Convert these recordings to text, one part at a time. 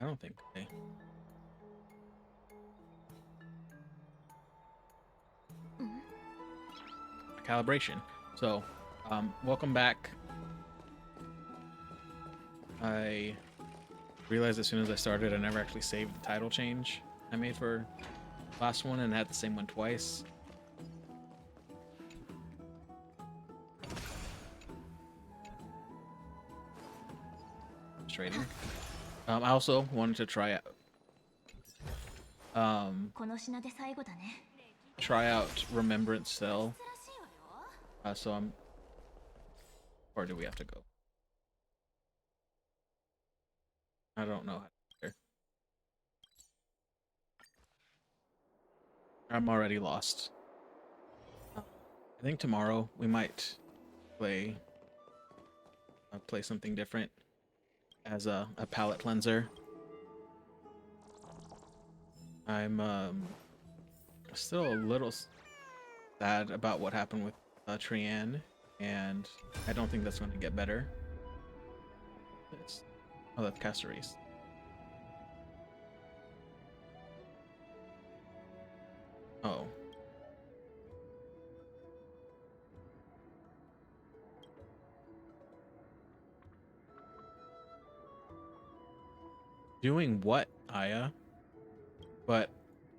I don't think they. Calibration. So, welcome back. I realized as soon as I started, I never actually saved the title change I made for last one, and I had the same one twice. Frustrating. I also wanted to try out Remembrance Cell. So I'm. Or do we have to go? I don't know. I'm already lost. I think tomorrow we might play something different as a palate cleanser. I'm still a little sad about what happened with Trianne, and I don't think that's going to get better. Oh, that's Caceres. Oh. Doing what, Aya? But,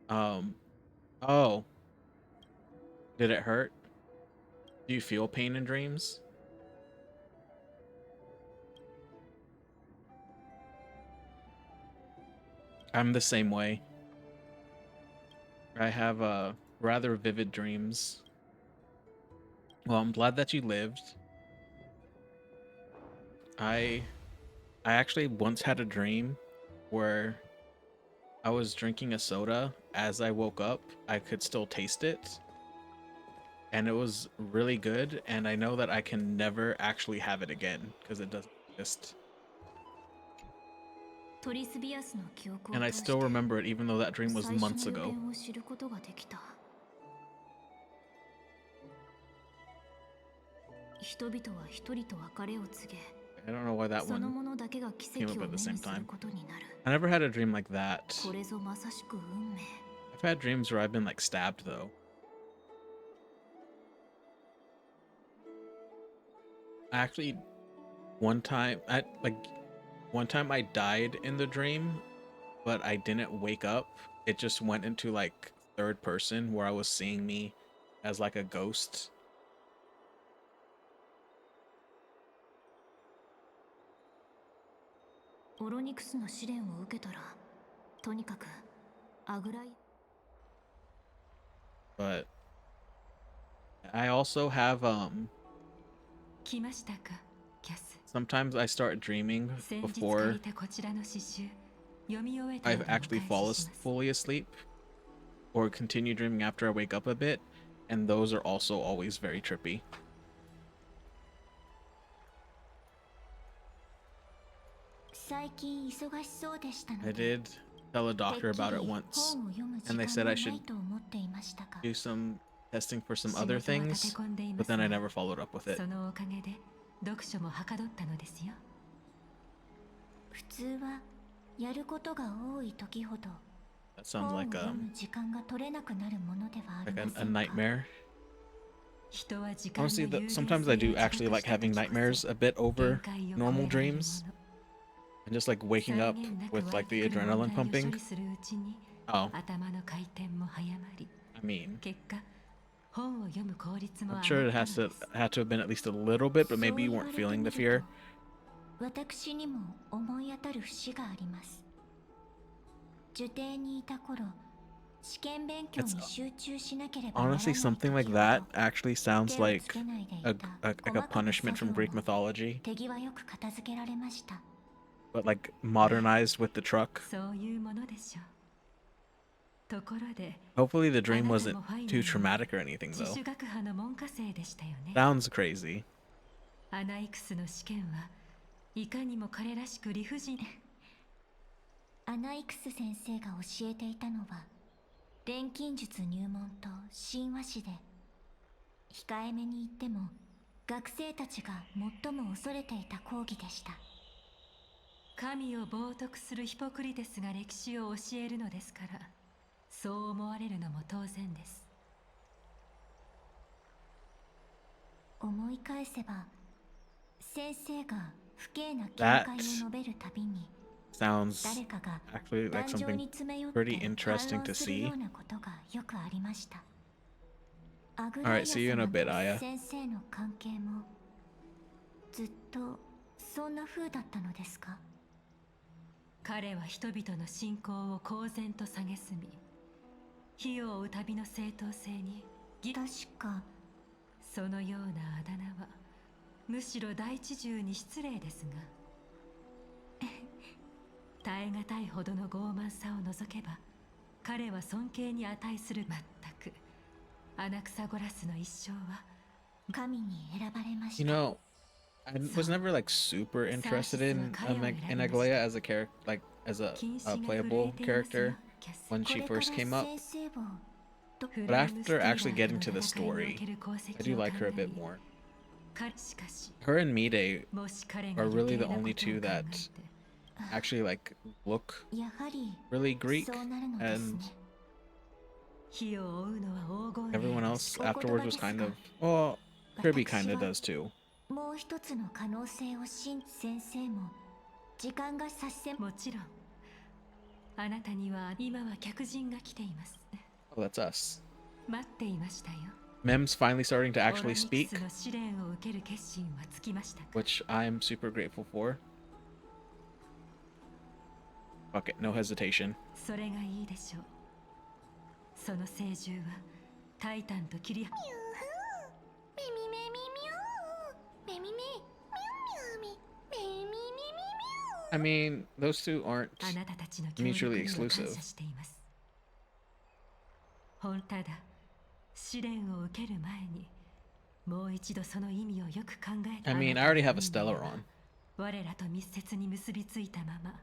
oh. Did it hurt? Do you feel pain in dreams? I'm the same way. I have rather vivid dreams. Well, I'm glad that you lived. I actually once had a dream where I was drinking a soda. As I woke up, I could still taste it. And it was really good, and I know that I can never actually have it again because it doesn't exist. And I still remember it even though that dream was months ago. I don't know why that one came up at the same time. I never had a dream like that. I've had dreams where I've been like stabbed though. Actually, one time I died in the dream, but I didn't wake up. It just went into like third person where I was seeing me as like a ghost. But I also have sometimes I start dreaming before I've actually fully asleep, or continue dreaming after I wake up a bit, and those are also always very trippy. I did tell a doctor about it once, and they said I should do some testing for some other things, but then I never followed up with it. That sounds like a nightmare. Honestly, sometimes I do actually like having nightmares a bit over normal dreams, and just like waking up with like the adrenaline pumping. Oh, I mean, I'm sure it had to have been at least a little bit, but maybe you weren't feeling the fear. It's honestly something like that actually sounds like a punishment from Greek mythology, but like modernized with the truck. Hopefully the dream wasn't too traumatic or anything though. Sounds crazy. アナイクス先生が教えていたのは錬金術入門と神話史で、控えめに言っても学生たちが最も恐れていた講義でした。神を冒涜するヒポクリテスが歴史を教えるのですから、そう思われるのも当然です。思い返せば、先生が不敬な見 That 解を述べるたびに sounds 誰かが actually like 壇上 something に詰め寄って pretty 反 interesting 論 to するよ see. うなことがよくありました。アグ All ラ right, イ see ア you in a 様 bit, と Aya. 先生の関係もずっとそんな風だったのですか？彼は人々の信仰を公然と蔑み、火を追う旅の正当性に確かそのようなあだ名はむしろ大知獣に失礼ですが、耐え難いほどの傲慢さを除けば、彼は尊敬に値する。全くアナクサゴラスの一生は神に選ばれまし You た。 know, I was never like super interested in Anagleia as a character, like as a 禁止が震え playable ていますよ、 character キャス。 when こ she れから first came up. 先生を But after actually getting to the story, I do like her a bit more. Her and Mide are really the only two that actually like look やはり really Greek, そうなるのです and ね。 everyone else お言葉 afterwards で was すが、 kind of, well, Kirby 私 kind は of does too. もう一つの可能性を信じ、先生も時間が差し迫もちろんあなたには今は客人が来ています。 Oh, that's us. 待っていましたよ。 Mem's finally starting to オ actually ロニク speak, スの試練を受ける決心はつきましたか？ which I'm super grateful for. Okay, no hesitation. それがいいでしょう。その聖獣はタイタンと切り I mean, those two aren't あなたたちの協力 mutually には感 exclusive. 謝しています。ただ試練を受ける前にもう一度その意味をよく考えて。 I mean, I already have a Stellar on. 我らと密接に結びついたまま、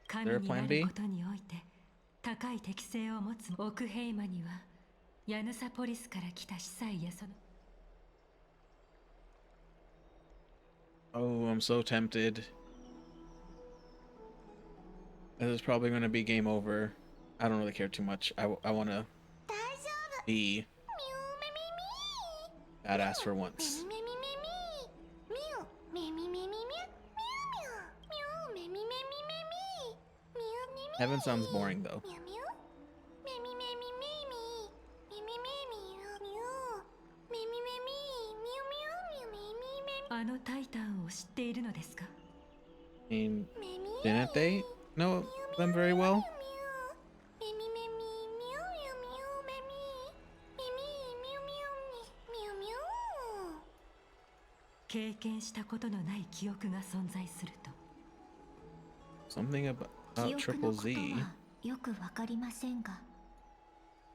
神 Is there a にな plan る B? ことにおいて高い適性を持つオクヘイマにはヤヌサポリスから来た司祭やその Oh, I'm so tempted. This is probably going to be game over. I don't really care too much. I want to be badass for once. Heaven sounds boring though. あのタイタンを知っているのですか？ I mean, didn't they know them very well? 経験したことのない記憶が存在すると Something about 記憶の Triple こと Z. はよくわかりませんが、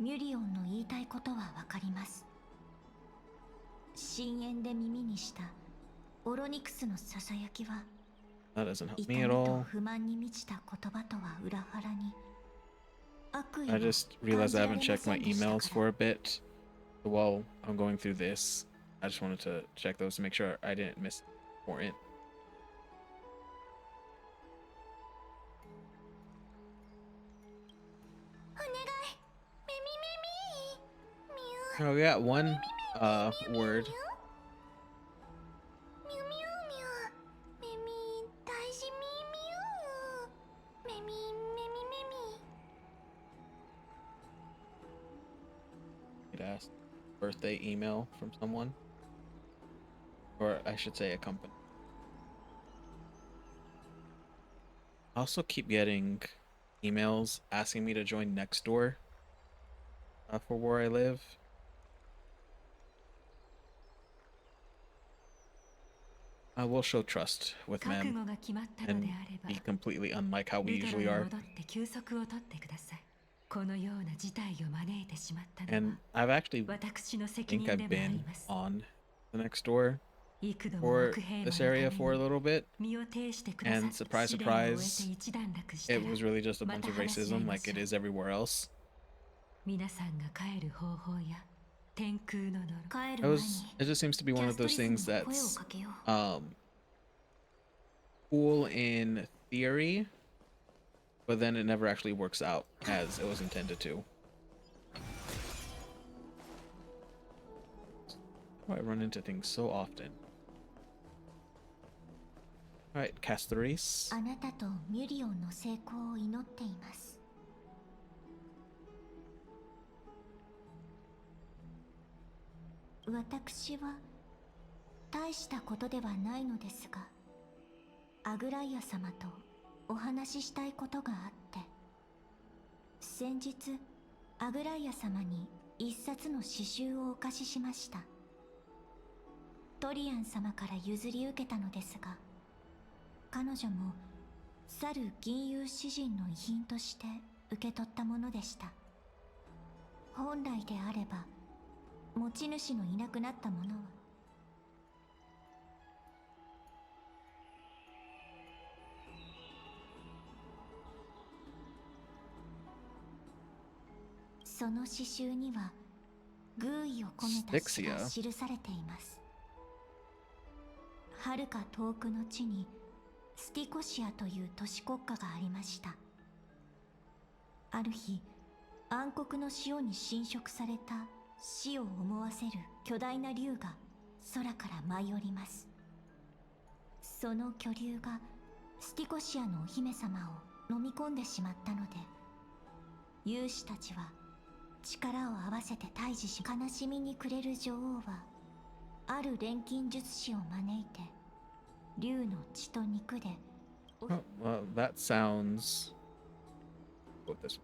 ミュリオンの言いたいことはわかります。深淵で耳にしたオロニクスのささやきは That doesn't help 痛 me み at と all. 不満に満ちた言葉とは裏腹に悪意 I を just 感 realized じ I られ haven't ま checked せ my んでした emails か for ら。 a bit. So while I'm going through this, I just wanted to check those to make sure I didn't miss important. お願い、メミメミミュ Oh, we got one word. ミュミュミュメミ大事ミミュメミメミメミ Could ask birthday email from someone, or I should say a company. I also keep getting emails asking me to join Nextdoor for where I live. I will show trust with 覚 Mem 悟が決まったの and であれば be completely unlike how we ルトラ usually に are. 戻って休息を取ってください。このような事態を招いてしまったの And は I've actually 私の責 think 任 I've でもあり been ます。 on the Nextdoor 幾度も for 奥平 this 和の area た for a めに little bit. 身を挺してくださ And った surprise, 試練を終え surprise, て一段落したら it was really just a ま bunch た of 話し合い racism ま like しょ it う。 is everywhere else. 皆さんが帰る方法や天空の呪い。帰 It る前 was に it just seems to be キ one ャ of ストリ those スに things も声を that's かけよう。cool in theory, but then it never actually works out as it was intended to. Why I run into things so often. Alright, cast the race. あなたとミュリオンの成功を祈っています。私は大したことではないのですが、アグライア様とお話ししたいことがあって、先日アグライア様に一冊の詩集をお貸ししました。トリアン様から譲り受けたのですが、彼女も去る銀融詩人の遺品として受け取ったものでした。本来であれば持ち主のいなくなったものはその詩集には寓意を込めた詩が記されています。はるか遠くの地にスティコシアという都市国家がありました。ある日、暗黒の潮に侵食された死を思わせる巨大な竜が空から舞い降ります。その巨竜がスティコシアのお姫様を飲み込んでしまったので、勇士たちは力を合わせて対峙し、悲しみに暮れる女王はある錬金術師を招いて竜の血と肉で Oh, well, that sounds. What this?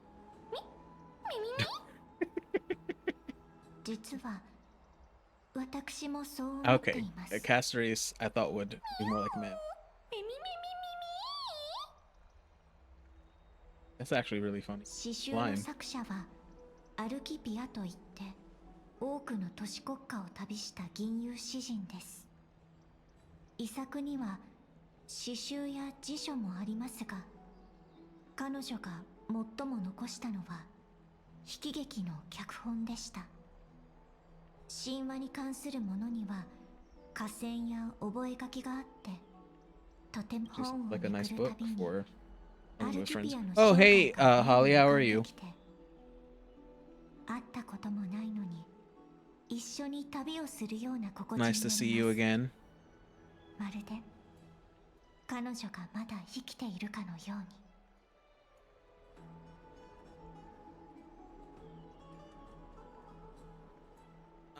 実は私もそう思って Okay, います。 a cast race I thought would be more like men. That's actually really funny. 詩集の作者はアルキピアといって多くの都市国家を旅した銀融詩人です。遺作には詩集や辞書もありますが、彼女が最も残したのは悲喜劇の脚本でした。神話に関するものには河川や覚書があって、とても本を Like a め nice くる book たびに for ア one of ル those キ friends. ピアの Oh, 生 hey, 涯が Holly, how 目 are に you? 浮かんできて、会ったこともないのに一緒に旅をするような心地になり Nice ま to す。 see you again. まるで彼女がまだ生きているかのように。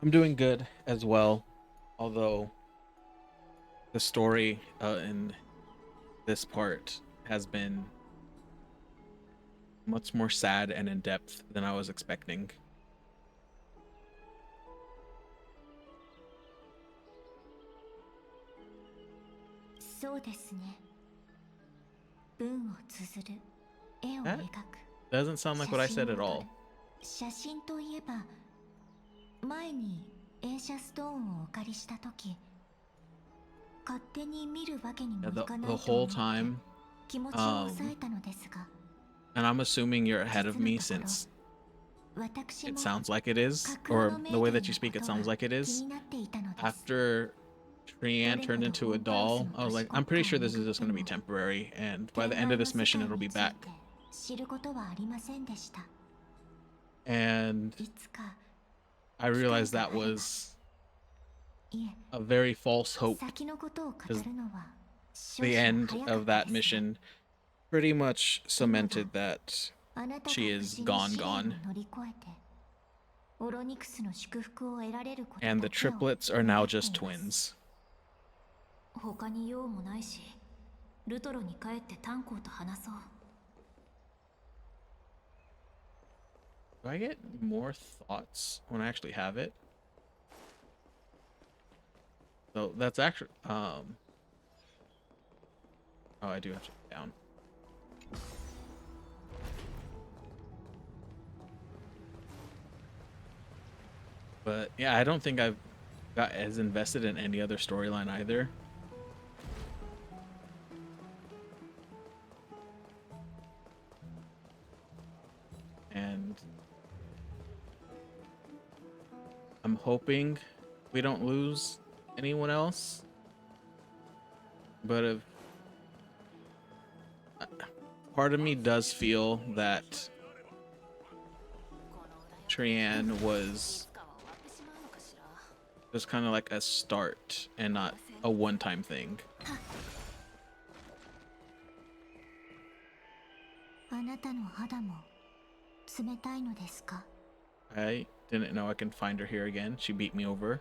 I'm doing good as well, although the story in this part has been much more sad and in depth than I was expecting. そうですね。文を綴る、絵を That 描く。 doesn't sound like what I said at all. 写真といえば、前にエーシャストーンをお借りしたとき、勝手に見るわけにもい The かな the いと whole 思って time, 気持ちを抑えたのですが、 and I'm assuming you're ahead of me 実のところ、 since 私 it も sounds like it is, 架空 or の名 the way 言 that you の speak, こ it と sounds が like it 気 is. になっていたのです。 After Trianne turned into a doll, I was like, I'm pretty sure this is just going to be temporary, and by the end of this mission, it'll be back. 知ることはありませんでした。 And いつか I realized that was いえ、 a very false hope. 先のことを語るのは少 The 々 end 早か of った that ですが、 mission pretty much cemented that あなたが she 無 is 事に gone, 試練 gone. を乗り越えてオロニクスの祝福を得られることだ And the けを triplets are 願 now ってい just ます。 twins. 他に用もないし、ルトロに帰って炭鉱と話そう。 Do I get more thoughts when I actually have it? So that's actually oh, I do have to go down. But yeah, I don't think I've got as invested in any other storyline either. And I'm hoping we don't lose anyone else. But if part of me does feel that Trianne was just kind of like a start and not a one-time thing. あなたの肌も冷たいのですか？ I didn't know I can find her here again. She beat me over.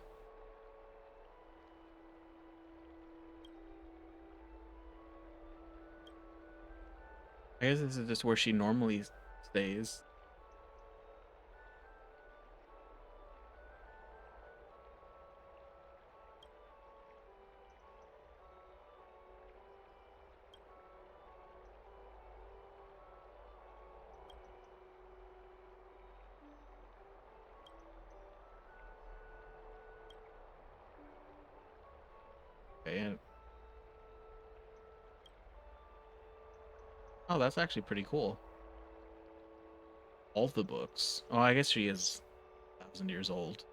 I guess this is just where she normally stays. Okay, and oh, that's actually pretty cool. All the books. Oh, I guess she is 1,000 years old.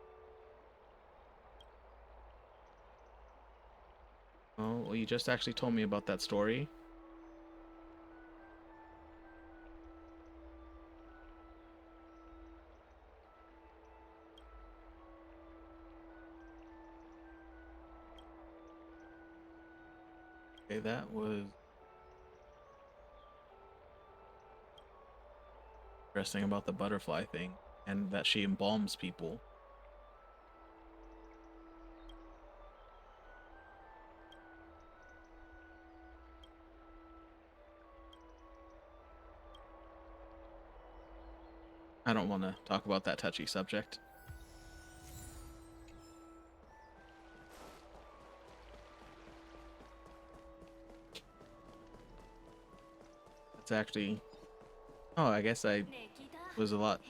Oh, well, you just actually told me about that story. Okay, that was interesting about the butterfly thing and that she embalms people. I don't want to talk about that touchy subject. It's actually... Oh, I guess I was a lot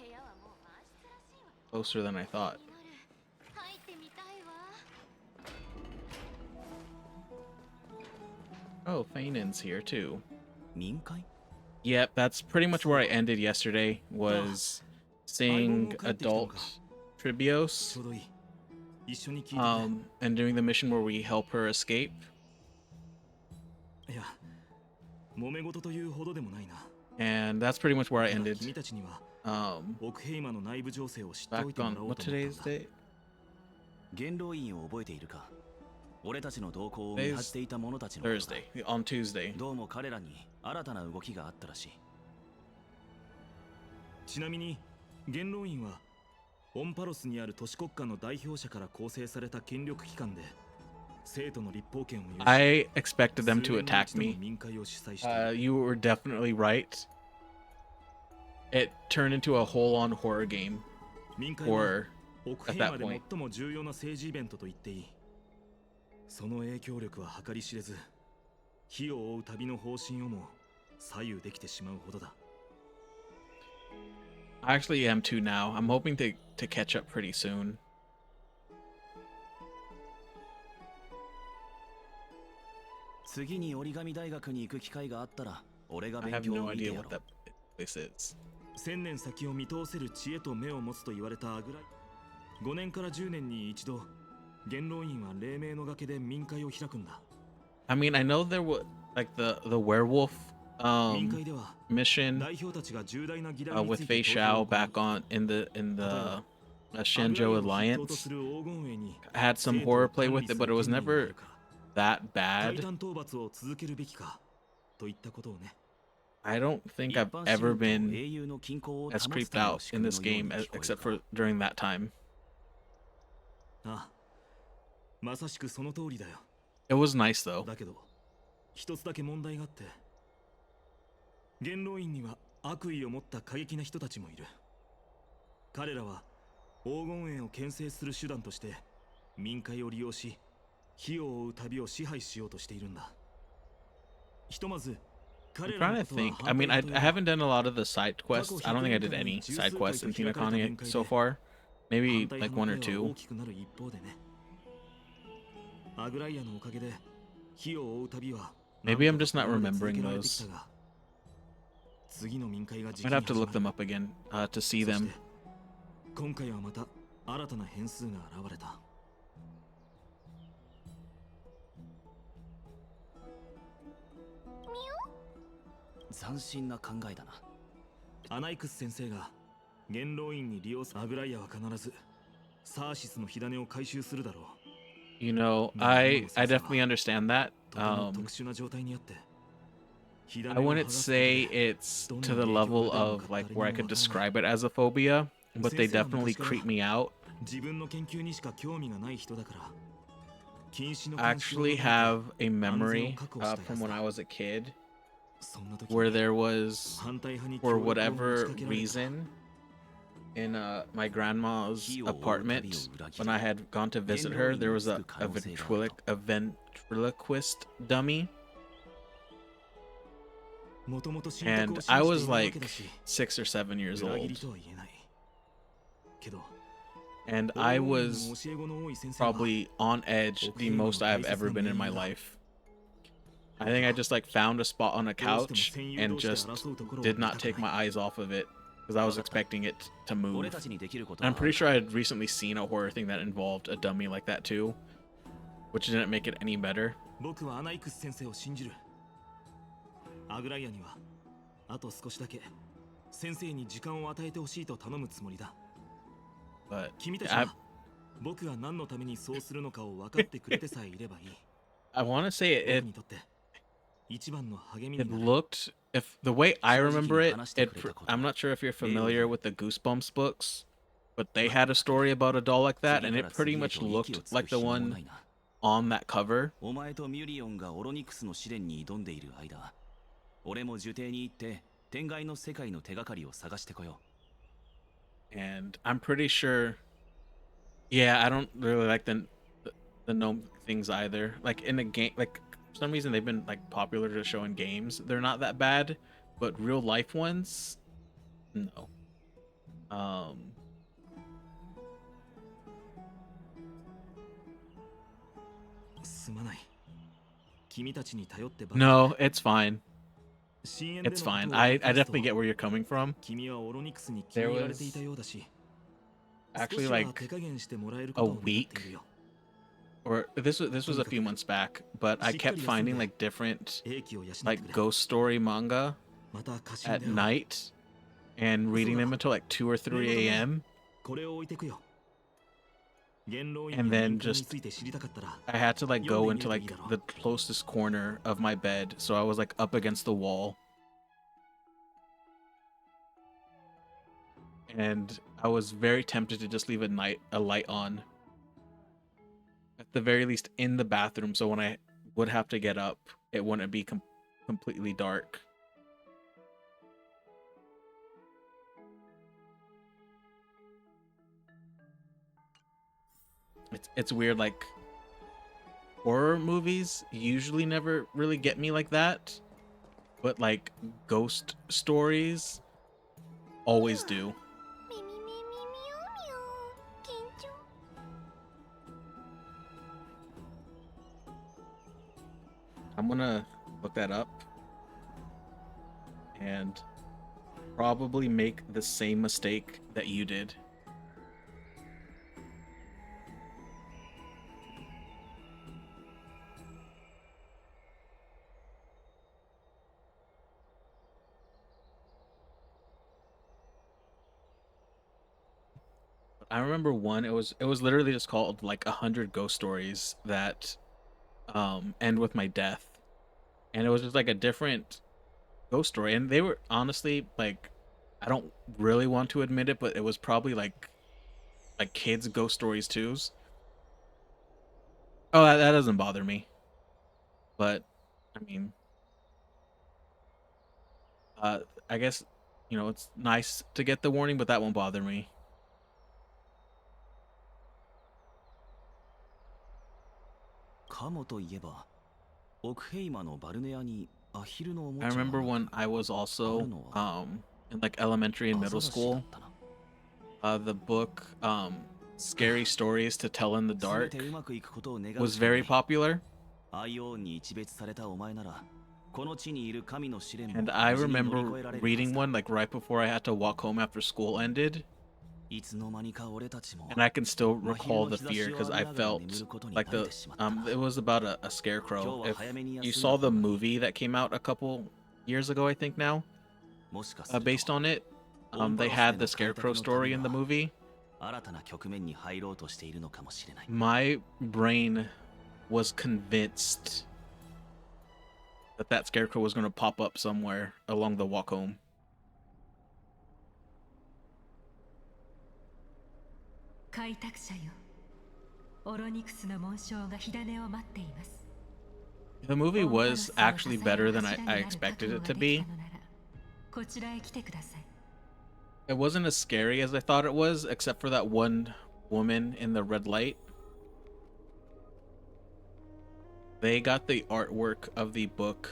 closer than I thought. Oh, Fainan's here too. Yep, that's pretty much where I ended yesterday, was seeing adult Tribios and doing the mission where we help her escape. And that's pretty much where I ended. Back on what today's date? Today's Thursday. On Tuesday. ちなみに元老院はオンパロスにある都市国家の代表者から構成された権力機関で生徒の立法権を有し I expected them to attack me. You were definitely right. It turned into a whole-on horror game. 民会は Or 奥 at 平 that まで point. 最も重要な政治イベントと言っていい。その影響力は計り知れず、火を追う旅の方針をも左右できてしまうほどだ。I actually am too now. I'm hoping to catch up pretty soon. 次に折り紙大学に行く機会があったら、俺が I 勉 have 強 no を見て idea や what ろ that place is. 1000年先を見通せる知恵と目を持つと言われたアグライ。5年から10年に一度、元老院は黎明の崖で民会を開くんだ。I mean, I know there was like the werewolf 民会では mission 代表たちが重大な議題に with つい Fei て投票 Xiao を行う。 back on in the ア Shenzhou グライアを筆頭と Alliance する黄金栄に had some 生徒を horror play 管 with 理 it, す but る it was 権利があ never るから that 階 bad. 段討伐を続けるべきかといったことをね。 I don't think 一 I've 般市 ever 民と been 英雄の均衡を as 保つ creeped ための out 仕 in 組み this のよう game に as, 聞こえる except か for during that time. ああ、まさしくその通りだよ。 It was nice though. だけど、一つだけ問題があって、元老院には悪意を持った過激な人たちもいる。彼らは黄金栄を牽制する手段として民会を利用し、火を追う旅を支配しようとしているんだ。ひとまず、 I'm trying to think. I mean, I haven't done a lot of the side quests. I don't think I did any side quests in Hinokami so far. Maybe like one or two. 大きくなる一方でね。アグライアのおかげで火を追う旅は Maybe I'm just not remembering those. 次の民会が I'd have to look them up again to see そし them. て今回はまた新たな変数が現れた。斬新な考えだな。アナイクス先生が元老院に利用するアグライアは必ずサーシスの火種を回収するだろう。 You know, I definitely understand that. とても特殊な状態にあって、火 I 種を剥 wouldn't がすこと say で it's どん to な the 影響 level が出るの of か like 誰 where I に could もわからない。 describe it as a phobia, but they 先生は definitely 昔から creep me out. 自分の研究にしか興味がない人だから、禁止の I 監視を actually 逃れて have a 安全を memory 確保したや from つ when だ。 I was a kid そんな時 where there was, 反対派に for 協力を持ち whatever かけられたら reason, in my grandma's apartment, when I had gone to visit her, there was a ventriloquist dummy, もともと信仰を and 信 I じて was いるわ like けだし、 6 or 7 years 裏切り old, とは言えない。けど and 黄 I 金院の was 教え子の多い先生は probably on edge the most I've ever been in my life. I think I just like found a spot on a couch and just did not take my eyes off of it because I was expecting it to 俺 move. たちにできること And は I'm pretty sure I had recently seen a horror thing that involved a dummy like that too, which didn't make it any better. 僕はアナイクス先生を信じる。アグライアにはあと少しだけ先生に時間を与えてほしいと頼むつもりだ。 But 君たち I, は僕が何のためにそうするのかを分かってくれてさえいればいい。 I want to say 僕 it にとって一番の励み it になる。 looked, if the way I remember it, I'm not sure if you're familiar with the Goosebumps books, but they had a story about a doll like that, and it pretty much looked like the one on that cover. お前とミュリオンがオロニクスの試練に挑んでいる間、俺も受刑に行って天外の世界の手がかりを探してこよ And I'm pretty sure, yeah, I don't really like the gnome things either. Like in a game, like for some reason they've been like popular to show in games. They're not that bad, but real life ones, no. すまない。君たちに頼ってばかり。 No, it's fine. 深淵での It's ことを fine. 思 I い返す definitely と get where you're coming from. 君はオロニクスに気に入られていたようだし、 Actually, 少しは like 手加減してもらえることを願っているよ。 or this was a few months back, but I kept finding like different 英気を養って like くれ。 ghost story manga また過信 at では night and reading them until like 2 or 3 a.m. これを置いてくよ。元老院 And や then 民間に just ついて知りたかったら、 I had to like go into like the closest corner of my bed, so I was like up against the wall. And I was very tempted to just leave a light on. At the very least in the bathroom, so when I would have to get up, it wouldn't be completely dark. It's weird, like horror movies usually never really get me like that, but like ghost stories always do. みみみみみおみお緊張 I'm gonna look that up and probably make the same mistake that you did. I remember one. It was literally just called like 100 ghost stories that end with my death, and it was just like a different ghost story. And they were honestly like, I don't really want to admit it, but it was probably like kids ghost stories too. Oh, that doesn't bother me, but I mean, I guess it's nice to get the warning, but that won't bother me. かもといえば、オクヘイマのバルネアにアヒルのおもちゃ I が remember when I was also in like elementary and middle アザラシだ school, ったな。 the book Scary Stories to Tell in the 全 Dark てうまくいくことを願う was しかない very popular, アイオーンに一別されたお前なら、この地にいる神の試練も and I 無事に乗り remember 越えられるはず reading だ。 one like right before I had to walk home after school ended, いつの間にか俺たちも and I can still recall the fear because I felt like it was about a scarecrow. If you saw the movie that came out years ago, I think now, もしかすると based on it. They had the Scarecrow story in the movie. 新たな局面に入ろうとしているのかもしれない。 My brain was convinced that that Scarecrow was going to pop up somewhere along the walk home. 開拓者よ、オロニクスの紋章が火種を待っています。 The movie was actually better than I expected it to be. こちらへ来てください。 It wasn't as scary as I thought it was, except for that one woman in the red light. They got the artwork of the book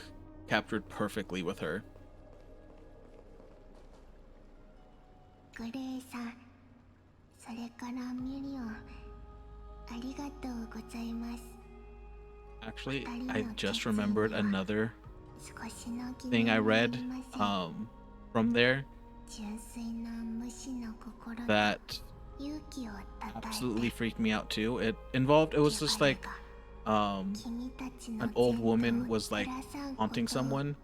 captured perfectly with her. グレイさん、それからミリオン、ありがとうございます。 Actually, I just remembered another 少しの疑 thing 念 I はあ read りません。 from there 純粋な無視の心と that 勇気をたたえ absolutely て freaked me out too. It was just like 君たちの an old 前 woman 途を was like 照らさんこと haunting someone.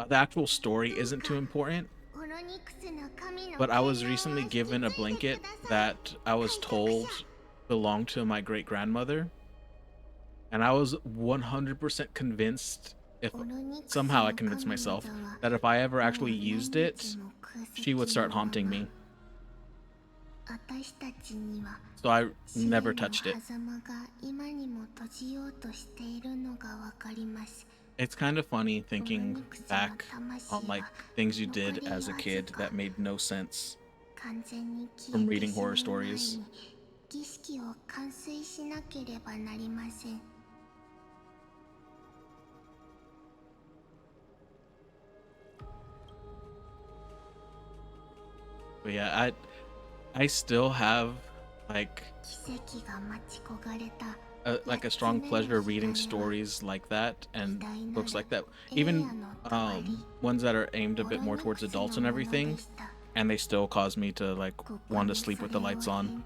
The actual story isn't too important, オロニクスの神の but I was 啓示を recently given a 引き継いで blanket ください。 that I was told belonged to my great grandmother, and I was 100% convinced, if オロニクス somehow の I convinced 神 myself などは that if I ever もう actually 何 used it, 日も空席 she would start のまま haunting me. 私たちには So I 試練 never の touched it. 狭間が今にも閉じようとしているのがわかります。 It's kind of funny thinking back on like things you did as a kid that made no sense. 完全に消 From えて reading しまう horror 前 stories. に儀式を完遂しなければなりません。 But yeah, I still have like 奇跡が待ち焦がれた like a strong pleasure reading stories like that and books like that, even ones that are aimed a bit more towards adults and everything, and they still cause me to like want to sleep with the lights on.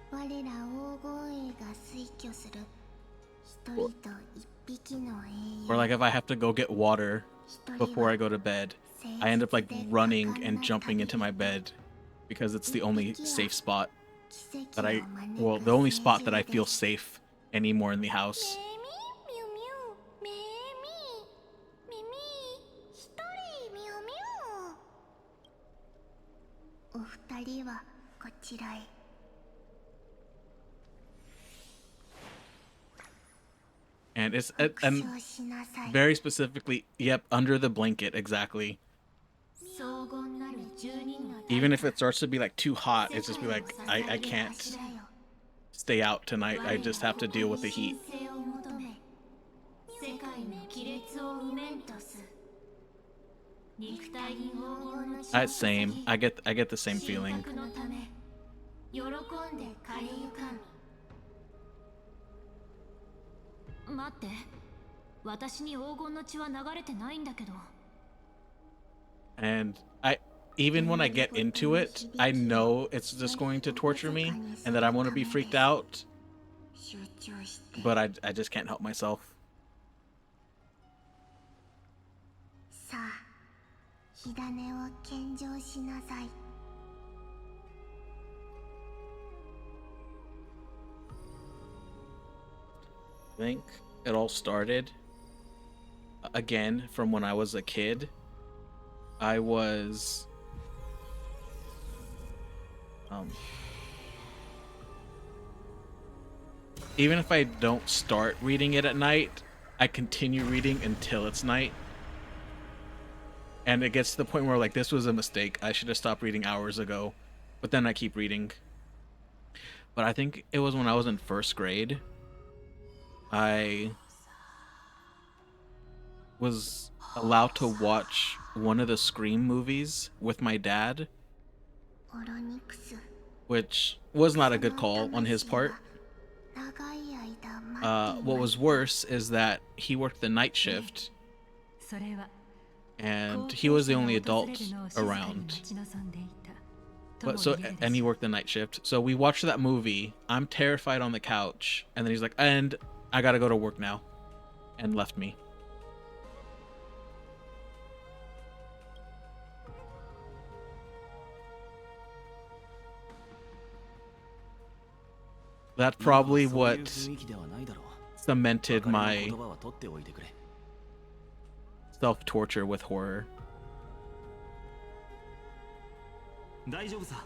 我ら黄金衛が推挙する一人と一匹の英雄 Or like if I have to go get water before I go to bed, I end up like running and jumping into my bed because it's the only safe spot that the only spot that I feel safe anymore in the house. ミュミュミミミ一人ミュミュお二人はこちらへ And it's 復 and 唱しなさい very specifically, yep, under the blanket, exactly. 荘厳なる十人の Even if it starts to be like too hot, it's just be like I can't stay out tonight. I just have to deal with the heat. 神聖を求め世界の亀裂を埋めんとす肉体に黄金の血を Same. I get the same feeling. 神格のため喜んで枯れゆかん待って私に黄金の血は流れてないんだけど And even when I get into it, I know it's just going to torture me and that I'm going to be freaked out, 集中して but I just can't help myself. さあ火種を献上しなさい I think it all started again from when I was a kid. I was even if I don't start reading it at night, I continue reading until it's night. And it gets to the point where like this was a mistake. I should have stopped reading hours ago. But then I keep reading. But I think it was when I was in first grade. I was allowed to watch one of the Scream movies with my dad, オロニクス which was not a good call on his part. 長い間待ってい What ま was した worse is that he worked the night shift それは and he was the only adult around. But so and he worked the night shift. So we watched that movie. I'm terrified on the couch, and then he's like, "And I gotta go to work now," and left me. That's 今は probably そういう what 雰囲気ではないだろう。 cemented 別れの my 言葉は取っておいてくれ。 self-torture with horror. 大丈夫さ。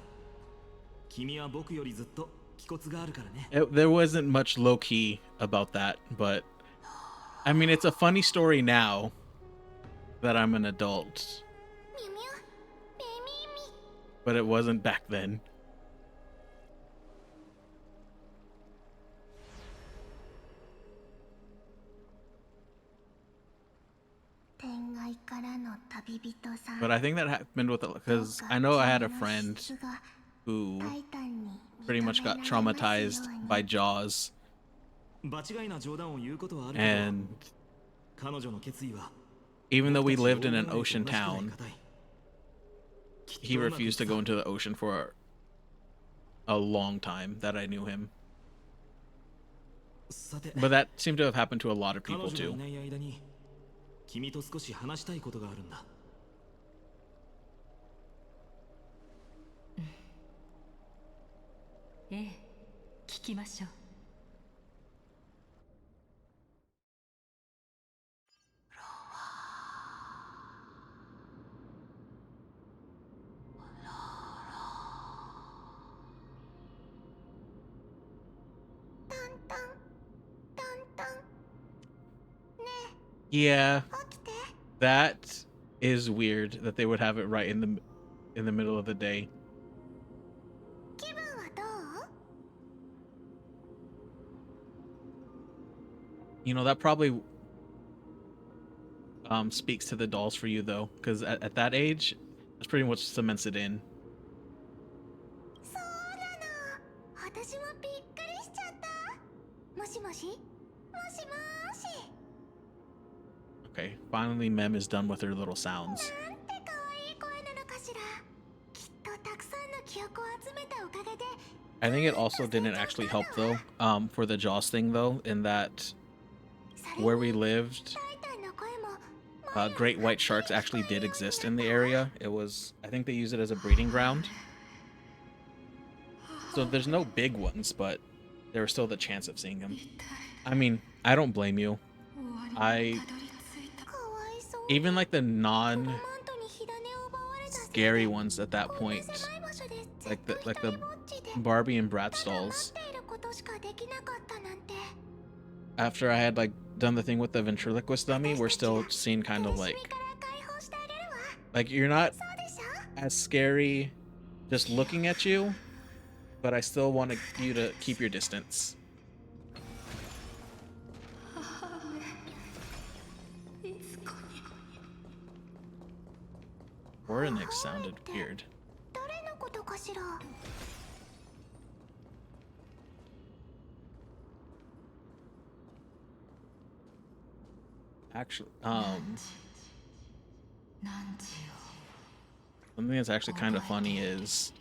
君は僕よりずっと気骨があるからね。There wasn't much low-key about that, but I mean, it's a funny story now that I'm an adult, ミュミュベミミ but it wasn't back then. 天外からの旅人さん But I think that happened with because I know I had a friend who タイタンに pretty much got traumatized by Jaws, 場違いな冗談を言うことはあるけど、 and 彼女の決意は even though we 僕たち lived in an 黄金王 ocean と同じくらい town, 固い。きっと he うまくい refused く to さ。 go into the ocean for a long time that I knew him. さて、 But that seemed to have happened to a lot of 彼 people 女がい too. ない間に君と少し話したいことがあるんだ。ええ、聞きましょう。タンタンタンタン Yeah, 起きて that is weird that they would have it right in the middle of the day. 気分はどう You know, that probably speaks to the dolls for you though, because at that age, that's pretty much cements it in. そうなの私もびっくりしちゃったもしもしもしもーし Okay, finally Mem is done with her little sounds. なんて可愛い声なのかしらきっとたくさんの記憶を集めたおかげで I think it also didn't actually help though, for the Jaws thing though, in that それ where に we lived, タイタンの声も great white sharks actually did exist in the area. It was, I think they use it as a breeding ground. So there's no big ones, but there was still the chance of seeing them. I mean, I don't blame you. 終わりに I たどり着いた。かわいそうに even like the マ non ントに火種を奪われたせいで scary ones at that こんな point, 狭い場所でずっ like と the 一 like 人 the ぼっちで Barbie and た Bratz だ待 dolls. っていることしかできなかったなんて After I had like done the thing with the ventriloquist dummy, we're still seeing kind of 苦し like みから解放してあげるわ like you're not そうでしょ as scary just looking at you, but I still want you to keep your distance. いつかに Warnick sounded weird. 誰のことかしら Actually, 何時よ something that's actually kind of funny is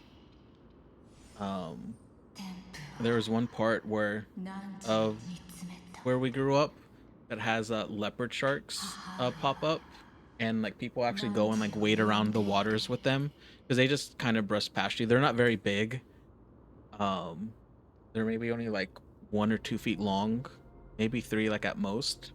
天賦 there was one part where 何時 of に詰めた where we grew up that has leopard sharks pop up, and like people actually go and like wade around the waters with them because they just kind of brush past you. They're not very big. They're maybe only like 1 or 2 feet long, maybe 3 like at most.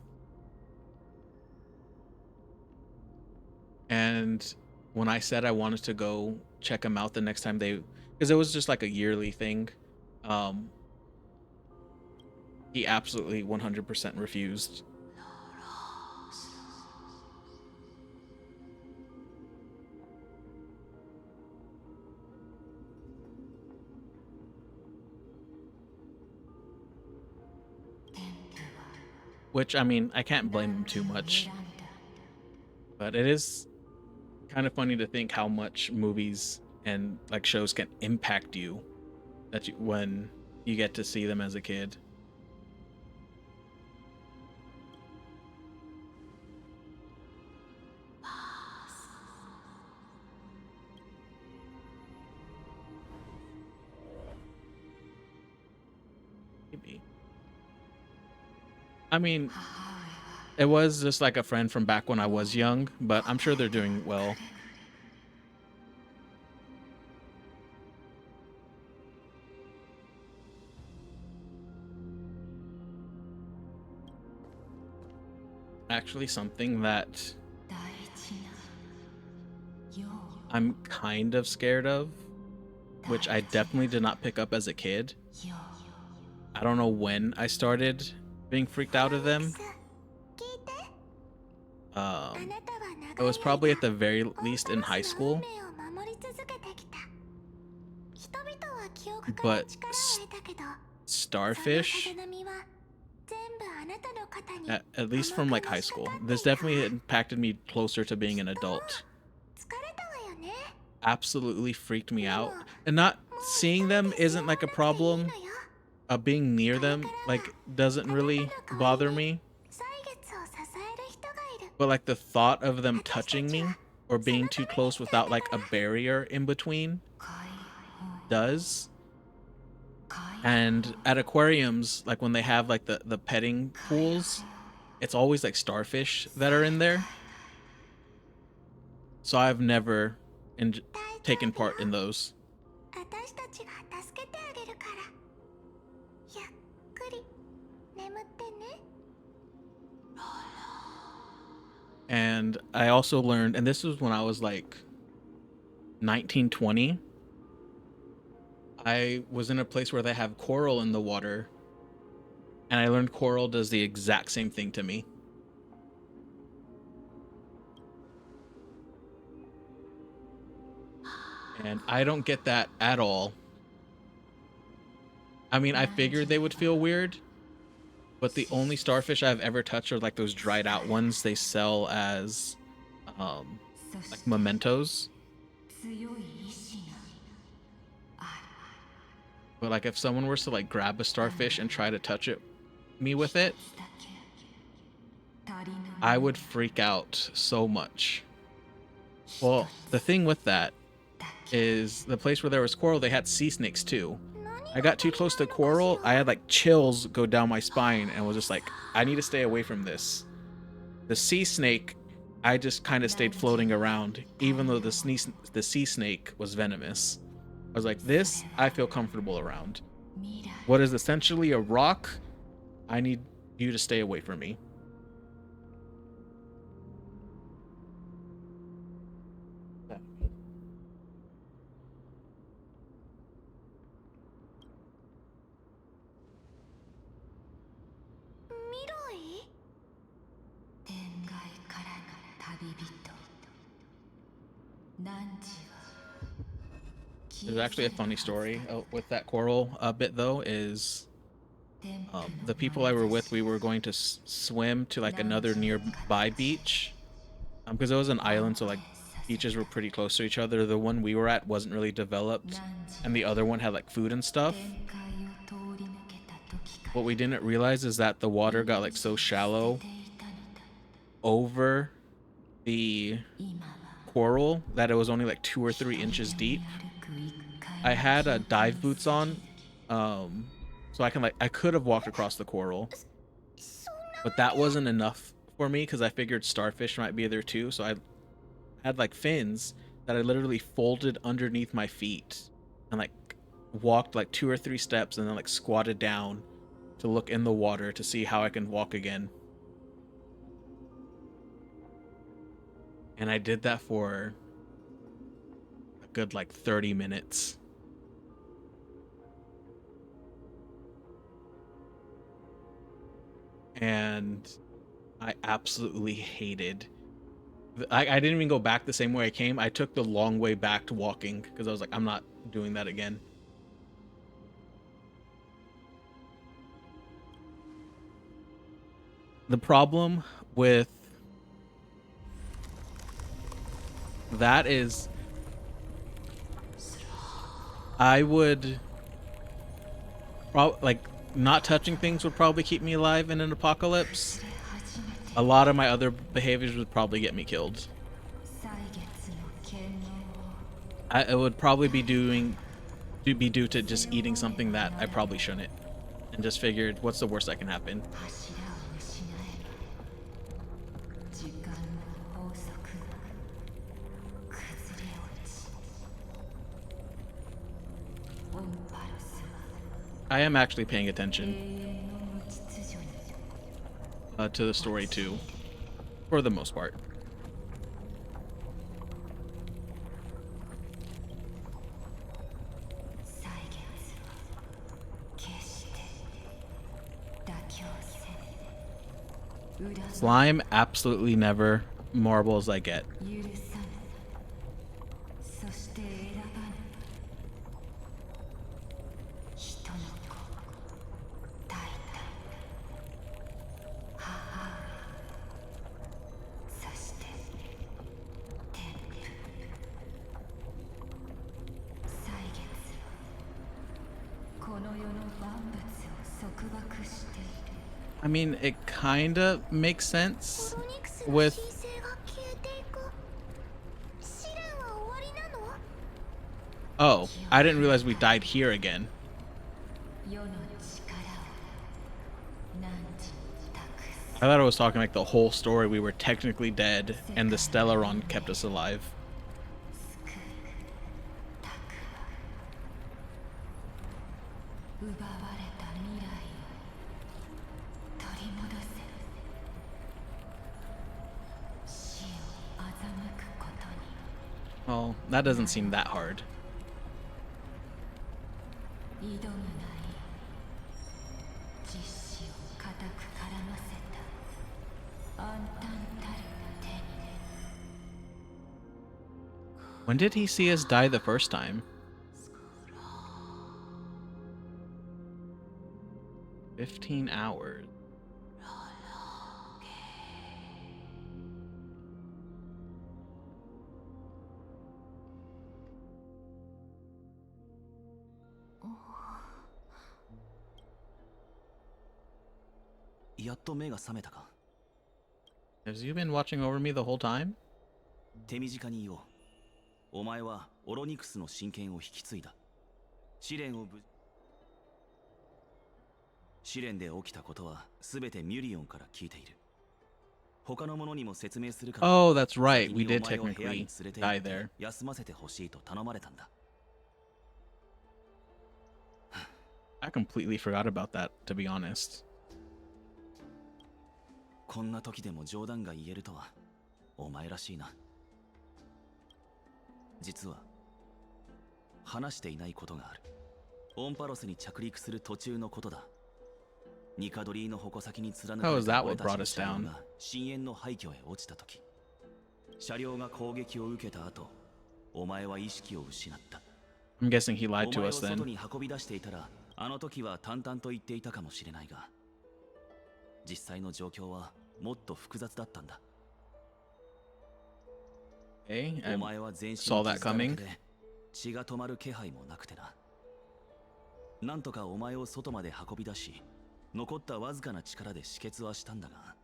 And when I said I wanted to go check them out the next time because it was just like a yearly thing, he absolutely 100% refused. Which, I mean, I can't blame him too much. But it is kind of funny to think how much movies and like shows can impact you when you get to see them as a kid. Maybe. I mean, it was just like a friend from back when I was young, but I'm sure they're doing well. actually something that 大事なよ I'm kind of scared of, which I definitely did not pick up as a kid. うよ I don't know when I started being freaked out of them. 聞いて、あ Um, なたは it 長い was probably at 間 the very オン least パ in ロ high スの運 school, 命を守り続けてきた。人々は記憶から but 力を得たけど、その Starfish, さざ波は全部あなたの肩に at least from like high school, this definitely impacted me closer to being an adult. 疲れたわよね。 Absolutely freaked me out. And not seeing them isn't like a problem. Being near them like doesn't really bother me. 歳月を支える人がいる。 But like the thought of them touching me or being too close without like a barrier in between 解放 does. 解放 And at aquariums, like when they have like the petting pools, it's always like starfish that are in there. So I've never taken part in those. 私たちが助けてあげるから。ゆっくり眠ってね。 And I also learned, and this was when I was like 19, 20. I was in a place where they have coral in the water, and I learned coral does the exact same thing to me. And I don't get that at all. I mean, I figured they would feel weird, but the only starfish I've ever touched are like those dried out ones they sell as そし like て mementos. 強い意志があ But like if someone were to like grab a starfish and try to touch me with it, るだけ足りぬ I would freak out so much. Well, the thing with that is the place where there was coral, they had sea snakes too. I got too close to coral, I had like chills go down my spine and was just like, I need to stay away from this. The sea snake, I just kind of stayed floating around, even though the sea snake was venomous. I was like, this, I feel comfortable around. 未来 What is essentially a rock, I need you to stay away from me. Miroi? 天外からの旅人汝は There's actually a funny story with that coral bit though, is 天賦の the people I were with, we were going to swim to like another nearby beach, because it was an island, so like beaches were pretty close to each other. The one we were at wasn't really developed, 汝 and the other one had like food and stuff. 天界を通り抜けた時から What we didn't realize is that the water got like so shallow していたのだ over the 今は coral that it was only like 2 or 3 inches deep. 歩く一回 I had dive boots on, so I could have walked across the coral, そんな but that wasn't enough for me because I figured starfish might be there too. So I had like fins that I literally folded underneath my feet and like walked like 2 or 3 steps and then like squatted down to look in the water to see how I can walk again. And I did that for a good like 30 minutes. And I absolutely hated. I didn't even go back the same way I came. I took the long way back to walking because I was like, I'm not doing that again. The problem with that is I would like not touching things would probably keep me alive in an apocalypse. で初めて A lot of my other behaviors would probably get me killed. 歳月の権能を It would probably be due to just eating something that I probably shouldn't, and just figured, what's the worst that can happen? 柱を失えば時間の法則が崩れ落ちオンパロスは I am actually paying 永 attention 遠の無秩序に to the story too. for the most part. 歳月は決して妥協せぬ。裏 Slime, absolutely never. Marbles I get. 許さぬ。そして選ばぬ。人の子、タイタン、母上、そして天賦。歳月はこの世の万物を束縛している。 I mean, it kinda makes sense オロニクスの with 神聖が消えていく。試練は終わりなの？ oh, I didn't realize we died here again. 世の力を汝に託す。 I thought I was talking like the whole story. We were technically dead, and the Stellaron kept us alive. 救う託奪われた未来を取り戻せ。死を欺くことに Well, that doesn't seem that hard. 挑むがいい。実子を固く絡ませた暗淡たる手に。 When did he see us die the first time? 15 hours. Yeah, やっと目が覚めたか。 Has you been watching over me the whole time? 手短に言おう。お前はオロニクスの神権を引き継いだ。試練で起きたことは全てミュリオンから聞いている。他の者にも説明するから。 Oh, that's right. 先 We に did お前を部屋に technically 連れて die 行って there. 休ませてほしいと頼まれたんだ。 I completely forgot about that, to be honest. こんな時でも冗談が言えるとはお前らしいな。実は話していないことがある。オンパロスに着陸する途中のことだ。ニカドリーの矛先に貫か How れ is た that 俺 what たち brought の us 車両 down? が深淵の廃墟へ落ちた時、車両が攻撃を受けた後、お前は意識を失った。 I'm guessing he お lied to 前を us 外 then. に運び出していたら、あの時は淡々と言っていたかもしれないが、実際の状況はもっと複雑だったんだ。 Okay, I お前は全身 saw that 傷だらけ coming. で血が止まる気配もなくてな。なんとかお前を外まで運び出し、残ったわずかな力で止血はしたんだが、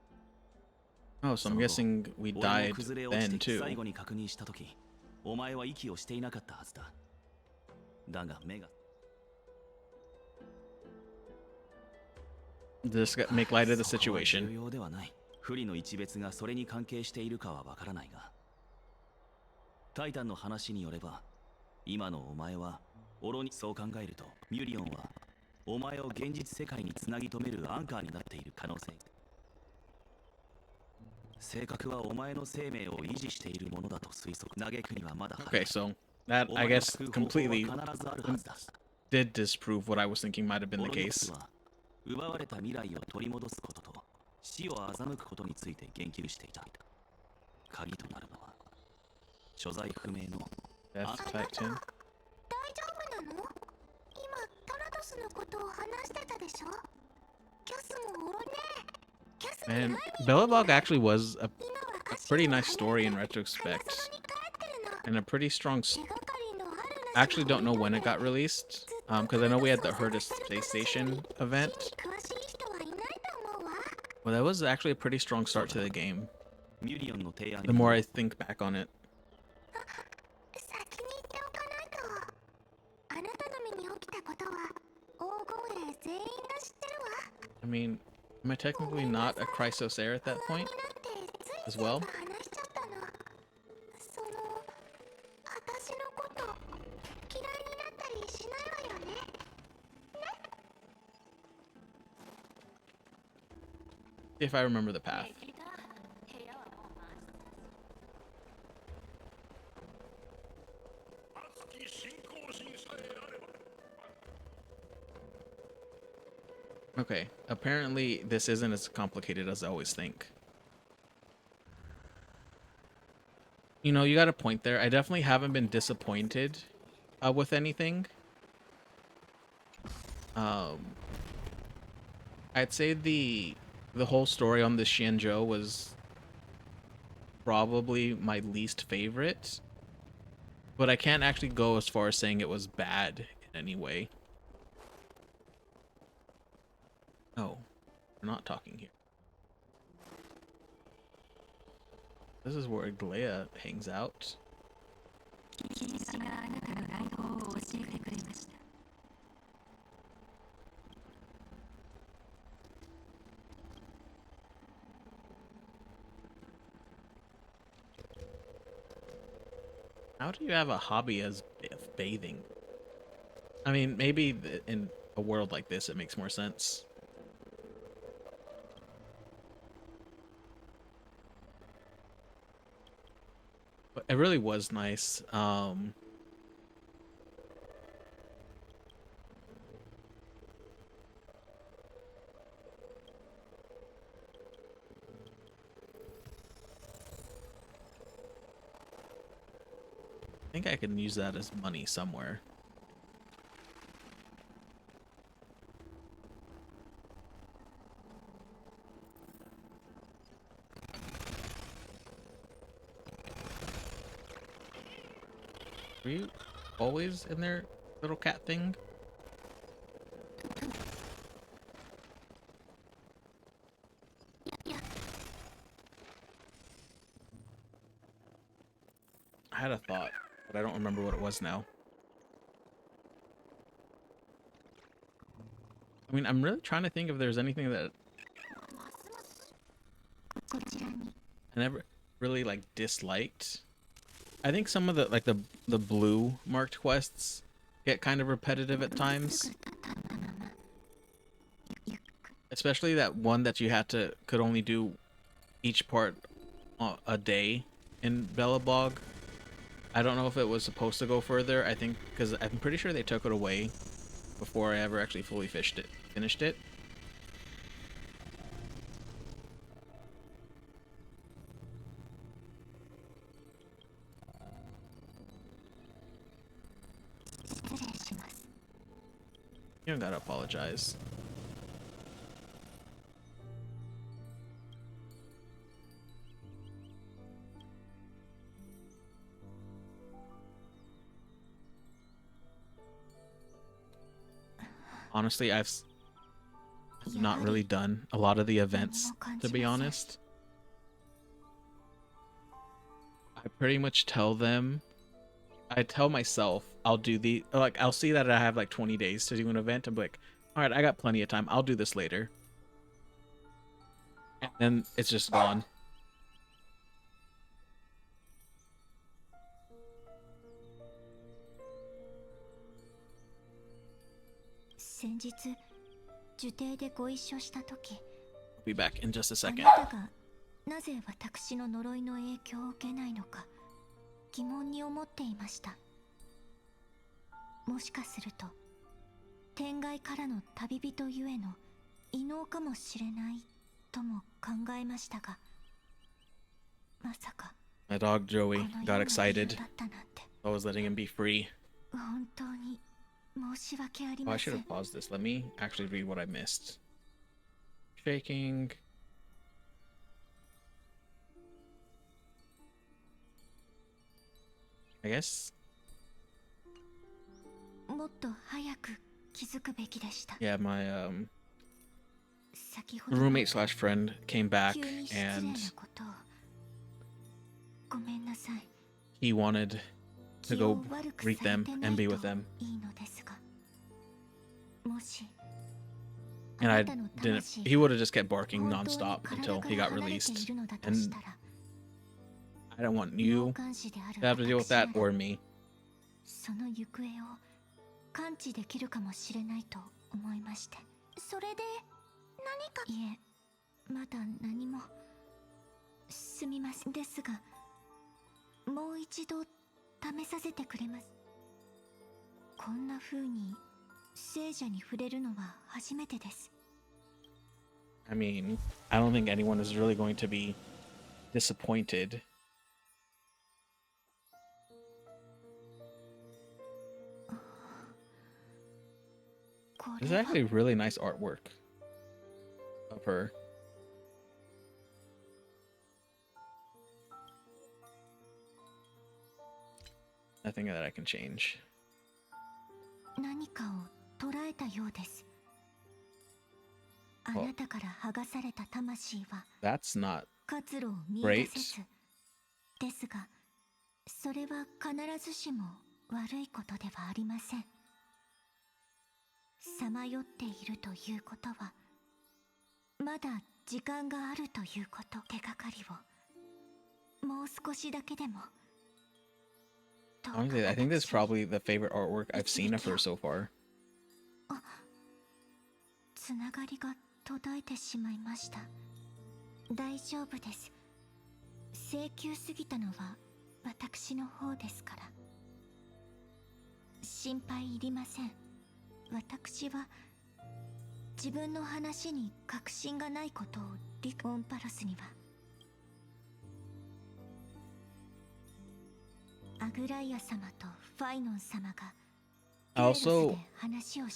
Oh, so I'm guessing we 俺も died 崩れ落 then ちて too. 最後に確認したとき、お前は息をしていなかったはずだ。だが目が Just make light of the そこは重 situation. 要ではない。不利の一別がそれに関係しているかはわからないが、タイタンの話によれば、今のお前はオロにそう考えると、ミュリオンはお前を現実世界につなぎ止めるアンカーになっている可能性。性格はお前の生命を維持しているものだと推測。嘆くにはまだ早 Okay, い。 so that お I 前を guess 救う方法は completely 必ずあるはずだ。 did disprove what I was thinking might have been オ the ロニクス case. は奪われた未来を取り戻すことと死を欺くことについて言及していた。鍵となるのは所在不明の Death Titan. 大丈夫なの？今タラドスのことを話してたでしょ？キャスもおろね。キャスに And 会いに Bellabog actually was a 今は歌詞 pretty を nice story in 離れて retrospect, 花園に帰ってるの。 and a pretty strong. 手がかりのあるなし I actually don't know の when it got released, because I know we had the Herdist PlayStation event. 詳しい人はいないと思うわ。 Well, that was actually a pretty strong start to the game. ミュリオンの提案 The more I think back on it. 先に言っておかないと。あなたの身に起きたことは黄金兵全員が知ってるわ。 I mean, am I technically not a Chrysos heir at that 不安 point? になってつい as well? 話しちゃったの。その私のこと嫌いになったりしないわよね。 If I remember the path. 部屋は Okay, apparently this isn't as complicated as I always think. You know, you got a point there. I definitely haven't been disappointed with anything. Um, I'd say the whole story on the Xianzhou was probably my least favorite, but I can't actually go as far as saying it was bad in any way. Oh, we're not talking here. This is where Glea hangs out. キリシがあなたの来訪を教えてくれました。 How do you have a hobby as bathing? I mean, maybe in a world like this, it makes more sense. But it really was nice. I think I can use that as money somewhere. Were you always in their little cat thing? I had a thought, but I don't remember what it was now. I mean, I'm really trying to think if there's anything that I never really like disliked. I think some of the blue marked quests get kind of repetitive at times. Especially that one that you could only do each part a day in Belobog. I don't know if it was supposed to go further. I think because I'm pretty sure they took it away before I ever actually fully finished it. You don't gotta apologize. Honestly, I've not really done a lot of the events, to be honest. I pretty much I tell myself I'll do I'll see that I have like 20 days to do an event. I'm like, all right, I got plenty of time. I'll do this later. And then it's just gone. I'll be back in just a second. なぜ私の呪いの影響を受けないのか疑問に思っていました。もしかすると天外からの旅人ゆえの異能かもしれないとも考えましたが、まさか My dog Joey got excited. I was letting him be free. 本当に申し訳あり Oh, I ま should せん。 have paused this. Let me actually read what I missed. Shaking. I guess. もっと早く気づくべきでした。 Yeah, my 先ほど roommate slash friend came back 急に失礼 and なことをごめんなさい。 he wanted to 気を go 悪く greet され them てな and be い with と them. いいのですが、もし And I あなたの didn't. 魂 He would have just kept barking 本当に nonstop 体 until か he ら got 離れてい released. るのだと And したら、 I don't want 脳 you 幹視である to have to deal with 私な that ら or me. その行方を感知できるかもしれないと思いまして。それで何か。いえ、まだ何も。すみませんですが、もう一度試させてくれます。こんな風に聖者に触れるのは初めてです。I mean, I don't think anyone is really going to be disappointed. This is actually really nice artwork of her. Nothing that I can change. 何かを捉えたようです。あなたから剥がされた魂は That's not 活路を見出せずですが、それは必ずしも悪いことではありません。さまよっているということは、まだ時間があるということ。手がかりをもう少しだけでも。 Honestly, I think this is probably the favorite artwork I've seen of her so far. つながりが途絶えてしまいました。大丈夫です。請求すぎたのは私の方ですから。心配いりません。私は自分の話に確信がないことをオンパロスには。アグライア様とファイノン様が Also,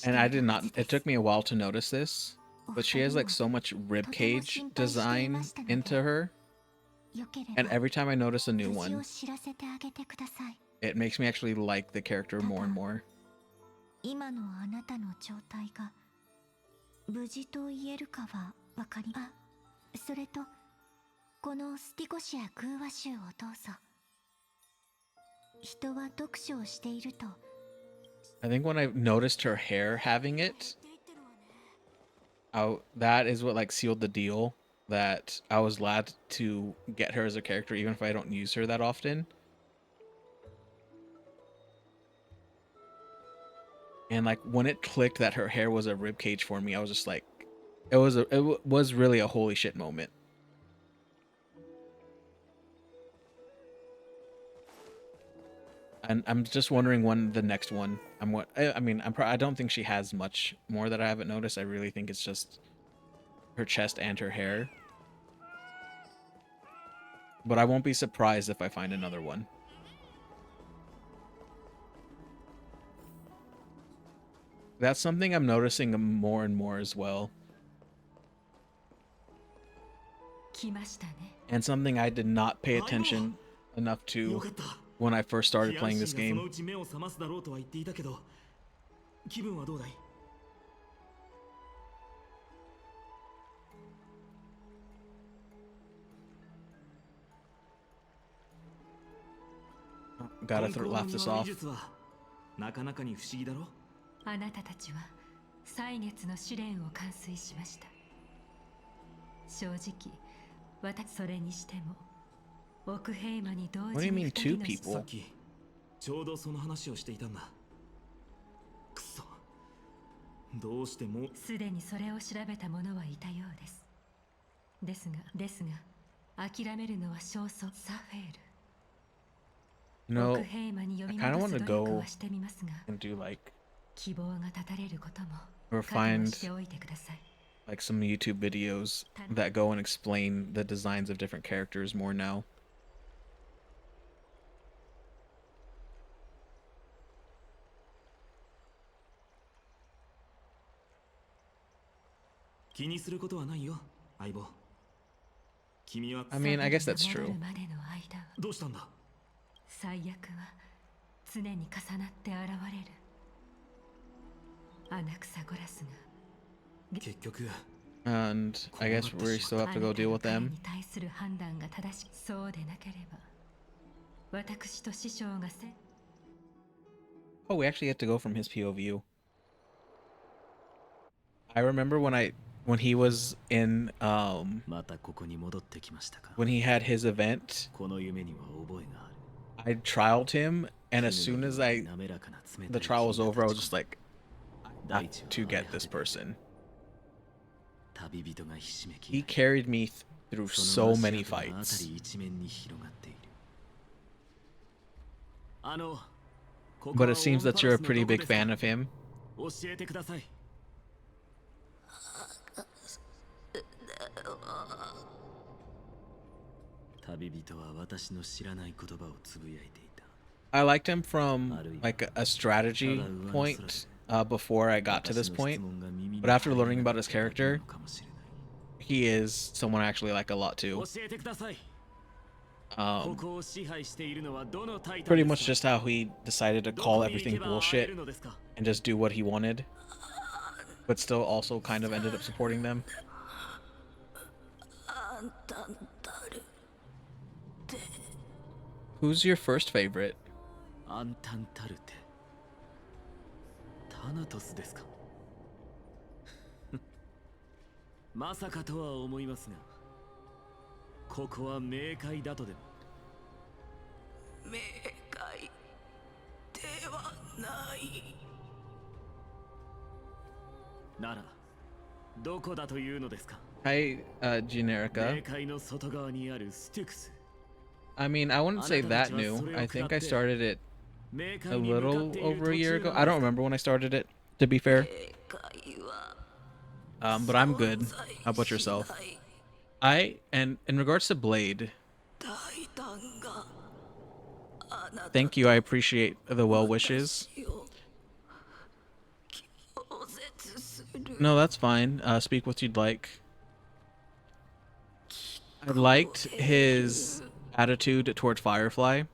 and I did not, it took me a while to notice this, but she has like so much ribcage design into her, and every time I notice a new one, it makes me actually like the character more and more. 今のあなたの状態が無事と言えるかはわかり、あ、それとこのスティコシア空話集をどうぞ。人は読書をしていると I think when I noticed her hair having it, that is what like sealed the deal that I was glad to get her as a character even if I don't use her that often. And like when it clicked that her hair was a ribcage for me, I was just like, it was really a holy shit moment. And I'm just wondering when the next one. I mean, I don't think she has much more that I haven't noticed. I really think it's just her chest and her hair. But I won't be surprised if I find another one. That's something I'm noticing more and more as well. And something I did not pay attention enough to when I first started playing this game. Gotta laugh this off. あなたたちは歳月の試練を完遂しました。正直、私それにしても奥平魔に同時に2人のさっきちょうどその話をしていたんだ。くそ、どうしてもすでにそれを調べた者はいたようです。ですが諦めるのは少々。サフェール。No, I kind of want to go and do like, or find like some YouTube videos that go and explain the designs of different characters more now. I mean, I guess that's true. どうしたんだ。最悪は常に重なって現れる。穴草ゴラスが結局 And I guess we still have to go deal with them. に対する判断が正しく、そうでなければ私と師匠がせ。 Oh, we actually get to go from his POV. I remember when he was in when he had his event, I trialed him, and as soon as the trial was over, I was just like, I have to get this person. He carried me through so many fights. But it seems that you're a pretty big fan of him. 旅人は私の知らない言葉をつぶやいていた。 I liked him from like a strategy point before I got to this point, but after learning about his character, he is someone I actually like a lot too. 教えてください。こ Um, こを支配しているのはどのタイタン pretty です much か？ just how he decided to ど call こに行け everything ば会え bullshit るのですか？ and just do what he wanted, but still also kind of ended up supporting them. あんたん誰 Who's your first favorite? アンタンタルテ。タナトスですか？まさかとは思いますが、ここは冥界だとでも。冥界ではない。なら、どこだというのですか？ Hi, Generica. 冥界の外側にあるスティクス。 I mean, I wouldn't say that new. I think I started it 冥 a 界に向か little っている over a 途 year 中 ago. な I の don't ですか？ remember when I started it, to be fair. 冥界は But I'm good. How about yourself? And in regards to Blade, タイタンがあなた thank you. I appreciate the well wishes. 私を拒絶する。 No, that's fine. Speak what you'd like. I liked his attitude toward Firefly.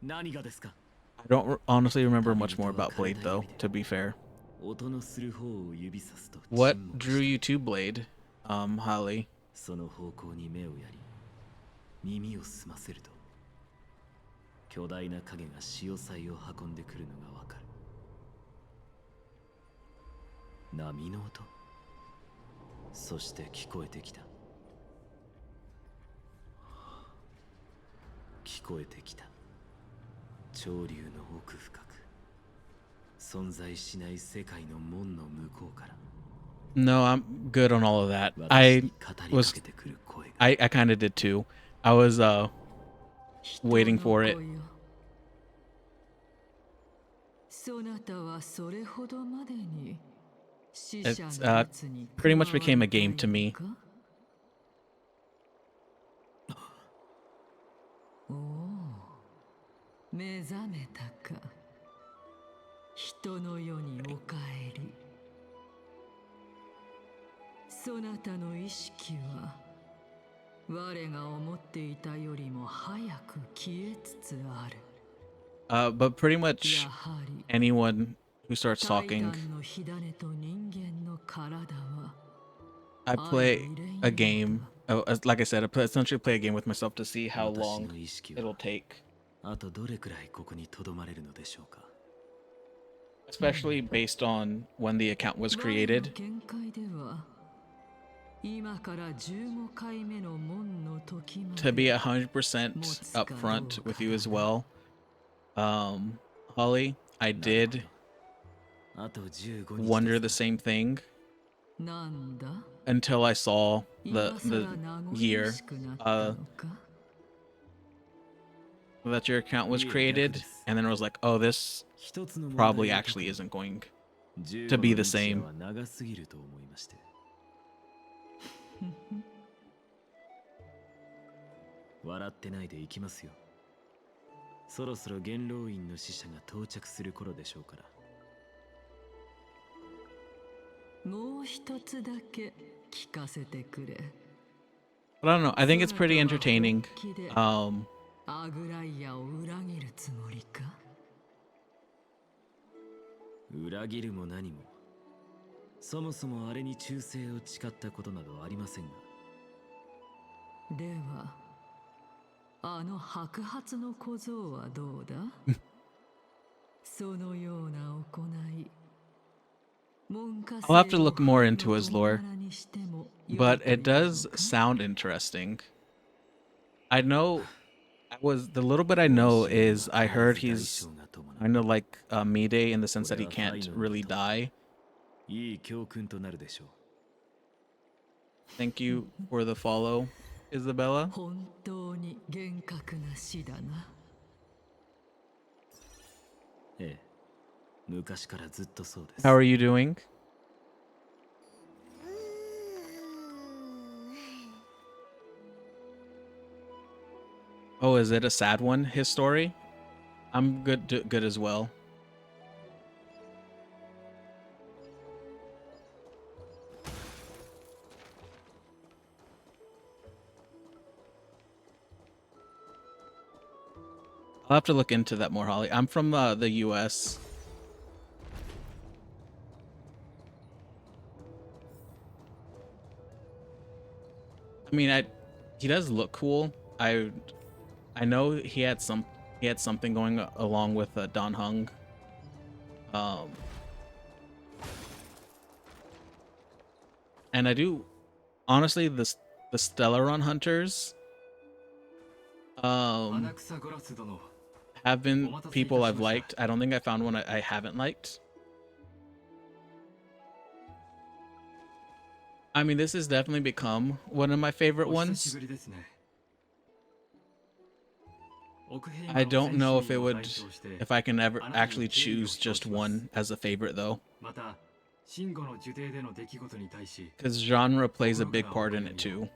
何がですか？ I don't honestly remember much more about Blade, though, to be fair. 音のする方を指さすと What 沈黙 drew した you to Blade, Holly? その方向に目をやり、耳を澄ませると、巨大な影が潮騒を運んでくるのがわかる。波の音、そして聞こえてきた。聞こえてきた。潮流の奥深く、存在しない世界の門の向こうから。 No, I'm good on all of that. 私 I に語り was かけてくる声が。 I kind of did too. I was waiting for it. そなたはそれほどまでに死 It's 者の列に pretty much 加 became わ a りたい game to me. のか？おお、目覚めたか。人の世にお帰り。そなたの意識は我が思っていたよりも早く消えつつある。 But pretty much やはり anyone who starts タイ talking, タンの火種と人間の体は I play a game. Like I said, essentially play a game with myself to see how 私 long の意識 it'll は take. あとどれくらいここに留まれるのでしょうか。 Especially based on when the account was 我の created. 見解では今から15回目の門の時ま To be で 100% upfront with you as well, Holly, I did あと15日 wonder で the すか。 same thing なんだ until I saw 今 the 更名残 year 惜しくなったのか？ that your account was Yeah, created, exactly. and then I was like, oh, this 一つの問題 probably が actually isn't going 15 to be the の日夜 same. は長すぎると思いまして。笑ってないで行きますよ。そろそろ元老院の使者が到着する頃でしょうから。もう一つだけ聞かせてくれ。 But I don't know. I think it's pretty entertaining. アグライアを裏切るつもりか？裏切るも何も、そもそもあれに忠誠を誓ったことなどありませんが。では、あの白髪の小僧はどうだ？そのような行い。 I'll have to look more into his lore, but it does sound interesting. I know, the little bit I know is I heard he's kind of like Mide in the sense that he can't really die. いい教訓となるでしょう。 Thank you for the follow, Isabella. 本当に厳格な死だな。ええ、昔からずっとそうです。 How are you doing? Oh, is it a sad one? His story? I'm good as well. I'll have to look into that more, Holly. I'm from the US. I mean, he does look cool. I know he had something going along with Don Hung. And I do honestly the Stellaron hunters have been people I've liked. I don't think I found one I haven't liked. I mean, this has definitely become one of my favorite ones. I don't know if I can ever actually choose just one as a favorite though. Because genre plays a big part in it too.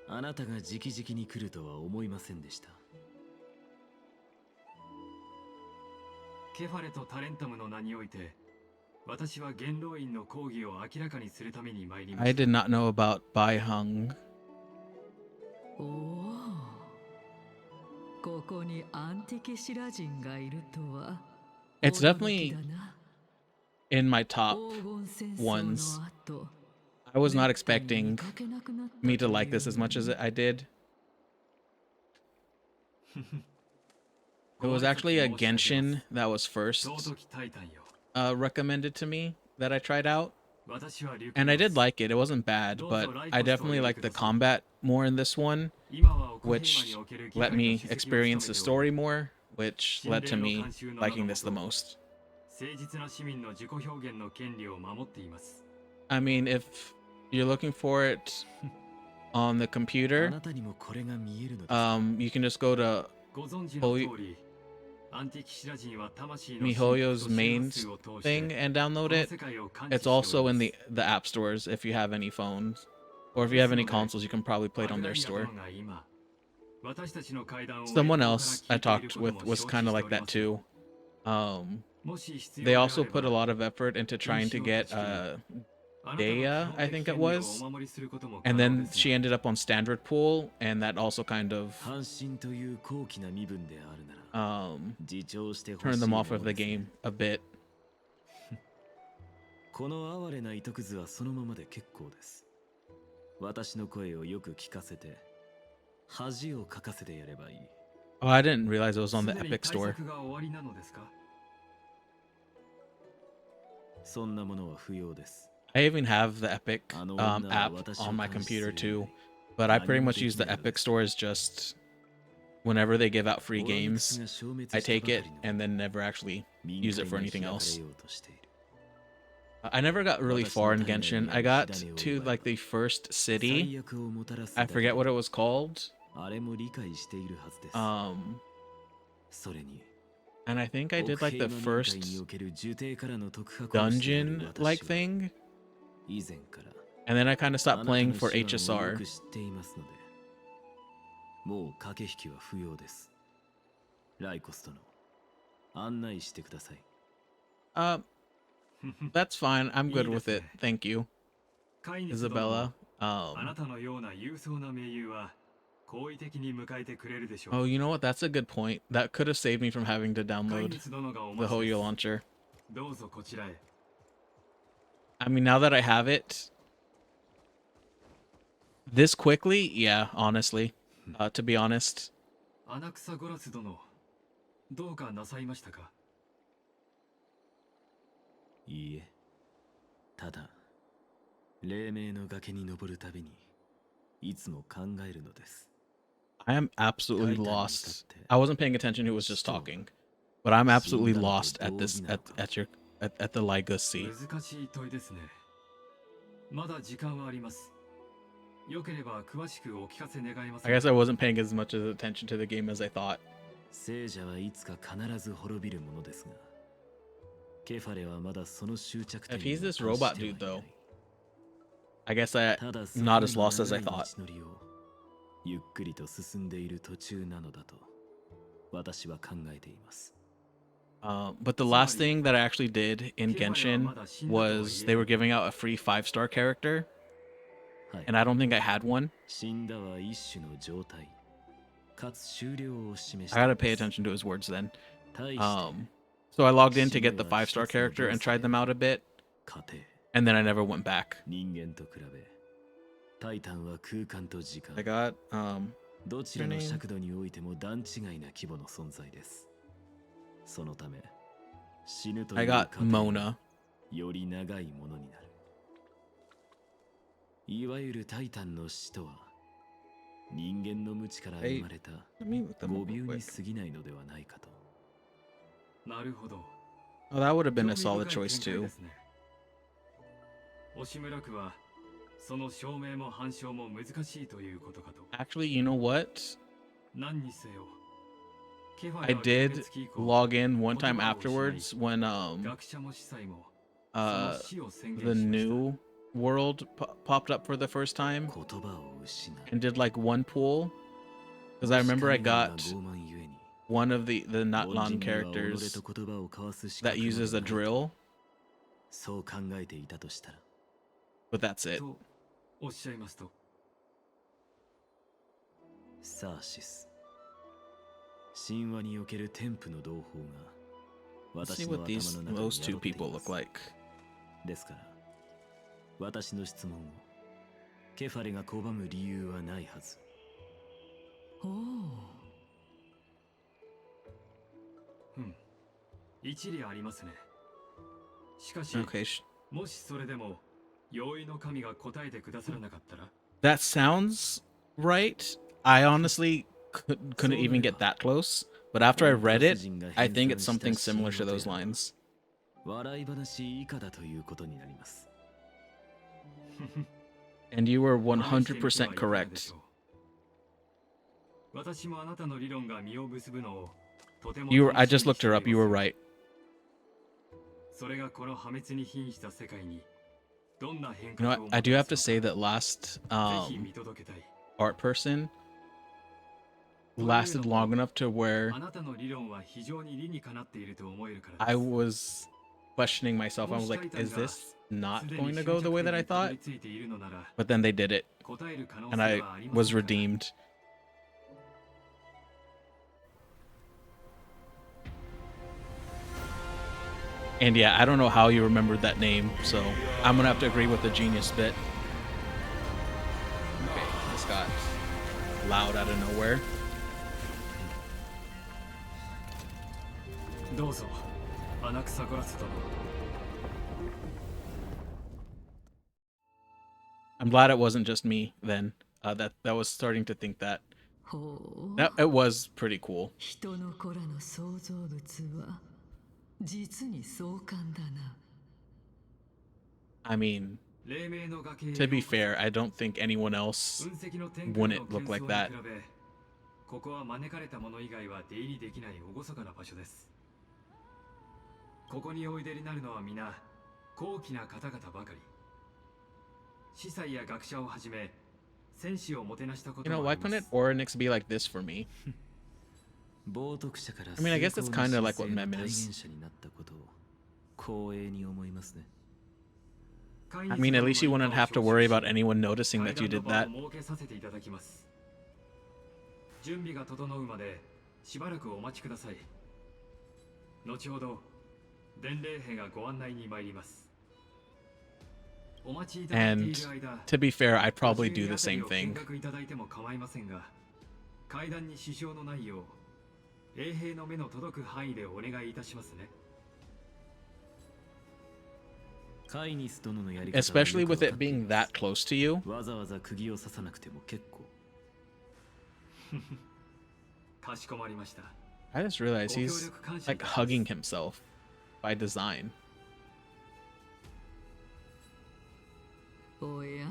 あなたが直々に来るとは思いませんでした。ケファレとタレンタムの名において、私は元老院の講義を明らかにするために参りました。I did not know about Bai Hung. おお、ここにアンティキシラ人がいるとは。It's definitely in my top ones. I was not expecting me to like this as much as I did. It was actually a Genshin that was first recommended to me that I tried out. And I did like it. It wasn't bad, but I definitely liked the combat more in this one, which let me experience the story more, which led to me liking this the most. I mean, if you're looking for it on the computer, you can just go to MiHoYo's main thing and download it. It's also in the app stores if you have any phones. Or if you have any consoles, you can probably play it on their store. Someone else I talked with was kind of like that too. They also put a lot of effort into trying to get Dea, I think it was. And then she ended up on Standard Pool, and that also kind of turned them off of the game a bit. この哀れな糸くずはそのままで結構です。私の声をよく聞かせて、恥をかかせてやればいい。Oh, I didn't realize it was on the Epic Store. そんなものは不要です。I even have the Epic app on my computer too, but I pretty much use the Epic Store as just whenever they give out free games, I take it and then never actually use it for anything else. I never got really far in Genshin. I got to like the first city. I forget what it was called. And I think I did like the first dungeon like thing. And then I kind of stopped playing for HSR. That's fine. I'm good with it. Thank you, Isabella. Oh, you know what? That's a good point. That could have saved me from having to download the Hoyo launcher. I mean, now that I have it this quickly, yeah, honestly, to be honest. いいえ、ただ黎明の崖に登るたびにいつも考えるのです。 I am absolutely lost. I wasn't paying attention who was just talking, but I'm absolutely lost at this at the legacy. 難しい問いですね。まだ時間はあります。よければ詳しくお聞かせ願えますか。 I guess I wasn't paying as much attention to the game as I thought. 聖者はいつか必ず滅びるものですが。 If he's this robot dude, though, I guess I'm not as lost as I thought. ゆっくりと進んでいる途中なのだと私は考えています。 But the last thing that I actually did in Genshin was they were giving out a free 5-star character, はい。 and I don't think I had one. 死んだは一種の状態かつ終了を示し I てい gotta ま pay す。 attention to his words then. 対して So I logged in to get the 5-star character and tried them out a bit, 過程 and then I never went back. 人間と比べタイタンは空間と時間 I got どちらの尺度においても段違いな規模の存在です。そのため死ぬとい I う got 過程が Mona. より長いものになる。いわゆるタイタンの死とは人間の無知から生まれた Let me look them 誤 up 謬 real に quick. 過ぎないのではないかと。なるほど。 Oh, that would have been a 興味 solid 深い choice 見解 too. ですね。押村区はその証明も反証も難しいということかと。 Actually, you know what? 何にせよ。ケファ I や did 月期以降 log in one 言 time 葉を失い afterwards when 学者も司祭もそ uh の死を宣 the 言しました。 new world popped up for the first time 言葉を失う。 and did like one pool because I remember I got one of the Natlan characters that uses a drill, そう考えていたとしたら but that's it. とおっしゃいますと。サーシス神話における天賦の同胞が Let's see 私の what 頭 these の中に those 宿 two ってい people ます look like. ですから私の質問をケファレが拒む理由はないはず。おお、一理ありますね。しかし、 Okay, もしそれでも容易の神が答えてくださらなかったら、 that sounds right. I honestly couldn't even get that close, but after I read it, I think it's something similar to those lines. 笑い話以下だということになります。 And you were 話してみてはい 100% かがで correct. しょう。私もあなたの理論が実を結ぶのをとても I 楽し just みに looked her して up. い You ま were す。 right. それがこの破滅に瀕した世界にどんな変 You know 革 what? をも I た do ら have す to のか say that last ぜひ見届けたい。 art person lasted long enough to where あなたの理論は非常に理にかなっていると思えるから I です。 was questioning myself. I was like, is this not going to go the way that I thought? すでに終着点にたどり着いているのなら But then they did it, 答える可能 and 性 I はありませ was んから。 redeemed. And yeah, I don't know how you remembered that name, so I'm gonna have to agree with the genius bit. Okay, this got loud out of nowhere. どうぞ、穴草ゴラス殿。 I'm glad it wasn't just me then. That was starting to think that ほう、 that it was pretty cool. 人の子らの創造物は実に壮観だな。 I mean, 黎明の崖へ to be fair, I don't think anyone else 雲石の天空の wouldn't look 喧 like 騒 that. に比べ、ここは招かれた者以外は出入りできない厳かな場所です。ここにおいでになるのは皆高貴な方々ばかり。司祭や学者をはじめ、戦士をもてなしたこ You と know, もあ why りま couldn't す。 Oryx be like this for me? 冒涜者から I mean, I guess that's kinda like what 成功の mem is. 体現者になったことを光栄に思いますね。 I mean, at least you wouldn't have to worry about anyone noticing that you did that. 設けさせていただきます。準備が整うまでしばらくお待ちください。後ほど伝令兵がご案内に参ります。お待ちいただいてい And る間、 to be fair, I'd probably 途 do 中 the same 辺りを thing. 見学いただいても構いませんが、階段に支障のないよう衛兵の目の届く範囲でお願いいたしますね。 カイニス殿のやり方は Especially よく with わ it かってい being ます that close to you. わざわざ釘を刺さなくても結構。かしこまりました。 I just realized he's like hugging himself by design. おや、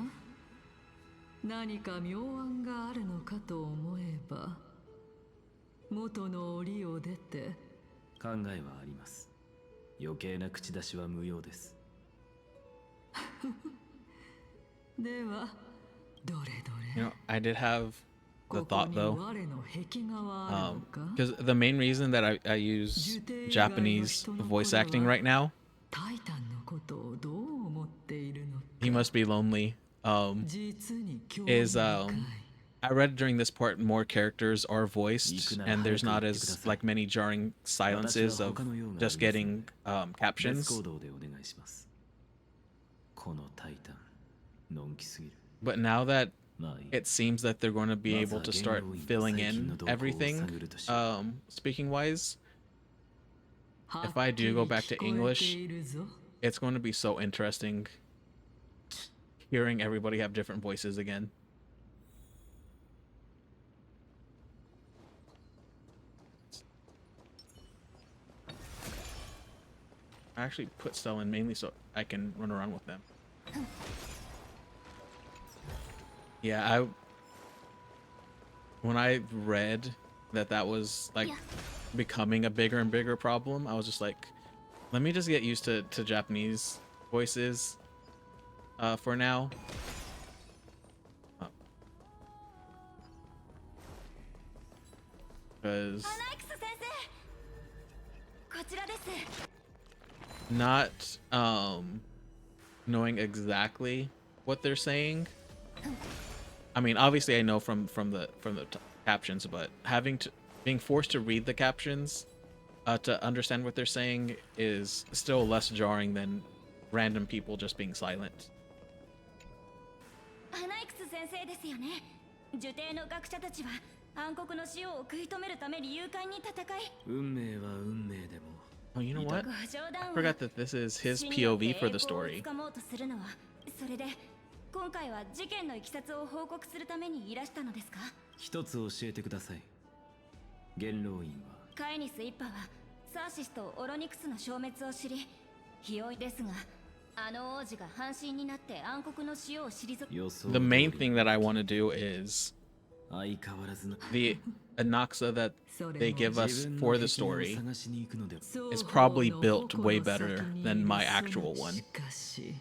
何か妙案があるのかと思えば、元の檻を出て考えはあります。余計な口出しは無用です。ではどれど You れ know, I did have the ここ thought に though. 我の壁画はあるのか Because the main reason that I use 受刑以外の Japanese 人の voice これ acting は right now, タイタンのことをどう思っているの he か must be lonely. 実に興味 Is 深い I read during this part more characters are voiced and there's not as 行くなら早く言ってください。 like many jarring 私は silences of 他の用があり just ますの getting で別 captions. 行動でお願いします。このタイタン、のんきすぎる。 But now that まあいい。 it seems that they're going to be able to start filling in everything, speaking wise, if I do go back to はっきり聞こえて English, いるぞ it's going to be so interesting hearing everybody have different voices again. I actually put Stella in mainly so I can run around with them. Yeah, when I read that that was like becoming a bigger and bigger problem, I was just like, let me just get used to Japanese voices for now. Because アナイクス先生こちらです not knowing exactly what they're saying. I mean, obviously I know from the captions, but being forced to read the captions to understand what they're saying is still less jarring than random people just being silent. アナイクス先生ですよね受刑の学者たちは暗黒の死を食い止めるために勇敢に戦い運命は運命でも Oh, you know what? ご冗 I 談は forgot that this is his 死によって POV for the 栄光を story. つかもうとするのはそれで今回は事件のいきさつを報告するためにいらしたのですか一つ教えてください。元老院はカイニス一派はサーシスとオロニクスの消滅を知り非容ですがあの王子が半身になって暗黒の死を退く予想 The main thing that I want to do is 相変わらずの the Anaxa that それ they も give 自 us 分の for the 敵を story 探しに行くので is 双 probably 方の built 矛 way の先 better にい than る my そ actual の one. しかし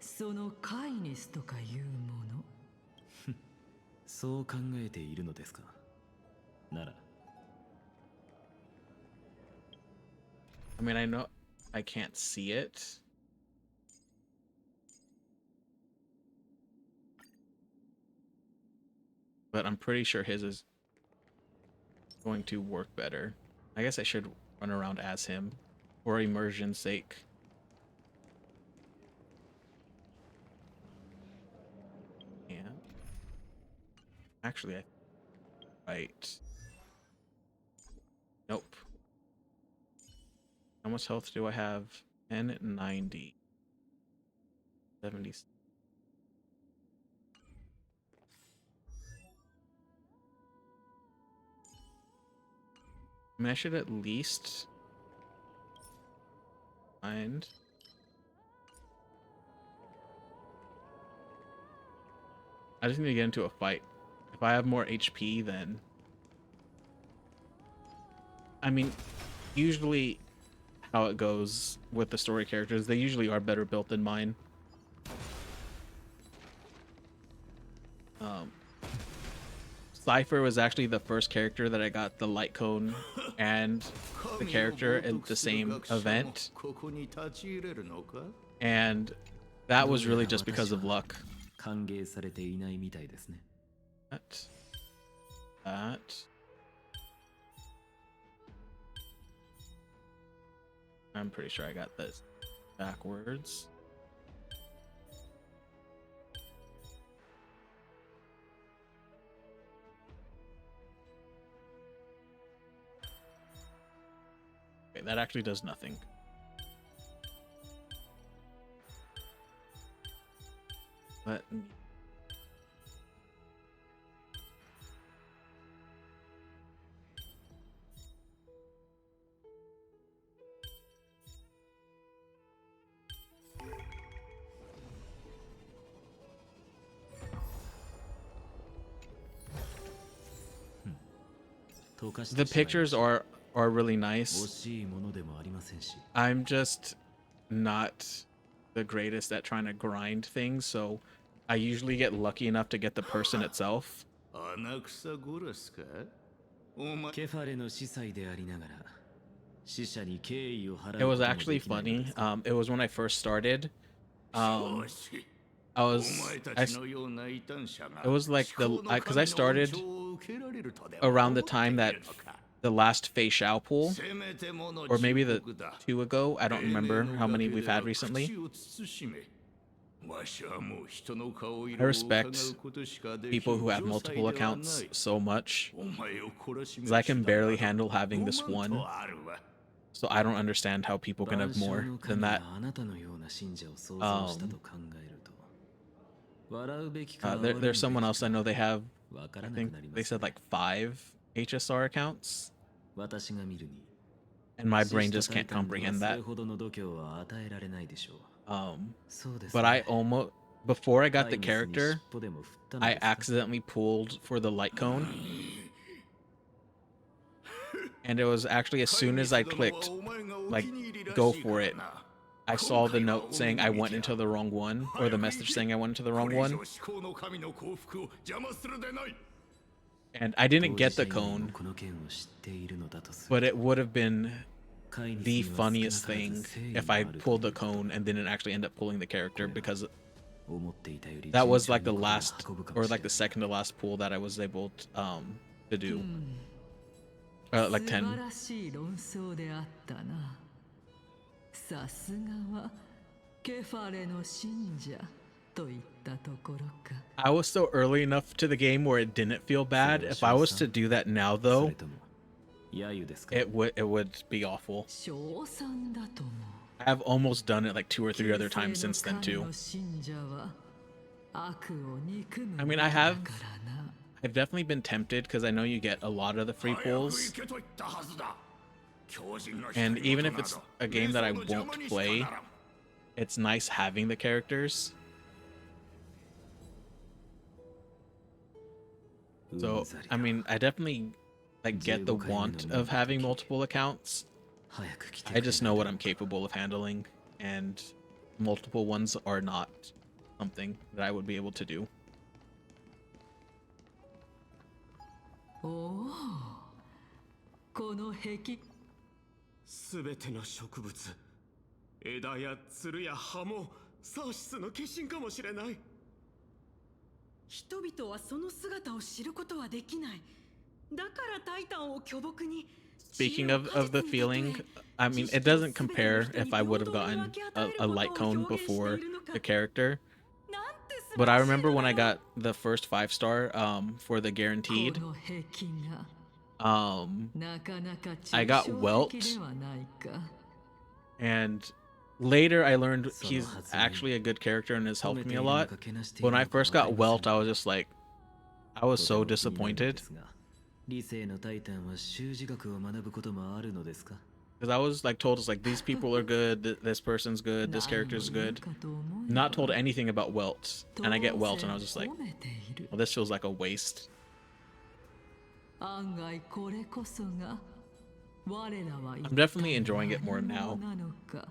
そのカイニスとかいうものそう考えているのですか。なら I mean, I know I can't see it. But I'm pretty sure his is going to work better. I guess I should run around as him for immersion's sake. Yeah. Actually, right. Nope. How much health do I have? 10, 90. 70. I mean, I should at least find. I just need to get into a fight. If I have more HP, then I mean, usually how it goes with the story characters, they usually are better built than mine. Cypher was actually the first character that I got the light cone and the character in the same event, and that was really just because of luck. 歓迎されていないみたいですね。 That. I'm pretty sure I got this backwards. Okay, that actually does nothing. Let me... The pictures are really nice. 惜しいものでもありませんし。 I'm just not the greatest at trying to grind things, so I usually get lucky enough to get the person itself. ケファレの司祭でありながら死者に敬意を払 It う was ことも actually できないの funny. ですか It was when I first started. Um, I was it was like because I started around the time that the last Fei Shao pool, or maybe the two ago. I don't remember how many we've had recently. I respect people who have multiple accounts so much, because I can barely handle having this one. So I don't understand how people can have more than that. あなたのような信者を創造したと考えると笑うべきか There's someone else I know they have. わか I らなく think なりま they す said like 5 HSR accounts, 私が見るに and my brain 死し just たタイ can't タンには comprehend それ that. ほどの度胸は与えられないでしょう そうです But I ね almost before I got the タイムスに character, 尻尾でも振ったの I ですか accidentally pulled for the light cone, and it was actually as soon as I clicked, like, go for it, I saw the note saying I went into the wrong one, or the message saying I went into the wrong one, and I didn't 当 get 事者 the 以外も cone, この件を知っているのだとする but it would have been 会議 the には少な funniest からず thing 誠意 if も I あると pulled い the うこと cone and didn't actually end up pulling the character, because 思っていたより that was 順調 like the にことを last 運ぶかも or しれ like ない the second to last pool that I was able to do. Like 素晴 10. らしい論争であったな。さすがはケファレの信者といったところか。I was still early enough to the game where it didn't feel bad. If I was to do that now そ though, れとも揶揄ですか it would be awful. 称賛だと思う。 I've almost done it like 2 or 3 other times 平 since 成 then の too. 神の信者は悪を憎む I mean, も I のだ have からな。 I've definitely been tempted because I know you get a lot of the free pulls, and even if it's a game that I won't play, it's nice having the characters. So, I mean, I definitely like get the want of having multiple accounts. 早く来て I just know what I'm capable of handling, and multiple ones are not something that I would be able to do. おお、この壁すべての植物、枝やつるや葉もサーシスの化身かもしれない。人々はその姿を知ることはできない。だからタイタンを巨木に。 Speaking of the feeling, I mean, it doesn't compare if I would have gotten a light cone before the character. But I remember when I got the first 5-star for the guaranteed, この壁が I なかなか got 抽象 Welt. 的ではないか。 and later I learned he's actually a good character and has helped me a lot. When I first got Welt, I was just like, I was so disappointed. 理性のタイタンは習字学を学ぶこともあるのですか Because I was like told, it's like, these people are good, this person's good, this character's good. Not told anything about Welt. And I get Welt and I was just like, 褒めている well, this feels like a waste. 案外これこそが我らは I'm definitely enjoying it more now. なのか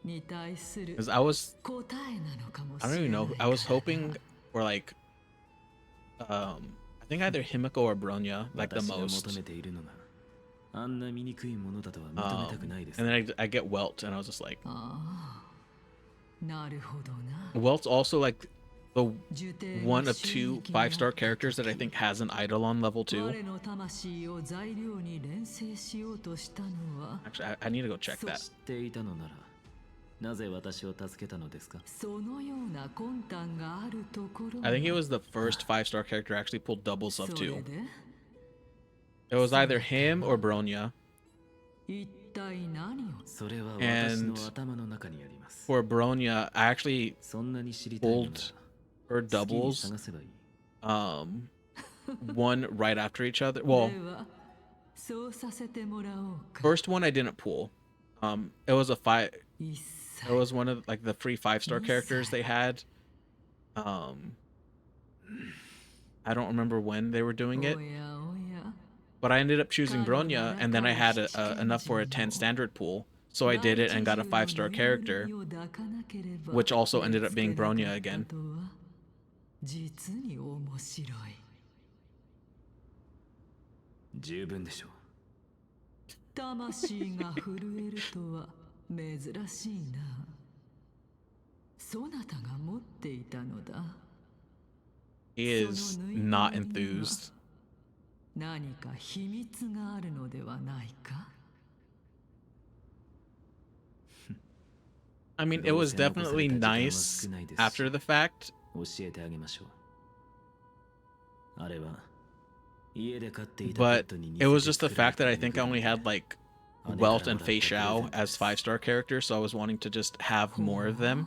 に対する Because I was, 答えなのかもし I れ don't ない even know, I was hoping for like, I think either Himiko or Bronya, like the 私が求 most. めているのならあんな醜いものだとは認めたくないです And then I get Welt and I was just like, ああ、なるほどな。 Welt's also like the 受定 one の of 2襲撃にあった 5-star characters that I think has an idol on level 2. 我の魂を材料に錬成しようとしたのは Actually, I need to go check that. 知っていたのならなぜ私を助けたのですかそのような魂胆があるところ I think it was the first 5-star character actually pulled doubles of それ 2. で It was either him or Bronya. 一体何をそれは私 And の頭の中にあります for Bronya, I actually そんなに知りたいのなら pulled her 好きに doubles 探せばいい one right after each other. Well, ではそうさせてもらおうか first one I didn't pull. It was a 5. 一 It was one of like the free 5-star characters they had. I don't remember when they were doing 切 it, おやおや but I ended up choosing Bronya, and then I had enough for a 10 standard pool, so I did it and got a 5-star character, which also ended up being Bronya again. 実に面白い十分でしょう。魂が震えるとは珍しいな。そなたが持っていたのだ。He is not enthused. 何か秘密があるのではないか。I mean, it was definitely nice after the fact, 教えてあげましょう。あれは家で飼っていたペッ but トに似 it せ was て just the 作られ fact た that I ぬぐ think I るみ only で had like 姉から Welt も and らったプレ Fei ゼン Xiao ト as です。 5-star characters, so I was wanting to just have more of them.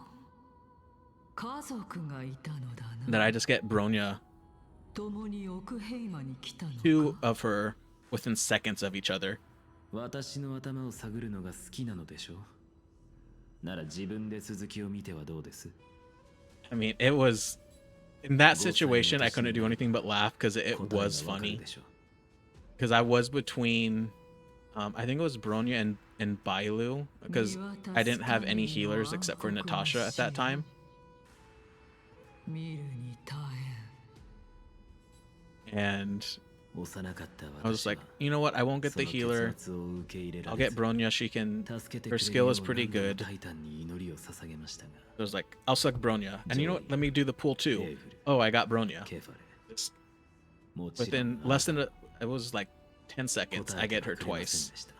家族がいたのだ And then な。 I just get Bronya, 共に奥平間に来たのか。 two of her within seconds of each other. 私の頭を探るのが好きなのでしょう。なら自分で続きを見てはどうです？ I mean, it was in that situation I couldn't do anything but laugh because it 答えが was わかる funny. でしょう。 Because I was between, I think it was Bronya and Bailu, because I didn't have any healers except for Natasha at that time. 見るに耐 And 幼かった I was 私 just は like, you know what? I won't get そ the の結 healer. 末を受け入れら I'll れ get ず Bronya. She can. 助けて Her くれる skill よう is pretty 何度も good. タイタンに祈りを捧げましたが、 I was like, I'll suck Bronya. And you know what? Let me do the pool too. Oh, I got Bronya. ケファレ、 Just もちろ within ん less than it was like 10 seconds. 答 I えて get は her くれません twice. でした。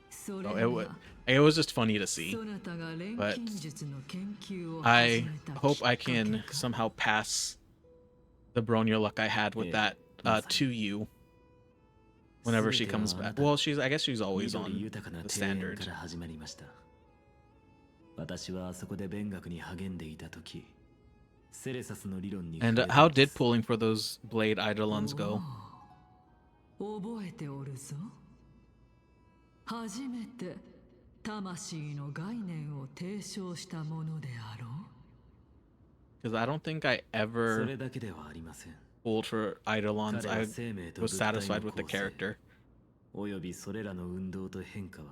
それ So は it was just funny to see. そなたが錬 But 金術の研究を I 始めた hope I きっかけ can か。 somehow pass the Bronya luck I had with Yeah, that to you whenever she comes back. Well, I guess she's always 緑 on 豊かな the 庭園 standard. から始まりました。私はあそこで勉学に励んでいたとき、セレサスの理論に And 触れた how ので did す。 pulling for those blade eidolons go? 覚えておるぞ。初めて魂の概念を提唱したものであろう。 Because I don't think I そ ever れだけではありません。 pulled for eidolons. 彼 I は生命と was 物体 satisfied の with the 構成 character. およびそれらの運動と変化は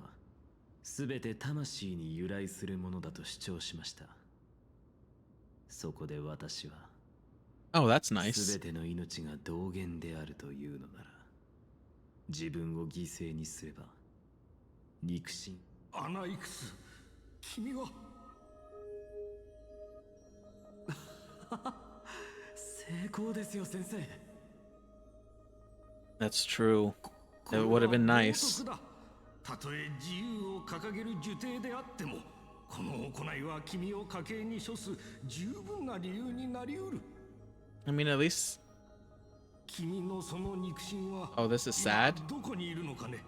すべて魂に由来するものだと主張しました。そこで私は Oh, that's す nice. べての命が同源であるというのなら、自分を犠牲にすれば肉親。アナイクス、君は成功ですよ先生。 That's true. It would have been nice. たとえ自由を掲げる受刑であっても、この行いは君を家計に処す十分な理由になりうる。 I mean, at least. 君のその肉親は Oh, this is sad. 今どこにいるのかね。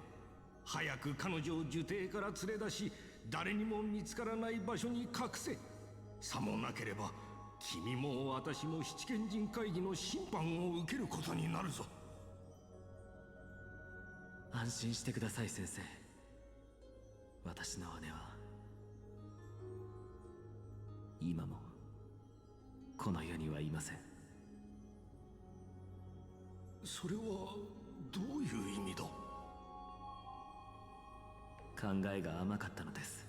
早く彼女を受刑から連れ出し、誰にも見つからない場所に隠せ。さもなければ、君も私も七賢人会議の審判を受けることになるぞ。安心してください先生。私の姉は今もこの世にはいません。それはどういう意味だ。考えが甘かったのです。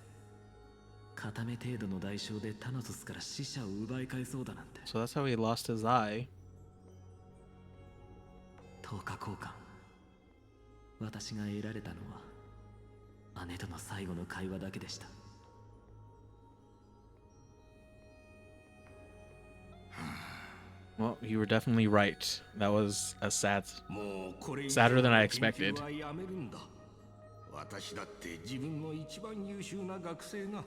片目程度の代償でタノソスから死者を奪い返そうだなんて。 So that's how he lost his eye. 10日交換。私が得られたのは姉との最後の会話だけでした。Well, you were definitely right. That was a sadder than I expected. 私だって自分の一番優秀な学生が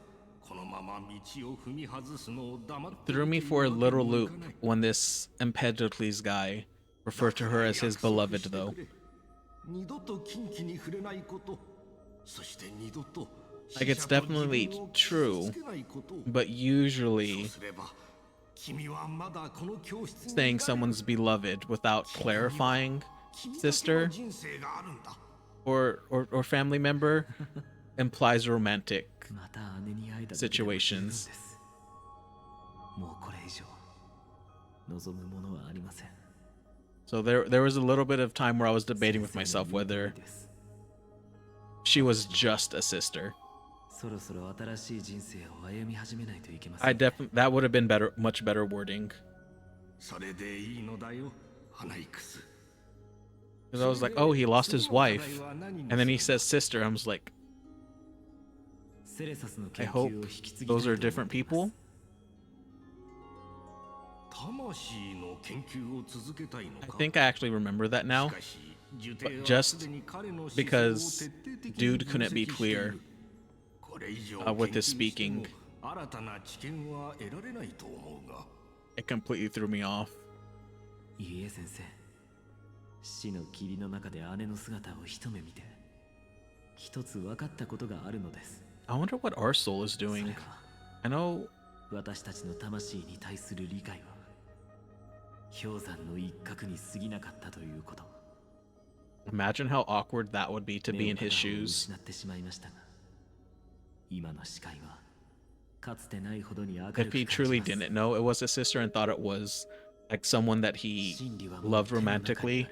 このまま道を踏み外すのを黙って Threw me for a little loop when this Empedocles guy referred to her as his beloved, though. 二度と禁忌に触れないこと、そして二度と Like, it's definitely true, but usually saying someone's beloved without clarifying sister or family member implies romantic また姉に会えた situations. もうこれ以上望むものはありません。 So there was a little bit of time where I was debating with myself whether she was just a sister. そろそろ新しい人生を歩み始めないといけません。 That would have been much better wording. それでいいのだよ、アナイクス。Because I was like, oh, he lost his wife. And then he says sister. I was like, I hope those are different people. I think I actually remember that now. But just because dude couldn't be clear with his speaking, it completely threw me off. いいえ先生、死の霧の中で姉の姿を一目見て一つ分かったことがあるのです。 I wonder what our soul is doing. I know 私たちの魂に対する理解は氷山の一角に過ぎなかったということ。 Imagine how awkward that would be to be in his shoes. 失ってしまいましたが、今の視界はかつてないほどに明るく If he truly didn't know it was his sister and thought it was like someone that he loved romantically,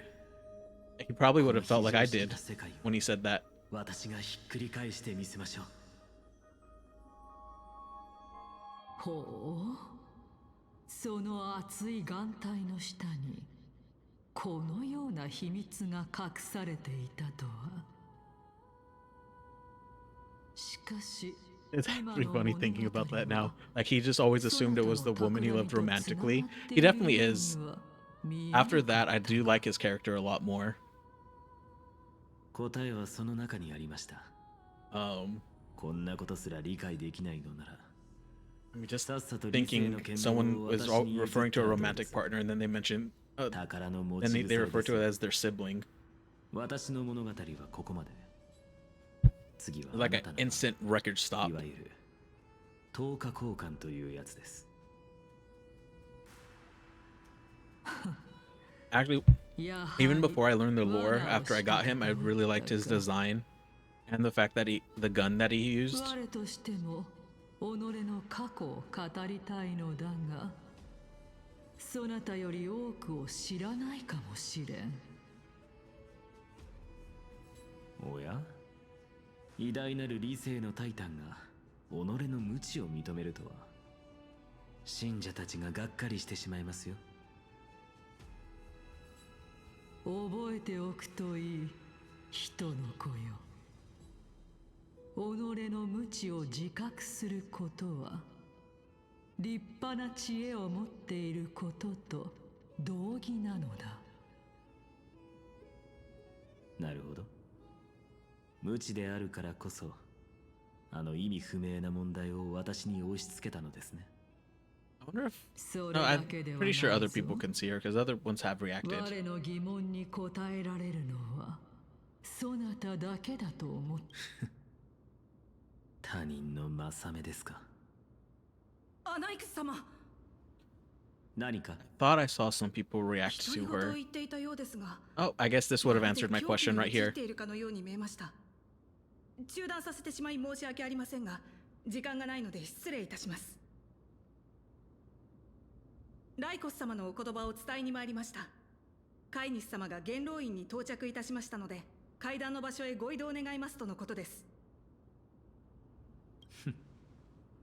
he probably would have felt like I did when he said that. 私がひっくり返してみせましょう。ほう、その熱い眼帯の下にこのような秘密が隠されていたとは。しかし It's actually funny thinking about that now. Like, he just always assumed it was the woman he loved romantically. He definitely is. After that, I do like his character a lot more. 答えはその中にありました。こんなことすら理解できないのなら。 I'm just thinking someone was all referring to a romantic partner, and then they mention, then they refer to it as their sibling. 私の物語はここまで。 Like an instant record stop. いわゆる10日交換というやつです。 Actually, even before I learned the lore, after I got him, I really liked his design and the fact that the gun that he used. 我としても己の過去を語りたいのだが、そなたより多くを知らないかもしれん。おや、偉大なる理性のタイタンが己の無知を認めるとは、信者たちががっかりしてしまいますよ。覚えておくといい、人の子よ。己の無知を自覚することは、立派な知恵を持っていることと同義なのだ。なるほど。無知であるからこそ、あの意味不明な問題を私に押し付けたのですね。I wonder if... No, I'm pretty sure other people can see her because other ones have reacted. 我の疑問に答えられるのは、そなただけだと思って。他人の正目ですか。アナイクス様。何か Thought I saw some people react to her. Oh, I guess this would have answered my question right here. 中断させてしまい申し訳ありませんが、時間がないので失礼いたします。ライコス様のお言葉を伝えに参りました。カイニス様が元老院に到着いたしましたので、階段の場所へご移動願いますとのことです。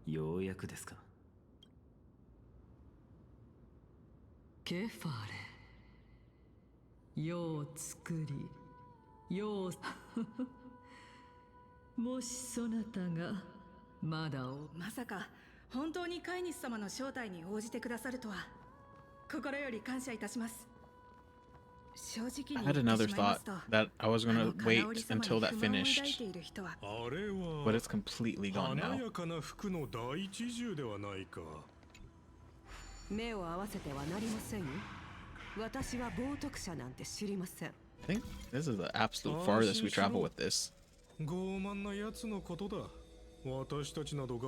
ようやくですか。ケファレ、世を作り、世をもしそなたがまだまさか本当にカイニス様の招待に応じてくださるとは心より感謝いたします。正直に I had another thought that I was gonna wait until that finished, but it's completely gone now. 目を合わせてはなりません。私は冒涜者なんて知りません。 I think this is the absolute farthest we travel with this.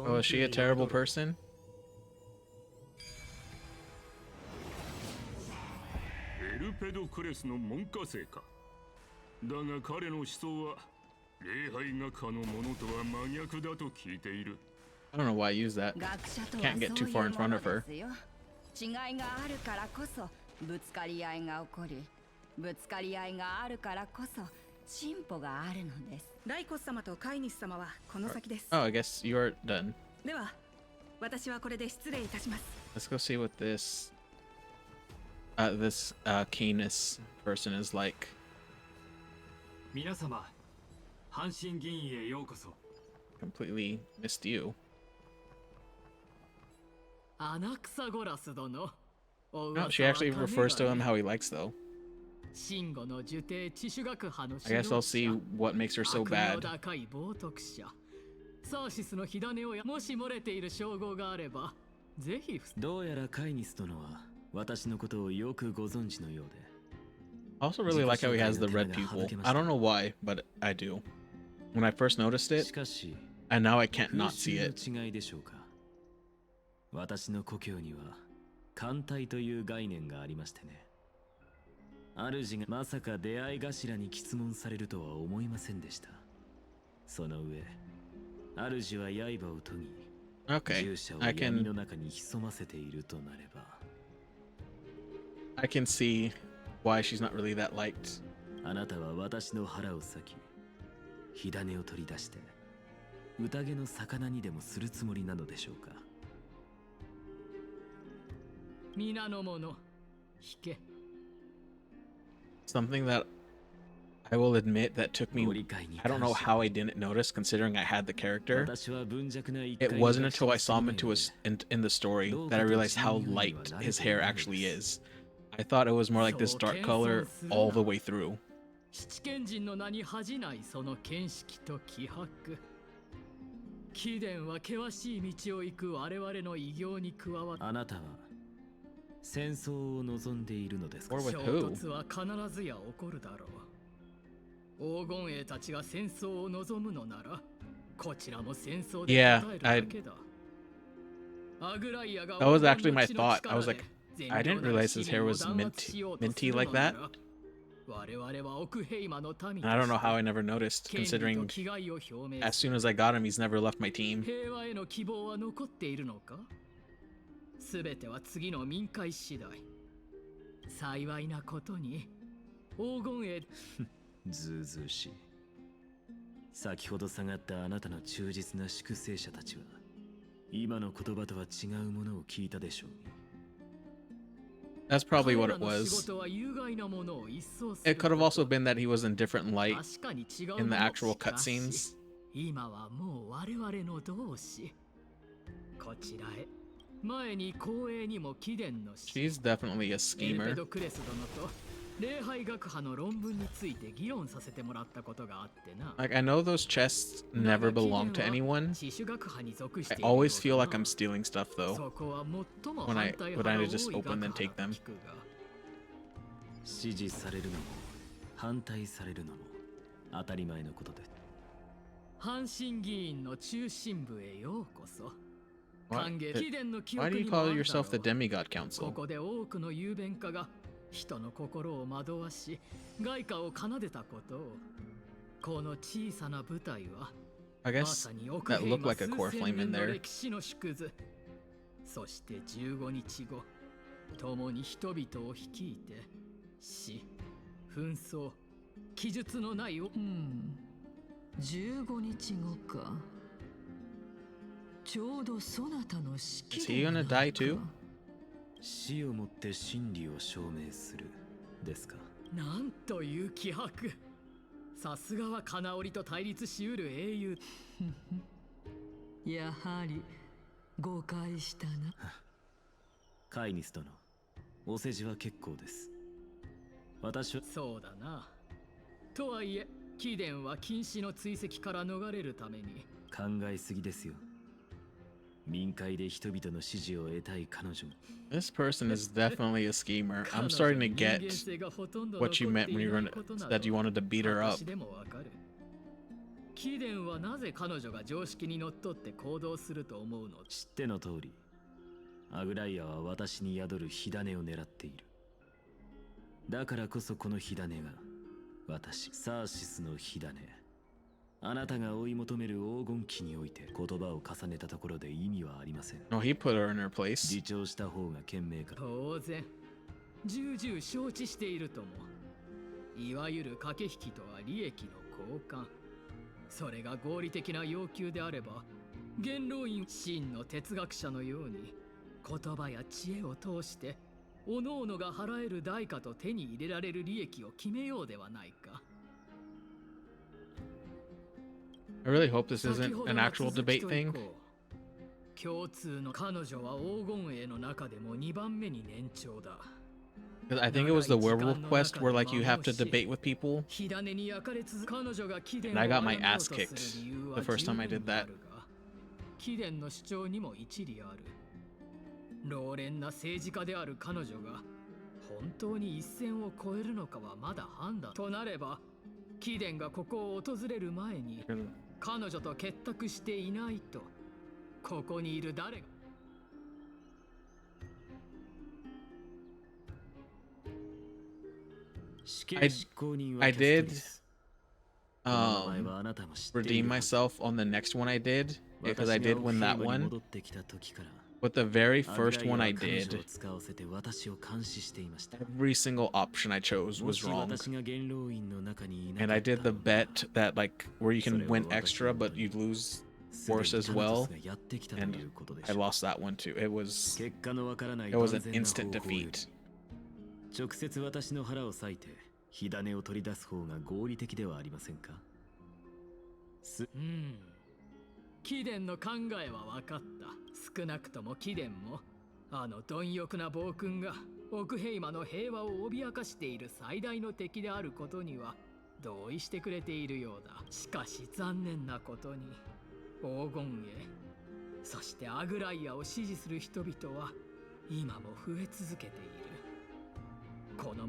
Oh, is she a terrible person? エルペドクレスの門下生か。だが彼の思想は礼拝学科のものとは真逆だと聞いている。 I don't know why I use that. Can't get too far in front of her. 違いがあるからこそぶつかり合いが起こり、ぶつかり合いがあるからこそ進歩があるのです。ライコス様とカイニス様はこの先です。 Oh, I guess you're done. では、私はこれで失礼いたします。 Let's go see what this Canis person is like. 皆様、阪神議員へようこそ。 Completely missed you. 穴草ゴラス殿。 No, she actually refers to him how he likes, though. 真吾の受定知種学派の I guess I'll see what makes her so 悪名 bad. 高い冒涜者サーシスの火種をもし漏れている称号があればぜひどうやらカイニス殿は私のことをよくご存知のようで I also really like how he has the red pupil. I don't know why, but I do. When I first noticed it, しかし and now I can't not see 風 it. 習の違いでしょうか私の故郷には艦隊という概念がありましてね主がまさか出会い頭に詰問されるとは思いませんでしたその上主は刃を研ぎ Okay, 従者を I 闇の can 中に潜ませているとなれば I can see why she's not really that liked. あなたは私の腹を裂き火種を取り出して宴の魚にでもするつもりなのでしょうか皆の者引け Something that I will admit that took me, I don't know how I didn't notice considering I had the character. 私は文弱な一 It 回の wasn't 学者 until に I saw him 過ぎない in the story that I realized how light his hair actually is. I thought it was more like this dark color all the way through. 七賢人の名に恥じないその見識と気迫貴殿は険しい道を行く我々の偉業に加わっあなたは戦争を望んでいるのですか Or with 衝 who? 突は必ずや起こるだろう黄金兵たちが戦争を望むのならこちらも戦争で Yeah, 答えるだけだ That was actually my thought. I was like, I didn't realize his hair was minty like that. And I don't know how I never noticed, considering as soon as I got him, he's never left my team. 平和への希望は残っているのかすべては次の民会次第幸いなことに黄金兵ずうずうしい先ほど下がったあなたの忠実な粛清者たちは今の言葉とは違うものを聞いたでしょう That's probably what it was. It could have also been that he was in different light in the actual cutscenes. 今はもう我々の同志こちらへ前に光栄にも貴殿の She's definitely a エルペ schemer. ドクレス殿と礼拝学派の論文について議論させてもらったことがあってな Like, I know those chests never belong to anyone. I always feel like I'm stealing stuff, though, when I just open and take them. 支持されるのも反対されるのも当たり前のことで阪神議員の中心部へようこそ What? 歓迎貴殿の記 Why 憶 do you にもあ call るだろ yourself the う Demigod こ Council? こで多くの雄弁家が人の心を惑わし外貨を奏でたことをこの小さな舞台は I ま guess さに奥 that 平 looked 和 like a 数 core 千 flame 年 in の there. 歴史の縮図そして15日後共に人々を率いて死紛争記述のない15日後かちょうどそなたの式 Is he gonna die too? 死をもって真理を証明するですかなんという気迫さすがは金織と対立しうる英雄やはり誤解したなカイニス殿お世辞は結構です私はそうだなとはいえ貴殿は禁止の追跡から逃れるために考えすぎですよ民会で人々の支持を得たい彼女も This person is definitely a schemer. I'm starting to get what you meant when you were that you wanted to beat her up. 貴殿はなぜ彼女が常識にのっとって行動すると思うの知っての通りアグライアは私に宿る火種を狙っているだからこそこの火種が私サーシスの火種あなたが追い求める黄金期において言葉を重ねたところで意味はありません No, he put her in her place. 自重した方が賢明か当然重々承知しているともいわゆる駆け引きとは利益の交換それが合理的な要求であれば元老院真の哲学者のように言葉や知恵を通して各々が払える代価と手に入れられる利益を決めようではないか I really hope this isn't an actual debate thing. 共通の彼女は黄金栄の中でも2番目に年長だ。 Because I think it was the werewolf quest where like you have to debate with people. And I got my ass kicked the first time I did that. 貴殿の主張にも一理ある。老練な政治家である彼女が本当に一線を越えるのかはまだ判断となれば、貴殿がここを訪れる前に彼女と結託していないと、ここにいる誰が。 I did redeem myself on the next one I did because I did win that one. But the very first one I did, every single option I chose was wrong. And I did the bet that like where you can win extra but you lose worse as well. And I lost that one too. It was an instant defeat. 直接私の腹を裂いて火種を取り出す方が合理的ではありませんか。貴殿の考えは分かった。少なくとも貴殿もあの貪欲な暴君が奥平魔の平和を脅かしている最大の敵であることには同意してくれているようだ。しかし残念なことに黄金栄、そしてアグライアを支持する人々は今も増え続けている。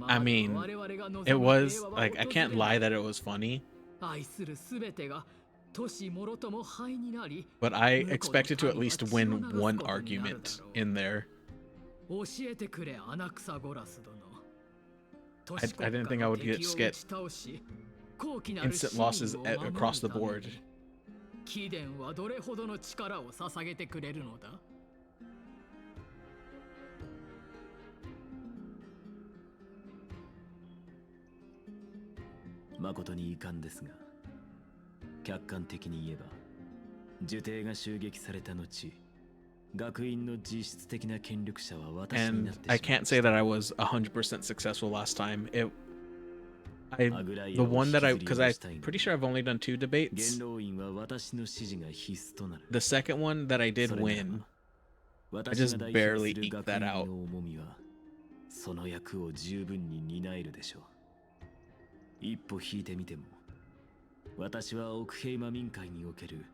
I mean, it was like, I can't lie that it was funny, but I expected to at least win one argument in there. I didn't think I would just get instant losses across the board. 貴殿はどれほどの力を捧げてくれるのだ。 誠に遺憾ですが、客観的に言えば、呪帝が襲撃された後、学院の実質的な権力者は私になってしまいました。 And I can't say that I was 100% successful last time. The one that because I'm pretty sure I've only done 2 debates. The second one that I did win, I just barely eked that out. その役を十分に担えるでしょう。 一歩引いてみても、私は奥平魔民会における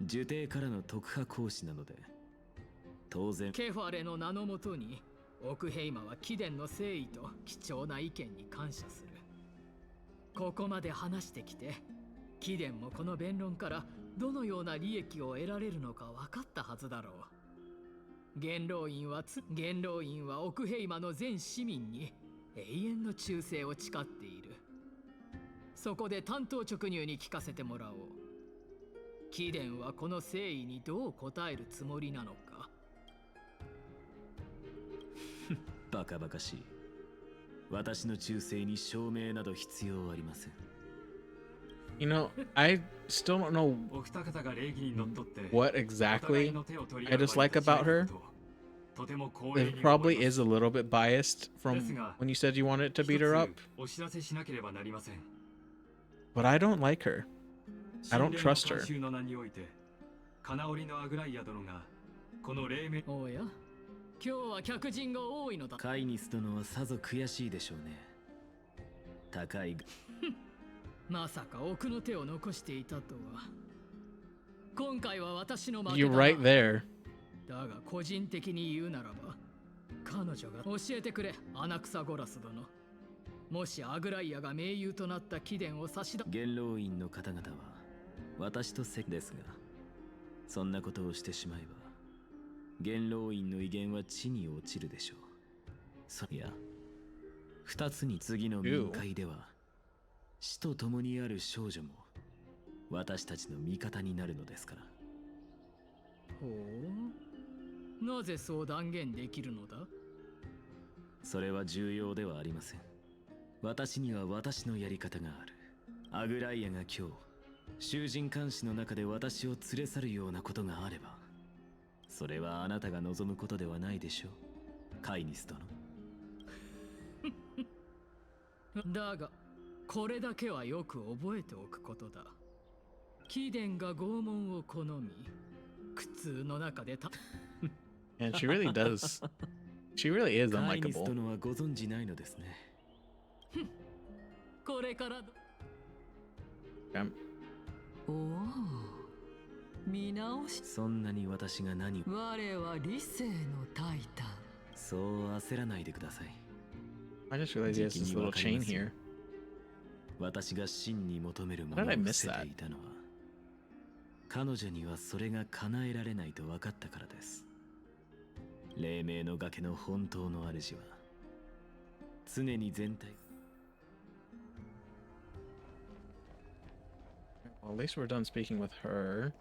呪帝からの特派講師なので、当然ケファレの名のもとに奥平魔は貴殿の誠意と貴重な意見に感謝する。ここまで話してきて、貴殿もこの弁論からどのような利益を得られるのか分かったはずだろう。元老院は奥平魔の全市民に永遠の忠誠を誓っている。 そこで単刀直入に聞かせてもらおう。貴殿はこの誠意にどう答えるつもりなのか。バカバカしい。私の忠誠に証明など必要ありません。You know, I still don't know what exactly I dislike about her. It probably is a little bit biased from when you said you wanted to beat her up. But I don't like her. I don't trust her. おや、今日は客人が多いのだ。カイニス殿はさぞ悔しいでしょうね。高い。まさか奥の手を残していたとは。今回は私の負けだ。You're right there. だが個人的に言うならば、彼女が教えてくれ、アナクサゴラス殿。 もしアグライアが盟友となった貴殿を差し出元老院の方々は私とセですが、そんなことをしてしまえば元老院の威厳は地に落ちるでしょう。そりゃ二つに次の民会では死と共にある少女も私たちの味方になるのですから。ほう、なぜそう断言できるのだ。それは重要ではありません。 私には私のやり方がある。アグライアが今日、囚人監視の中で私を連れ去るようなことがあれば、それはあなたが望むことではないでしょう、カイニス殿。だが、これだけはよく覚えておくことだ。貴殿が拷問を好み、苦痛の中でた。And she really does. She really is カイニス unlikable. 殿はご存じないのですね。これからど。Um, おお、見直し。そんなに私が何を。我は理性のタイタン。そう焦らないでください。I just realized he has this little chain here. 私が真に求めるも How の did I を miss 捨て that? ていたのは、彼女にはそれが叶えられないと分かったからです。黎明の崖の本当の主は、常に全体。Well, at least we're done speaking with her.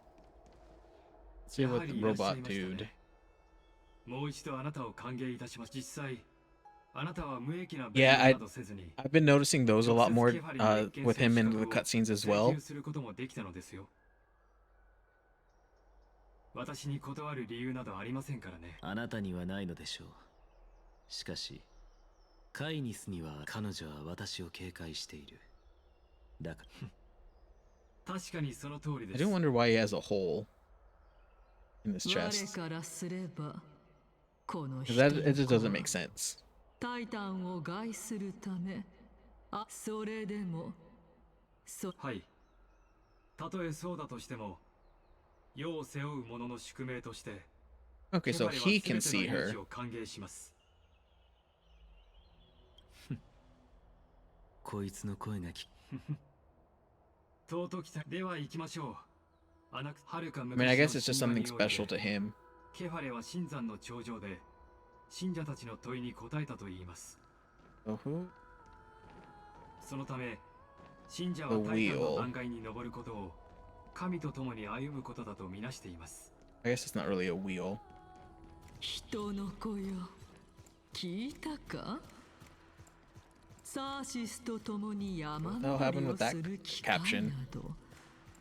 Let's see what the robot dude. もう一度あなたを歓迎いたします。実際、あなたは無益な Yeah, 弁護などせずに、 I've been noticing those a lot more with him in the cutscenes as well. 請求することもできたのですよ。私に断る理由などありませんからね。あなたにはないのでしょう。しかし、カイニスには彼女は私を警戒している。だから。確かにその通りで I す。 do wonder why he has a hole in his 我 chest. からすれば、この 'Cause 人 that の it just 子 doesn't は make sense. タイタンを害するため、あ、それでも、はい。たとえそうだとしても、世を背負う者の宿命として、 Okay, so ケファレは he can 全 see ての her. 命を歓迎します。こいつの声が聞尊きたでは行きましょう。はるか I 昔 mean, I の guess it's just 神 something 話において special to him. ケファレは神山の頂上で信者たちの問いに答えたと言います。 So who? そのため、信者は大胆な段階に登ることを神と共に歩むことだとみなしています。 I guess it's not really a wheel. 人の子よ、聞いたか？サーシスと共に山登りをする機会など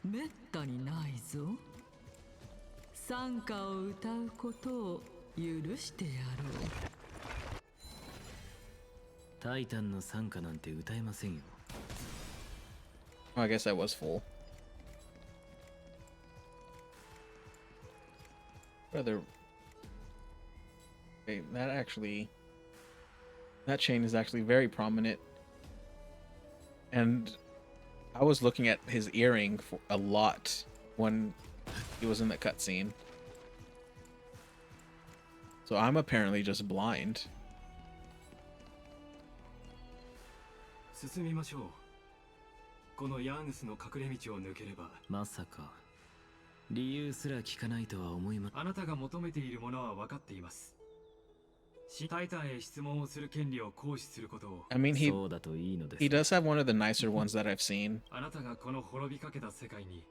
めったにないぞ。賛歌を歌うことを許してやろう。タイタンの賛歌なんて歌えませんよ。Oh, I guess that was full. Brother. Okay, that chain is actually very prominent. And I was looking at his earring for a lot when he was in the cutscene. So I'm apparently just blind. 進みましょう。このヤーヌスの隠れ道を抜ければ。まさか理由すら聞かないとは思いま。あなたが求めているものは分かっています。タイタンへ質問をする権利を行使することを。I mean, he そうだといいのです。 does have one of the nicer ones that I've seen. あなたがこの滅びかけた世界に。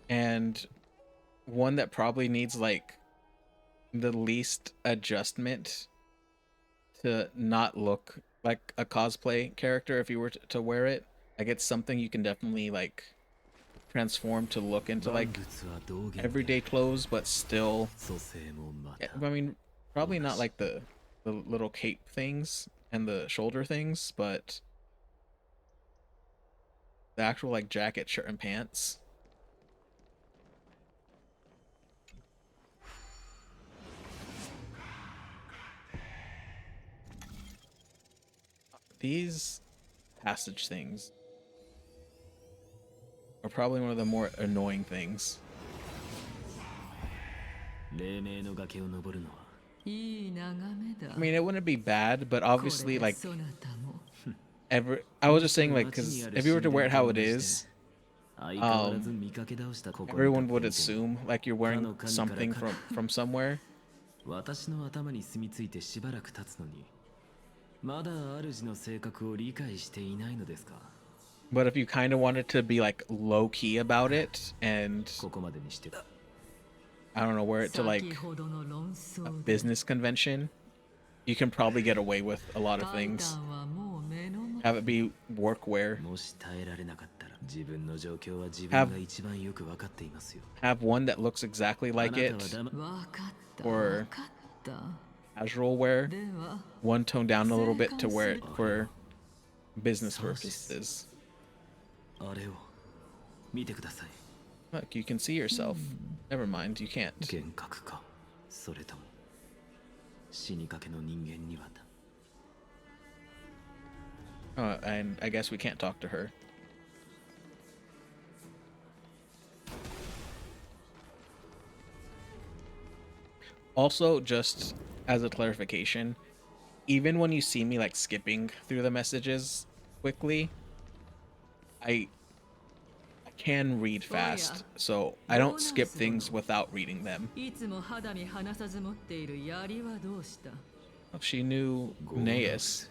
And one that probably needs like the least adjustment to not look like a cosplay character if you were to wear it. Like it's something you can definitely like transform to look into like everyday clothes, but still, I mean, probably not like the little cape things and the shoulder things, but the actual like jacket, shirt, and pants. These passage things are probably one of the more annoying things. 黎明の崖を登るのは。いい眺めだ。 I mean, it wouldn't be bad, but obviously, like, I was just saying, like, because if you were to wear it how it is, everyone would assume like you're wearing something from somewhere. 私の頭に住み着いてしばらく経つのに、まだ主の性格を理解していないのですか? But if you kind of wanted to be like low key about it and I don't know, wear it to like a business convention, you can probably get away with a lot of things. Have it be workwear. Have one that looks exactly like it, or casual wear. One toned down a little bit to wear it for business purposes. あれを見てください。 Look, you can see yourself. Never mind, you can't. 幻覚か、それとも死にかけの人間にはだ。 And I guess we can't talk to her. Also, just as a clarification, even when you see me like skipping through the messages quickly, I can read fast, so I don't skip things without reading them. いつも肌身離さず持っている槍はどうした？ She knew Neus.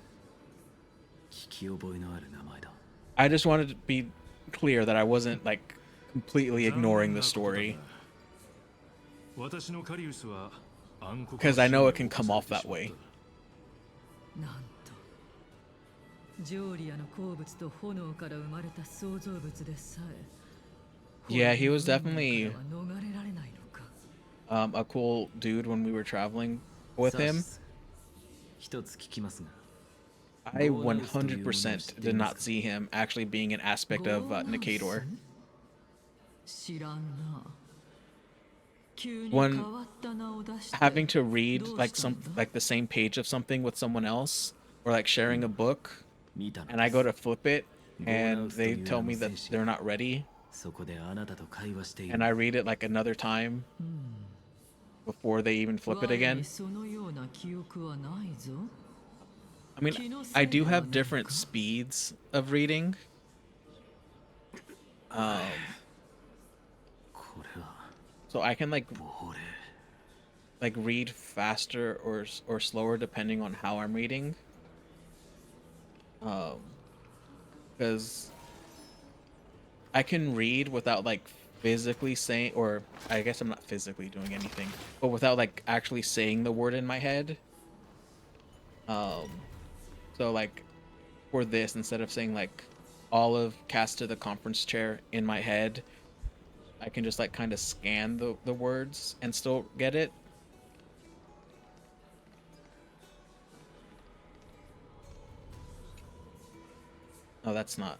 聞き覚えのある名前だ。 I just wanted to be clear that I wasn't like completely ignoring the story. 私のカリウスは暗黒 Because I know it can come off that way. なんとジョーリアの好物と炎から生まれた創造物でさえ Yeah, he was definitely 逃れられないのか。 a cool dude when we were traveling with him. 一つ聞きますが。 I 100% did not see him actually being an aspect of Nicator. 知らんな。急に When 変わった名を出して having to read like the same page of something with someone else, or like sharing a book, and I go to flip it and they tell me that they're not ready, そこであなたと会話している。 and I read it like another time before they even flip it 我に again. そのような記憶はないぞ。 I mean, I do have different speeds of reading. これは So I can like read faster or slower depending on how I'm reading. Because I can read without like physically saying, or I guess I'm not physically doing anything, but without like actually saying the word in my head. So like for this, instead of saying like Olive cast to the conference chair in my head, I can just like kind of scan the words and still get it. Oh, that's not.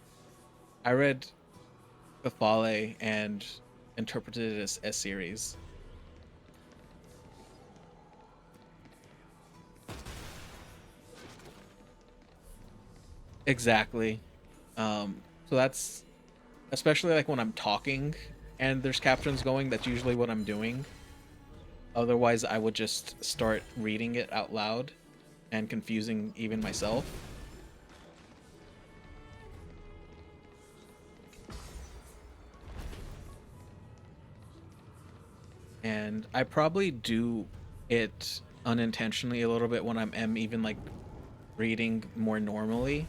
I read Cathale and interpreted it as a series. Exactly. So that's especially like when I'm talking and there's captions going, that's usually what I'm doing. Otherwise, I would just start reading it out loud and confusing even myself. And I probably do it unintentionally a little bit when I'm even like reading more normally.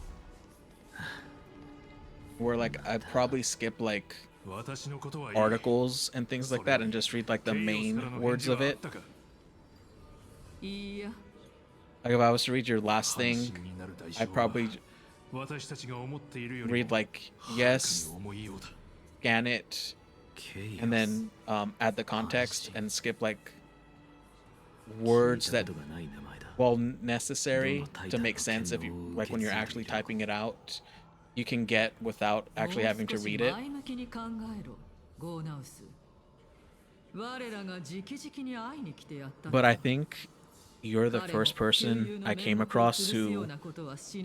Where like I probably skip like articles and things like that and just read like the main words of it. Like if I was to read your last thing, I'd probably read like yes, scan it, and then add the context and skip like words that, while necessary to make sense if you like when you're actually typing it out, you can get without actually having to read it. But I think you're the first person I came across who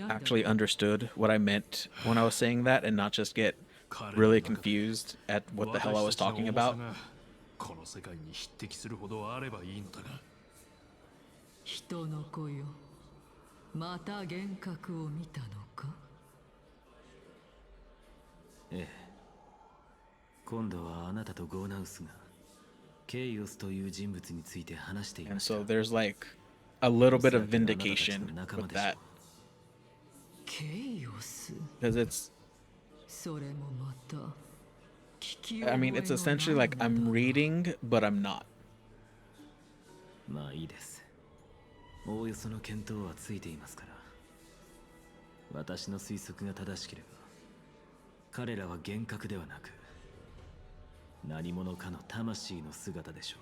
actually understood what I meant when I was saying that and not just get really confused at what the hell I was talking about. 人の子よ、また幻覚を見たのか？ええ。今度はあなたとゴーナウスがケイオスという人物について話していました。 And so there's like a little bit of vindication with that. ケイオス。 Because it's, それもまた。 I mean, it's essentially like I'm reading, but I'm not. まあいいです。おおよその見当はついていますから。私の推測が正しければ、彼らは幻覚ではなく、何者かの魂の姿でしょう。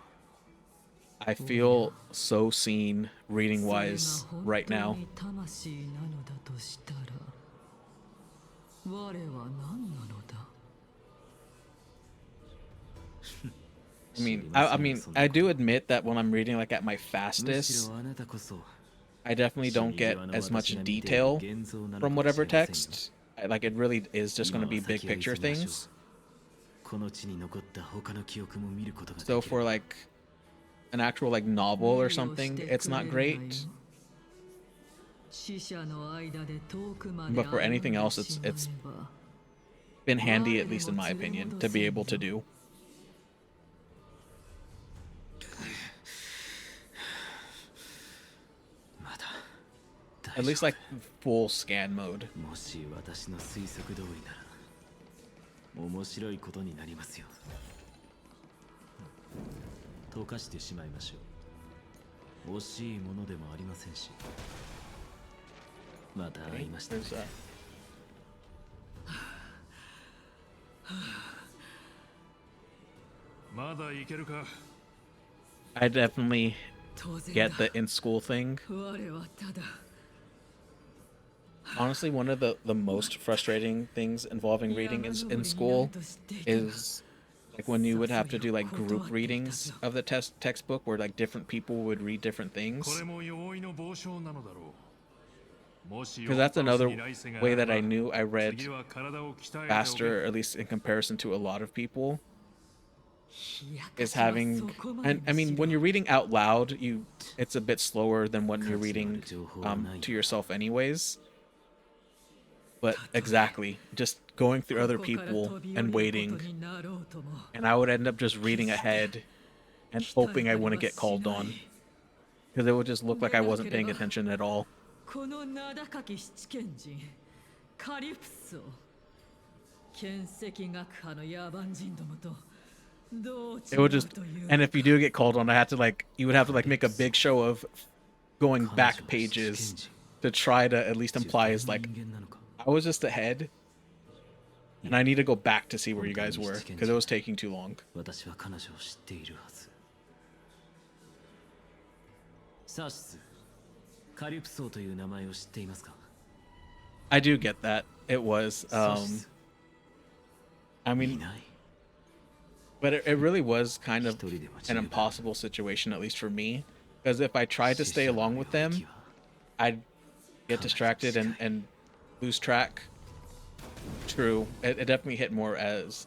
I feel so seen reading wise right now. 魂なのだとしたら、我は何なのだ。 I mean, I do admit that when I'm reading like at my fastest, I definitely don't get as much detail from whatever text. Like it really is just going to be big picture things. So for like an actual like novel or something, it's not great. But for anything else, it's been handy, at least in my opinion, to be able to do. At least like full scan mode. 面白いことになりますよ。溶かしてしまいましょう。惜しいものでもありませんし。また会いました。まだいけるか。 I definitely get the in school thing. Honestly, one of the most frustrating things involving reading in school is like when you would have to do like group readings of the textbook where like different people would read different things. Because that's another way that I knew I read faster, at least in comparison to a lot of people, is having, and I mean when you're reading out loud, it's a bit slower than when you're reading to yourself anyways. But exactly, just going through other people and waiting, and I would end up just reading ahead and hoping I wouldn't get called on, because it would just look like I wasn't paying attention at all. It would just, and if you do get called on, you would have to like make a big show of going back pages to try to at least imply as like I was just ahead, and I need to go back to see where you guys were because it was taking too long. I do get that. It was, I mean, but it really was kind of an impossible situation, at least for me, because if I tried to stay along with them, I'd get distracted and lose track. True, it definitely hit more as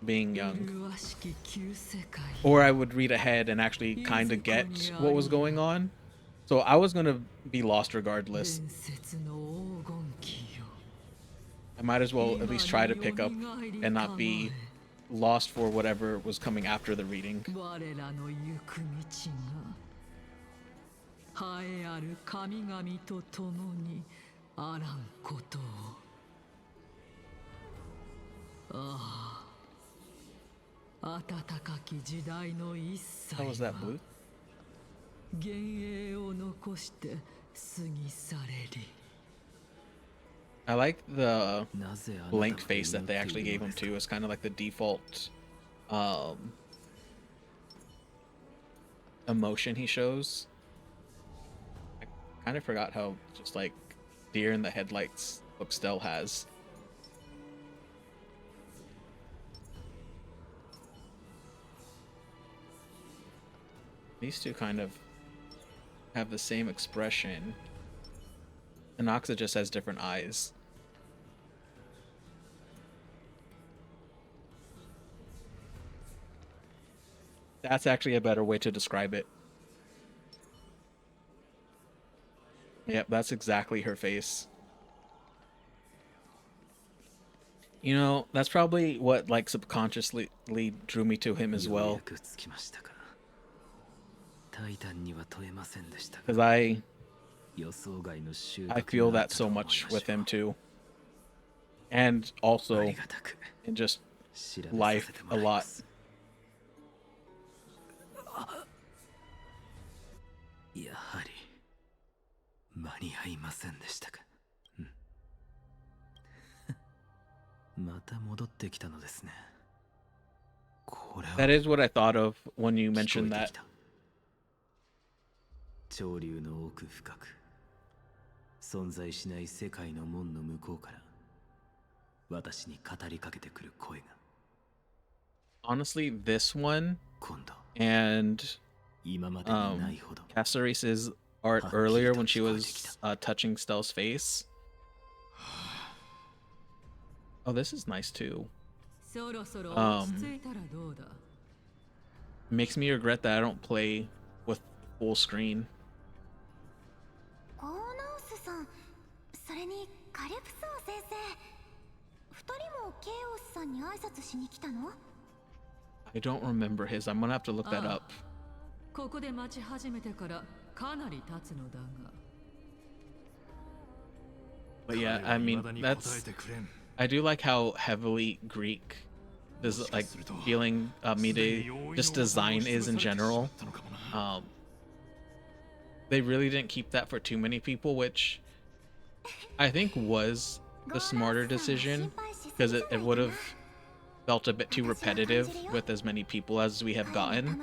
being young, or I would read ahead and actually kind of get what was going on, so I was gonna be lost regardless. I might as well at least try to pick up and not be lost for whatever was coming after the reading. How was that, Blue? I like the blank face that they actually gave him too. It's kind of like the default emotion he shows. I kind of forgot how just like deer in the headlights look Stell has. These two kind of have the same expression. Anoxa just has different eyes. That's actually a better way to describe it. Yep, that's exactly her face. You know, that's probably what like subconsciously drew me to him as well. Because I feel that so much with him too. And also in just life a lot. That is what I thought of when you mentioned that. 潮流の奥深く存在しない世界の門の向こうから私に語りかけてくる声が。 Honestly, this one 今度 and 今までにないほど Cacerese's art earlier when she was touching Stell's face. Oh, this is nice too. そろそろ落ち着いたらどうだ。 Makes me regret that I don't play with full screen. オーナウスさん、それにカリプソー先生、二人もケイオスさんに挨拶しに来たの？ I don't remember his. I'm gonna have to look that up. ここで待ち始めてからかなり経つのだが。 But yeah, I mean, that's... I do like how heavily Greek this like feeling Mide just design is in general. They really didn't keep that for too many people, which I think was the smarter decision, because it would have felt a bit too repetitive with as many people as we have gotten.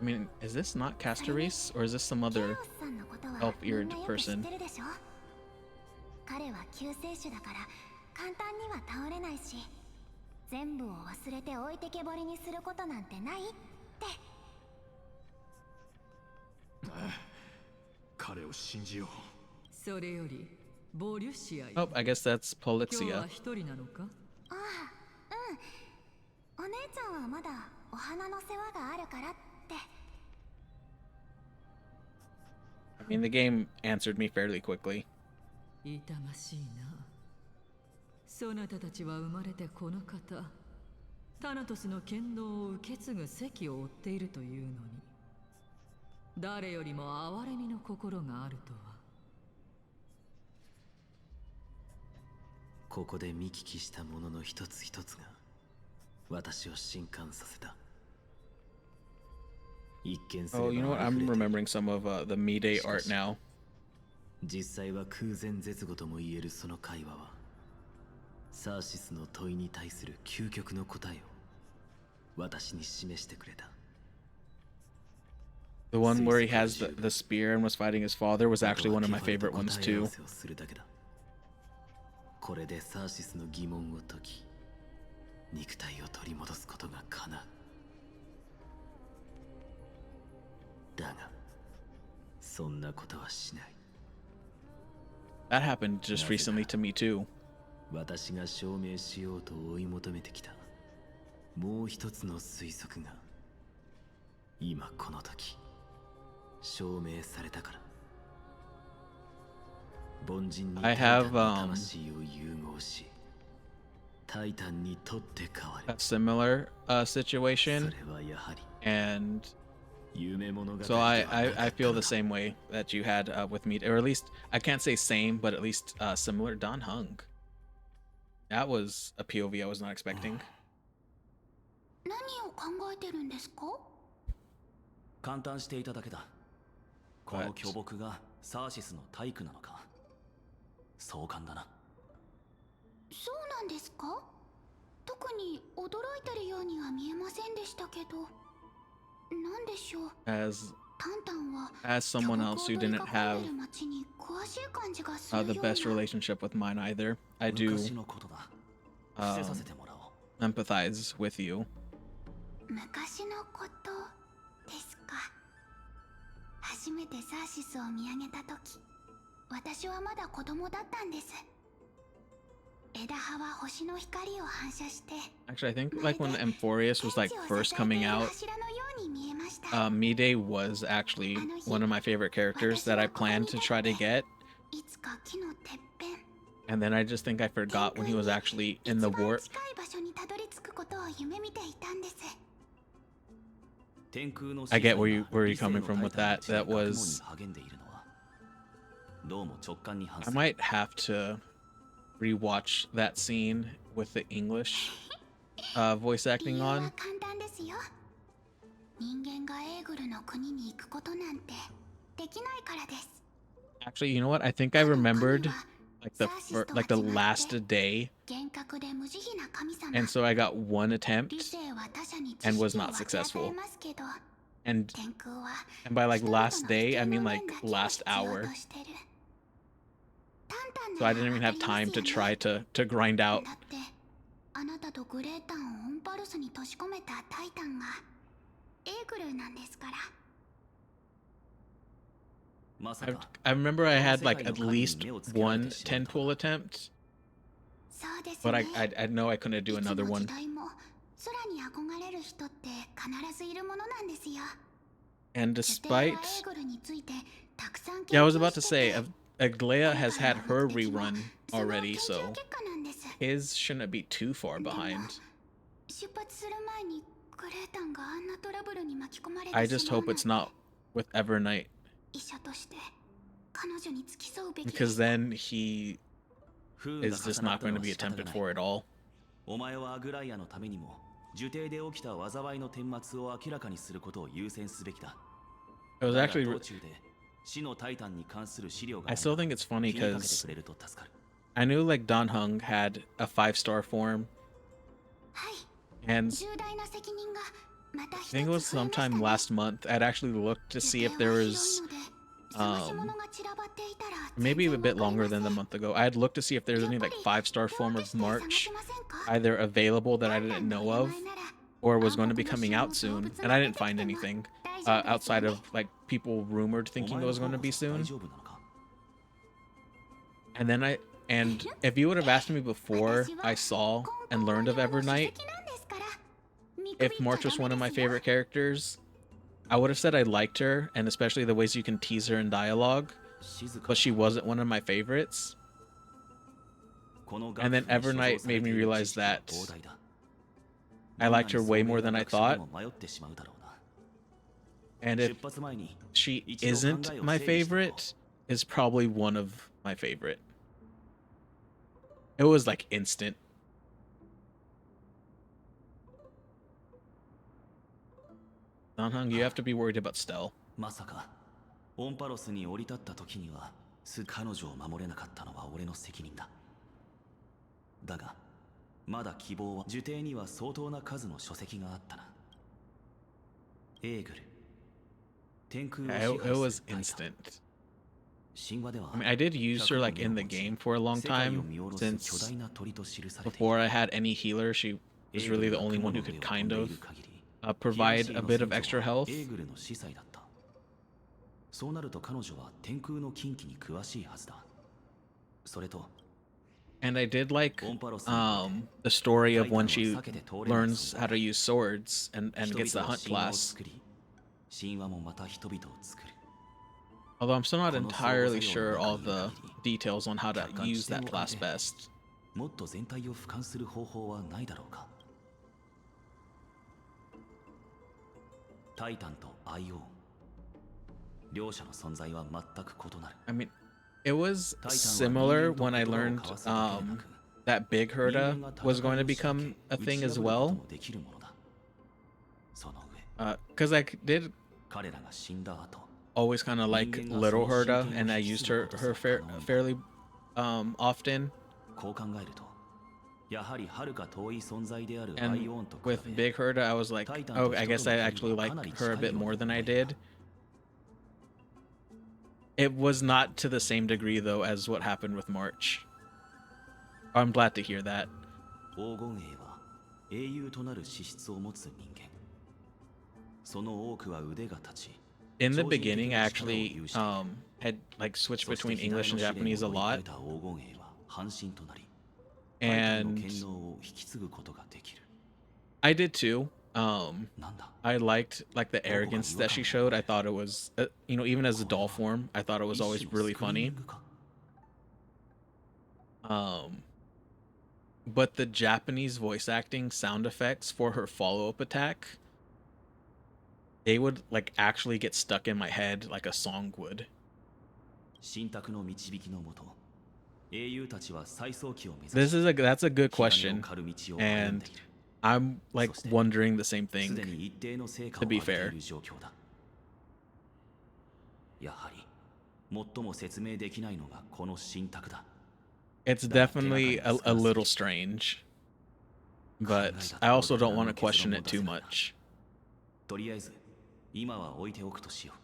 I mean, is this not Castaris, or is this some other elf-eared person? 彼は救世主だから簡単には倒れないし、全部を忘れて置いてけぼりにすることなんてないって。彼を信じよう。それよりボリュシア。 Oh, I guess that's 今日 Polixia. は一人なのか？ああ、うん。お姉ちゃんはまだお花の世話があるからって。 I mean, the game answered me fairly quickly. 痛ましいな。そなたたちは生まれてこの方、タナトスの剣道を受け継ぐ責を負っているというのに、誰よりも憐れみの心があるとは。ここで見聞きしたものの一つ一つが私を震撼させた。 Oh, you know what? I'm remembering some of the Mide art now. 実際は空前絶後とも言えるその会話は、サーシスの問いに対する究極の答えを私に示してくれた。 The one where he has the spear and was fighting his father was actually one of my favorite ones too. これでサーシスの疑問を解き、肉体を取り戻すことが叶う。 だが、そんなことはしない。 That happened just recently to me too. 私が証明しようと追い求めてきたもう一つの推測が今この時証明されたから。凡人にタイタンの魂を融合し、タイタンにとって変わる。 A similar situation, それはやはり and so I feel the same way that you had with me, or at least I can't say same, but at least similar. Dan Hung. That was a POV I was not expecting. 何を考えてるんですか？簡単していただけだ。この巨木がサーシスの体躯なのか。壮観だな。そうなんですか？特に驚いてるようには見えませんでしたけど。 As someone else who didn't have the best relationship with mine either, I do empathize with you. 昔のことですか。初めてサーシスを見上げた時、私はまだ子供だったんです。 Actually, I think like when Amphorius was like first coming out, Mide was actually one of my favorite characters that I planned to try to get. And then I just think I forgot when he was actually in the warp. I get where you're coming from with that. That was... I might have to rewatch that scene with the English voice acting on. Actually, you know what? I think I remembered like the last day, and so I got one attempt and was not successful. And by like last day, I mean like last hour. so I didn't even have time to try to grind out. だってあなたとグレータンをオンパルスに閉じ込めたタイタンがエーグルなんですから。I remember I had like at least one 10 pull attempt, そうです but ね。 I know I couldn't do いつ another の one. 時代も空に憧れる人って必ずいるものなんですよ。 And ジュテイはエ despite, ーグルについてたくさん yeah, I 研 was 究 about し to て say, て Aglea has 今回 had の her 目的も rerun その already, 研究 so 結果なんです。 his shouldn't be too far でも behind. 出発する前にグレータンがあんなトラブルに巻き込まれ I て just しまう hope なん it's て not with Evernight, 医者として彼女に付き添うべきで because す。 then he is just not going to be attempted for at all. お前はアグライアのためにも樹底で起きた災いの顛末を明らかにすることを優先すべきだ。 It was だが actually, 道中で死のタイタンに関する資料が I あれば still think it's funny 気にかけて because くれると助かる。 I knew like Dan Hung had a 5-star form, はい。 and 重大な責任がまた I 一つ think it 増え was ましたね。 sometime last month I'd actually looked to 樹 see 底 if は there 広い was ので探し物が散らばっていたら maybe 全 a 然 bit わかり longer ませ than ん。 a month ago. I had looked to see if there's any like 5-star 手 form 分 of けして探 March しませんか？ either available that I タイタ didn't ンの know お of 名前なら or was 暗 going to be 黒の coming 城 out の動 soon, 物 and が I 出 didn't てき find ても anything 大丈夫ですよ outside ね？ of like people rumored お thinking 前 it の was 方 going to こ be そ大 soon. 丈夫なのか？ And then and if you would have asked me before 私は I saw 今 and 回 learned の of ような書 Evernight 籍なんですから。見くびっ if ちゃ March was ダ one メ of my ですよ。 favorite characters, I would have said I liked her, and especially the ways you can tease her in dialogue, 静か but she wasn't one of my favorites. この And 楽 then 譜に所蔵 Evernight され made て me いる知 realize 識は that 膨大だ。 I どんな liked に her 聡 way 明 more な than I 学者で thought, も迷ってしまうだろうな。 and 出 if 発前に she 一度考 isn't えを my 整理しておこう。 favorite, is probably one of my favorite. It was like instant. Donhung, you have to be worried about Stell. まさかオンパロスに降り立った時には彼女を守れなかったのは俺の責任だ。だがまだ希望は樹底には相当な数の書籍があったな。エーグル、天空を Yeah, 支 it 配 was するタイタン。 instant. 神話では I mean, I did use her like in the game for a long 世界を time 見下ろす巨 since 大な鳥と記されている。 before I had any healer. She エ was ーグ really ル the が only 雲 one の who 上 could を kind 飛ん of でいる限り provide 東 a の bit of 先 extra 祖は health. エーグルの司祭だった。そうなると彼女は天空の禁忌に詳しいはずだ。それと And I did like オンパロスにおいて the story タ of イタン when は she 避けて通れない learns 存 how to 在。 use swords and 人 gets the 々は hunt 神話を class. 作り、神話もまた人々を作る。 Although I'm still not この相互 entirely 作用 sure の all 中にいる the 限り details on how to 客観 use 視点 that を変え class て best. もっと全体を俯瞰する方法はないだろうか。タイタンとアイオン、両者の存在は全く異なる。 I mean, it was タイタンは similar 人間と when I 言葉を learned 交わすだけでなく、 that Big 人間 Herda が was 戦 going い to を仕掛 become け a 打ち thing 破 as ること well. もできるものだ。その上、 Because I did 彼らが死んだ後、 always kind of like Little Herda, and I used her fairly often. こう考えると、やはり遥か遠い存在であるア And イオンと比 with べ、 Big Herda, I was like, oh, I guess I actually like her a bit more than I did. It was not to the same degree though as what happened with March. I'm glad to hear that. 黄金衛は英雄となる資質を持つ人間。その多くは腕が立ち、 In the beginning, I actually had like switched between English and Japanese a lot, 黄金衛は半身となり、 and 天皇を引き継ぐことができる。 I did too. なんだ、 I liked like the arrogance that she showed. I thought it was, even as a doll form, I thought it was always really 一種のスクリーニ funny. ングか。 But the Japanese voice acting sound effects for her follow-up attack, they would like actually get stuck in my head like a song would. 神託の導きのもと、英雄たちは再早期を目指 This し、 that's a good 火種を question, 狩る道を歩ん and でいる。 I'm like wondering the same すで thing. に一定の成果 to を be 上げてい fair. る状況だ。やはり最も説明できないのがこの神託だ。 It's definitely a little strange, but I also don't want to question it too much. とりあえず今は置いておくとしよ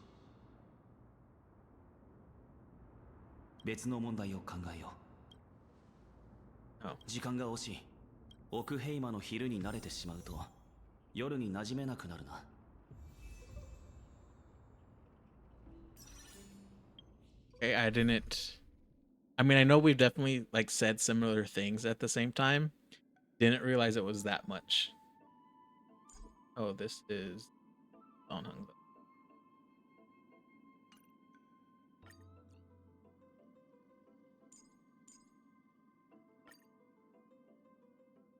う。別の問題を考えよう。Oh. 時間が惜しい。奥ヘイマの昼に慣れてしまうと夜に馴染めなくなるな。Okay, I didn't. I mean, I know we've definitely like said similar things at the same time. Didn't realize it was that much. Oh, this is Donhung.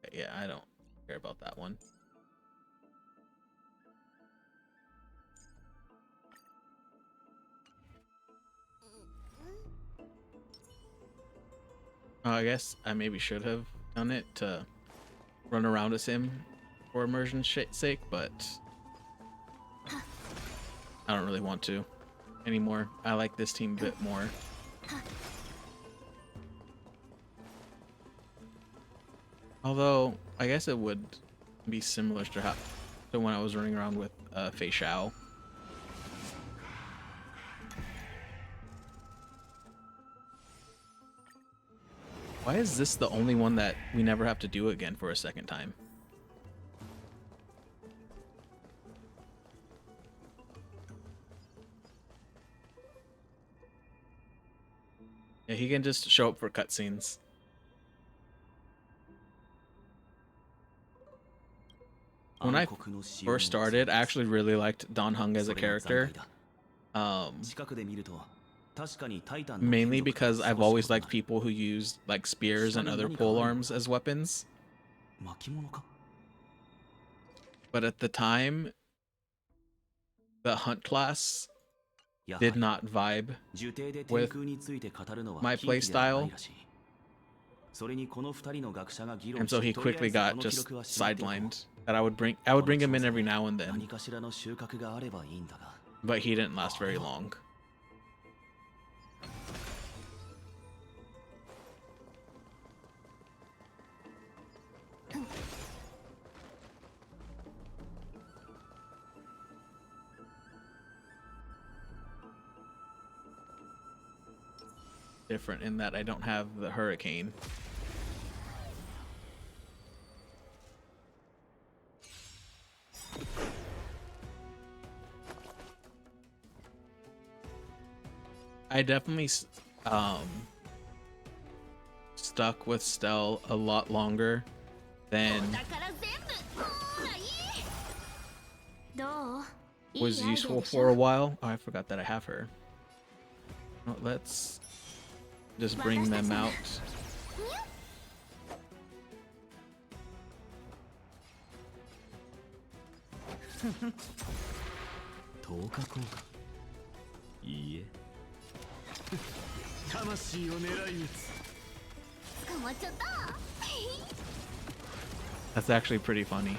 Okay, yeah, I don't care about that one. Oh, I guess I maybe should have done it to run around as him for immersion's sake, but I don't really want to anymore. I like this team a bit more. Although, I guess it would be similar to when I was running around with Fei Xiao. Why is this the only one that we never have to do again for a second time? Yeah, he can just show up for cutscenes. When I first started, I actually really liked Dan Heng as a character. Mainly because I've always liked people who use like spears and other pole arms as weapons. But at the time, the hunt class did not vibe with my playstyle. And so he quickly got just sidelined. That I would bring him in every now and then. But he didn't last very long. Different in that I don't have the hurricane. I definitely stuck with Stell a lot longer than was useful for a while. Oh, I forgot that I have her. Well, let's just bring them out. That's actually pretty funny.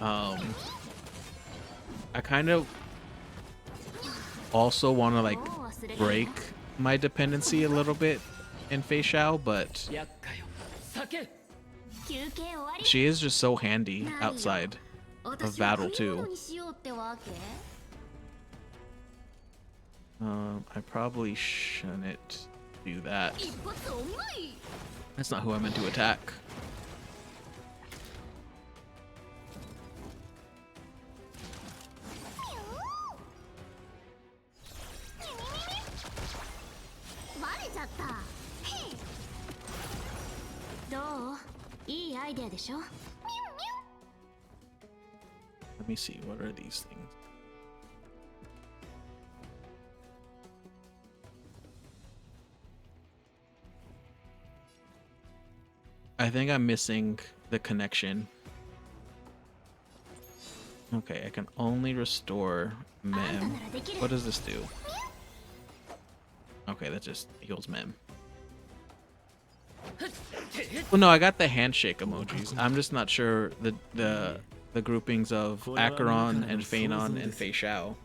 I kind of also want to like break my dependency a little bit in Fei Xiao, but she is just so handy outside of battle too. I probably shouldn't do that. That's not who I meant to attack. Let me see, what are these things? I think I'm missing the connection. Okay, I can only restore Mem. What does this do? Okay, that just heals Mem. Well, no, I got the handshake emojis. I'm just not sure the groupings of Acheron and Phaenon and Fei Xiao.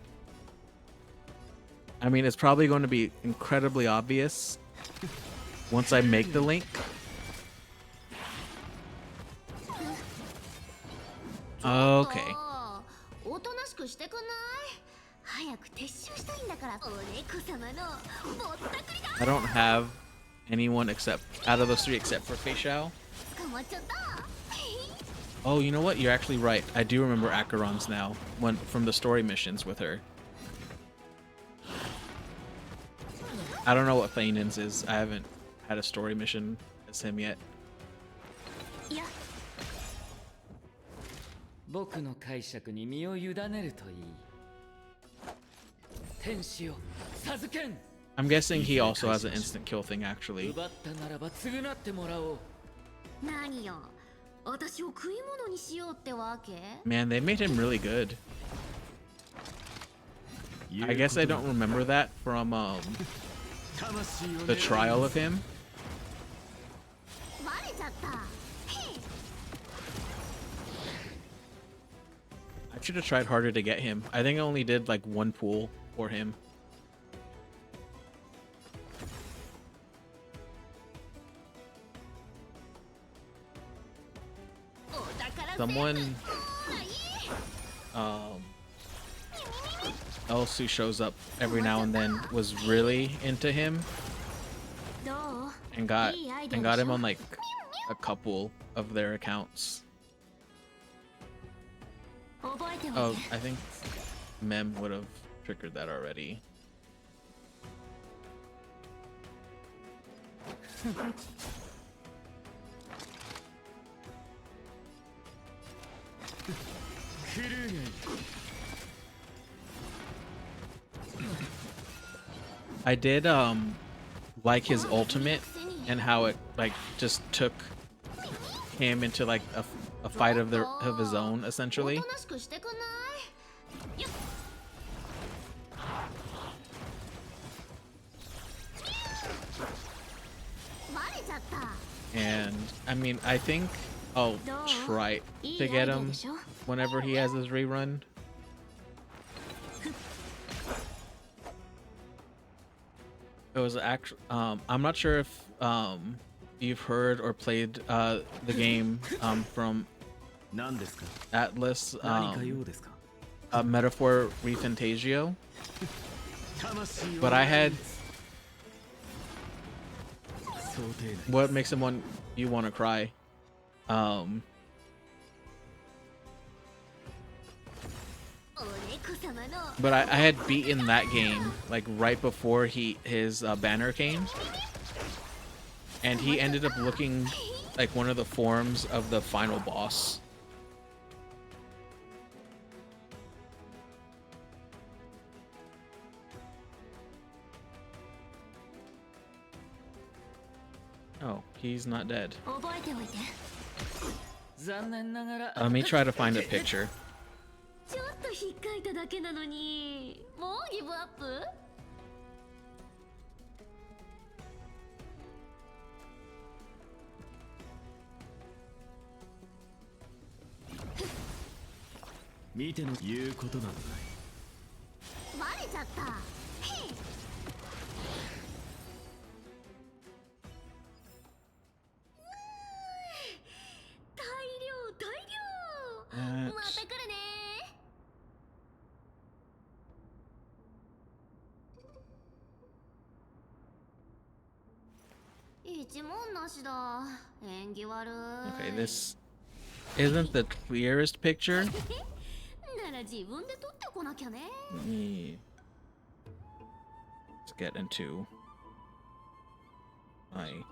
I mean, it's probably going to be incredibly obvious once I make the link. Okay. I don't have anyone except out of those three except for Fei Xiao. Oh, you know what? You're actually right. I do remember Acheron's now from the story missions with her. I don't know what Feinen's is. I haven't had a story mission as him yet. 僕の解釈に身を委ねるといい。天使を授けん。 I'm guessing he also has an instant kill thing actually. 奪ったならば償ってもらおう。何よ、私を食い物にしようってわけ？ Man, they made him really good. I guess I don't remember that from the trial of him. I should have tried harder to get him. I think I only did like one pool for him. Someone else who shows up every now and then was really into him and got him on like a couple of their accounts. Oh, I think Mem would have triggered that already. I did like his ultimate and how it like just took him into like a fight of his own essentially. And I mean, I think I'll try to get him whenever he has his rerun. It was actually I'm not sure if you've heard or played the game from Atlas Metaphor Refantasio, but I had what makes someone you want to cry. But I had beaten that game like right before his banner came, and he ended up looking like one of the forms of the final boss. Oh, he's not dead. Let me try to find a picture. ちょっと引っかいただけなのに、もうギブアップ？見ての言うことなどない。バレちゃった。大量。また来るね。一問なしだ。縁起悪い。Okay, this isn't the clearest picture. なら自分で撮ってこなきゃね。Let's get into my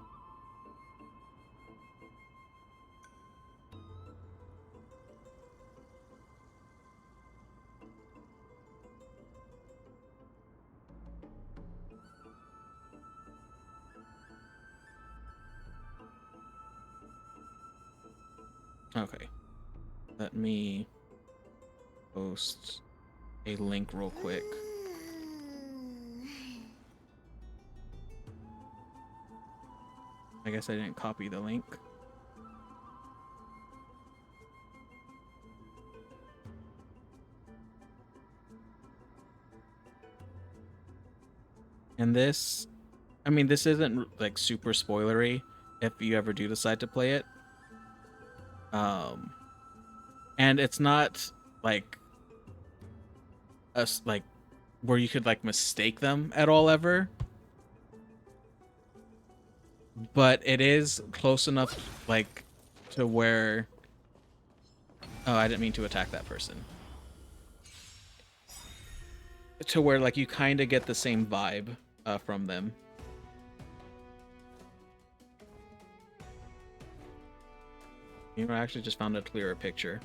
Okay, let me post a link real quick. I guess I didn't copy the link. And this, I mean, this isn't like super spoilery if you ever do decide to play it. And it's not like us like where you could like mistake them at all ever. but it is close enough, like, to where... Oh, I didn't mean to attack that person. To where, like, you kind of get the same vibe from them. You know, I actually just found a clearer picture.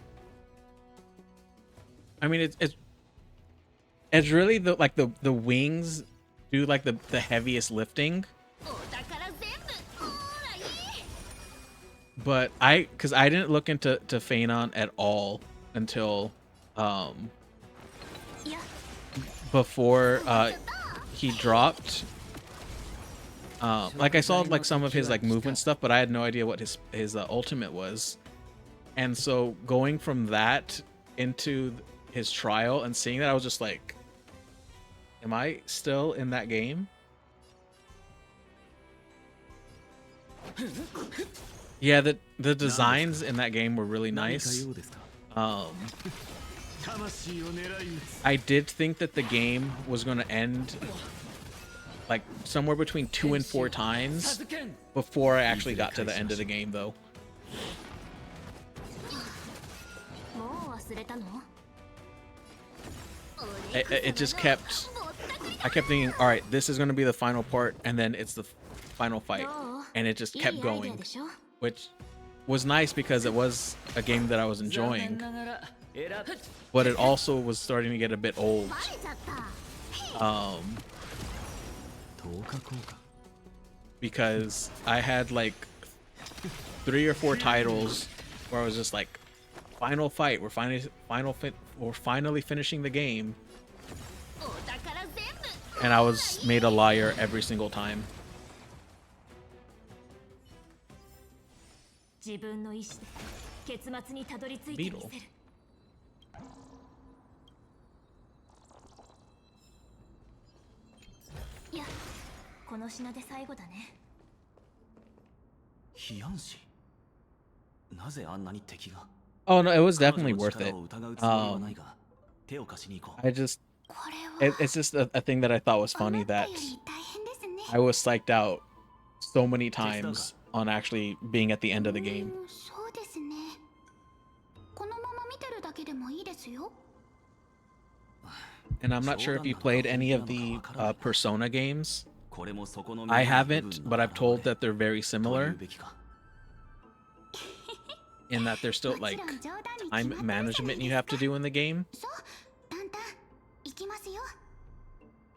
I mean, it's really the the wings do like the heaviest lifting. But because I didn't look into Phanon at all until before he dropped. Like I saw like some of his like movement stuff, but I had no idea what his ultimate was. And so going from that into his trial and seeing that, I was just like, am I still in that game? Yeah, the designs in that game were really nice. I did think that the game was going to end like somewhere between 2 and 4 times before I actually got to the end of the game, though. It just kept... I kept thinking, all right, this is going to be the final part, and then it's the final fight. And it just kept going, which was nice because it was a game that I was enjoying. But it also was starting to get a bit old. Because I had like 3 or 4 titles where I was just like, final fight, we're finally finishing the game, and I was made a liar every single time. Beetle. Oh no, it was definitely worth it. It's just a thing that I thought was funny, that I was psyched out so many times on actually being at the end of the game. And I'm not sure if you played any of the Persona games. I haven't, but I've told that they're very similar. In that there's still like time management you have to do in the game.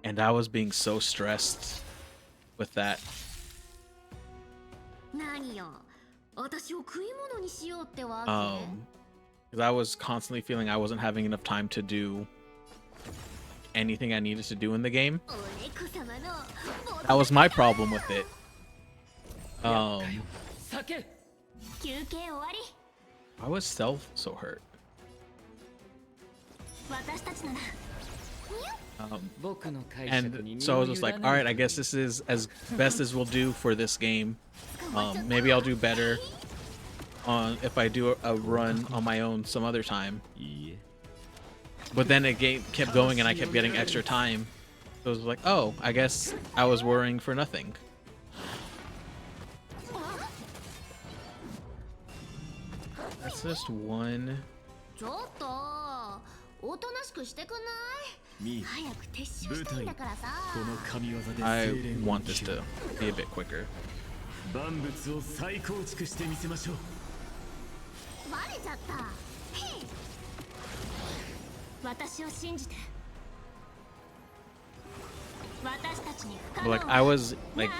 And I was being so stressed with that. Because I was constantly feeling I wasn't having enough time to do anything I needed to do in the game. That was my problem with it. Why was Stealth so hurt? And so I was just like, alright, I guess this is as best as we'll do for this game. Maybe I'll do better on if I do a run on my own some other time. But then it kept going and I kept getting extra time. So it was like, oh, I guess I was worrying for nothing. That's just one. I want this to be a bit quicker. Like I was like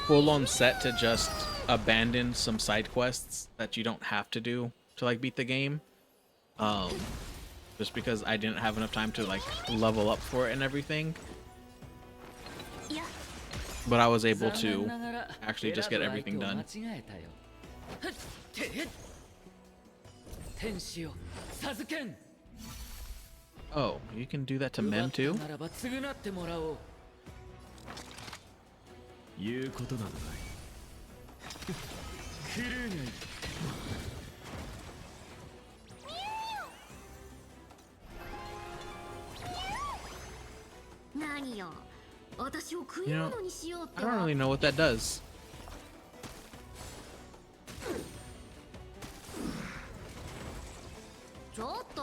full on set to just abandon some side quests that you don't have to do to like beat the game, just because I didn't have enough time to like level up for it and everything. But I was able to actually just get everything done. Oh, you can do that to Mem too? You know, I don't really know what that does. ちょっと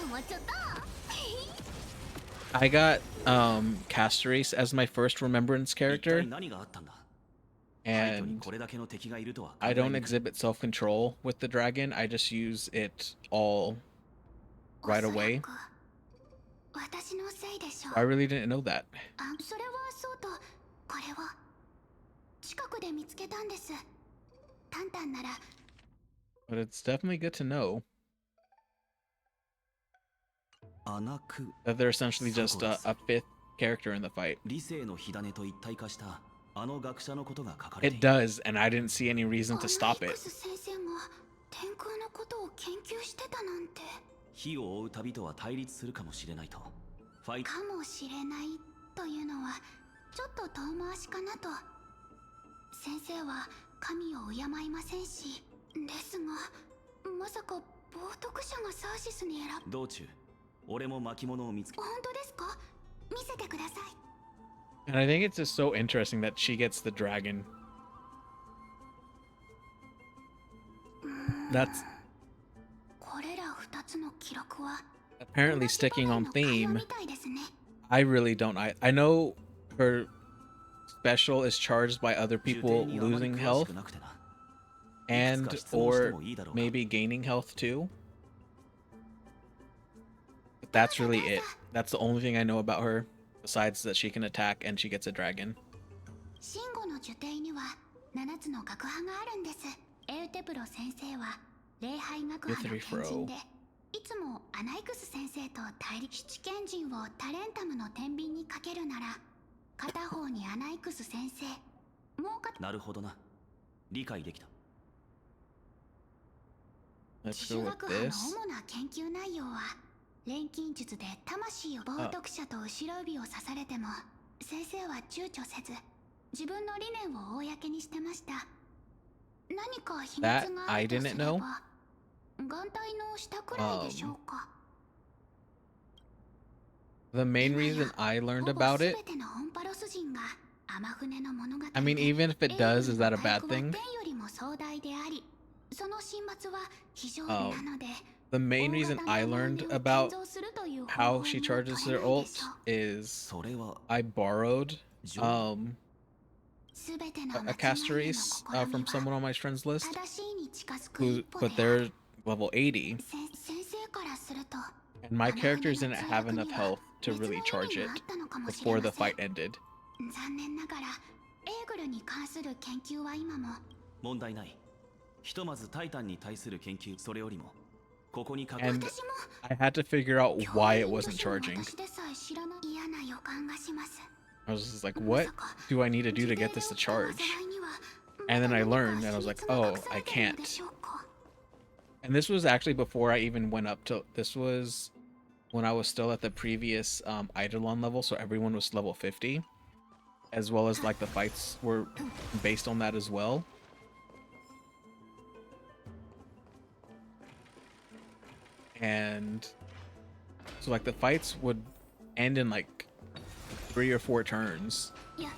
捕まっちゃった I got Castorace as my first remembrance character, and I don't exhibit self-control with the dragon. I just use it all right away. I really didn't know that. それはそうとこれは近くで見つけたんです。タンタンなら But it's definitely good to know that they're essentially just a fifth character in the fight. It does, and I didn't see any reason to stop it. 先生が天空のことを研究してたなんて。火を追う旅とは対立するかもしれないと。かもしれないというのはちょっと遠回しかなと。先生は神を敬いませんし、ですがまさか冒涜者がサーシスに選ぶ。道中、俺も巻物を見つけ。本当ですか？見せてください。And I think it's just so interesting that she gets the dragon. That's これら2つの記録は apparently sticking on theme. I really don't. I know her special is charged by other people losing health and or maybe gaining health too. But that's really it. That's the only thing I know about her, besides that she can attack and she gets a dragon. シンゴの呪典には7つの学派があるんです。エウテプロ先生は礼拝学派の賢人で、いつもアナイクス先生と対立。七賢人をタレンタムの天秤にかけるなら、片方にアナイクス先生、もう片。なるほどな。理解できた。地球学派の主な研究内容は、錬金術で魂を冒涜者と後ろ指を刺されても、先生は躊躇せず、自分の理念を公にしてました。何か秘密があるとすれば、眼帯の下くらいでしょうか。The main reason I learned about it, I mean, even if it does, is that a bad thing? The main reason I learned about how she charges her ult is I borrowed a Castorace from someone on my friends list, but they're level 80, and my characters didn't have enough health to really charge it before the fight ended. 問題ない。ひとまずタイタンに対する研究、それよりもここにか And I had to figure out why it wasn't charging. I was just like, what do I need to do to get this to charge? And then I learned, and I was like, oh, I can't. And this was actually before I even went up to, this was when I was still at the previous Eidolon level, so everyone was level 50, as well as like the fights were based on that as well. And so like the fights would end in like 3 or 4 turns. Yeah.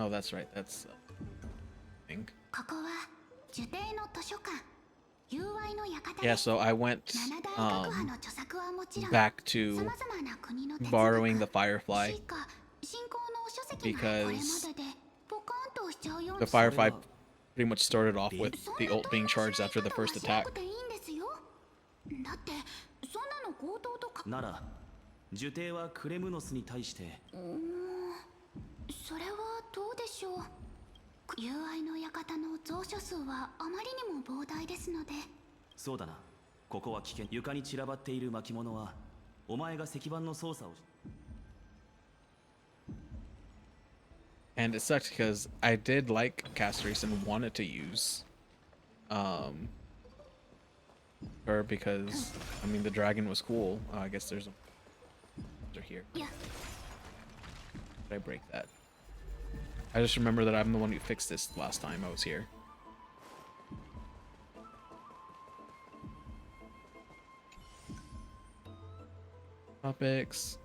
Oh, that's right. That's I think. Yeah, so I went back to borrowing the Firefly because the Firefly pretty much started off with the ult being charged after the first attack. なら、呪帝はクレムノスに対して。それはどうでしょう。友愛の館の蔵書数はあまりにも膨大ですので。そうだな。ここは危険。床に散らばっている巻物は、お前が石板の操作を。And it sucks because I did like Castorace and wanted to use her because I mean the dragon was cool. I guess there's a here. Yeah. Did I break that? I just remember that I'm the one who fixed this last time I was here. Topics.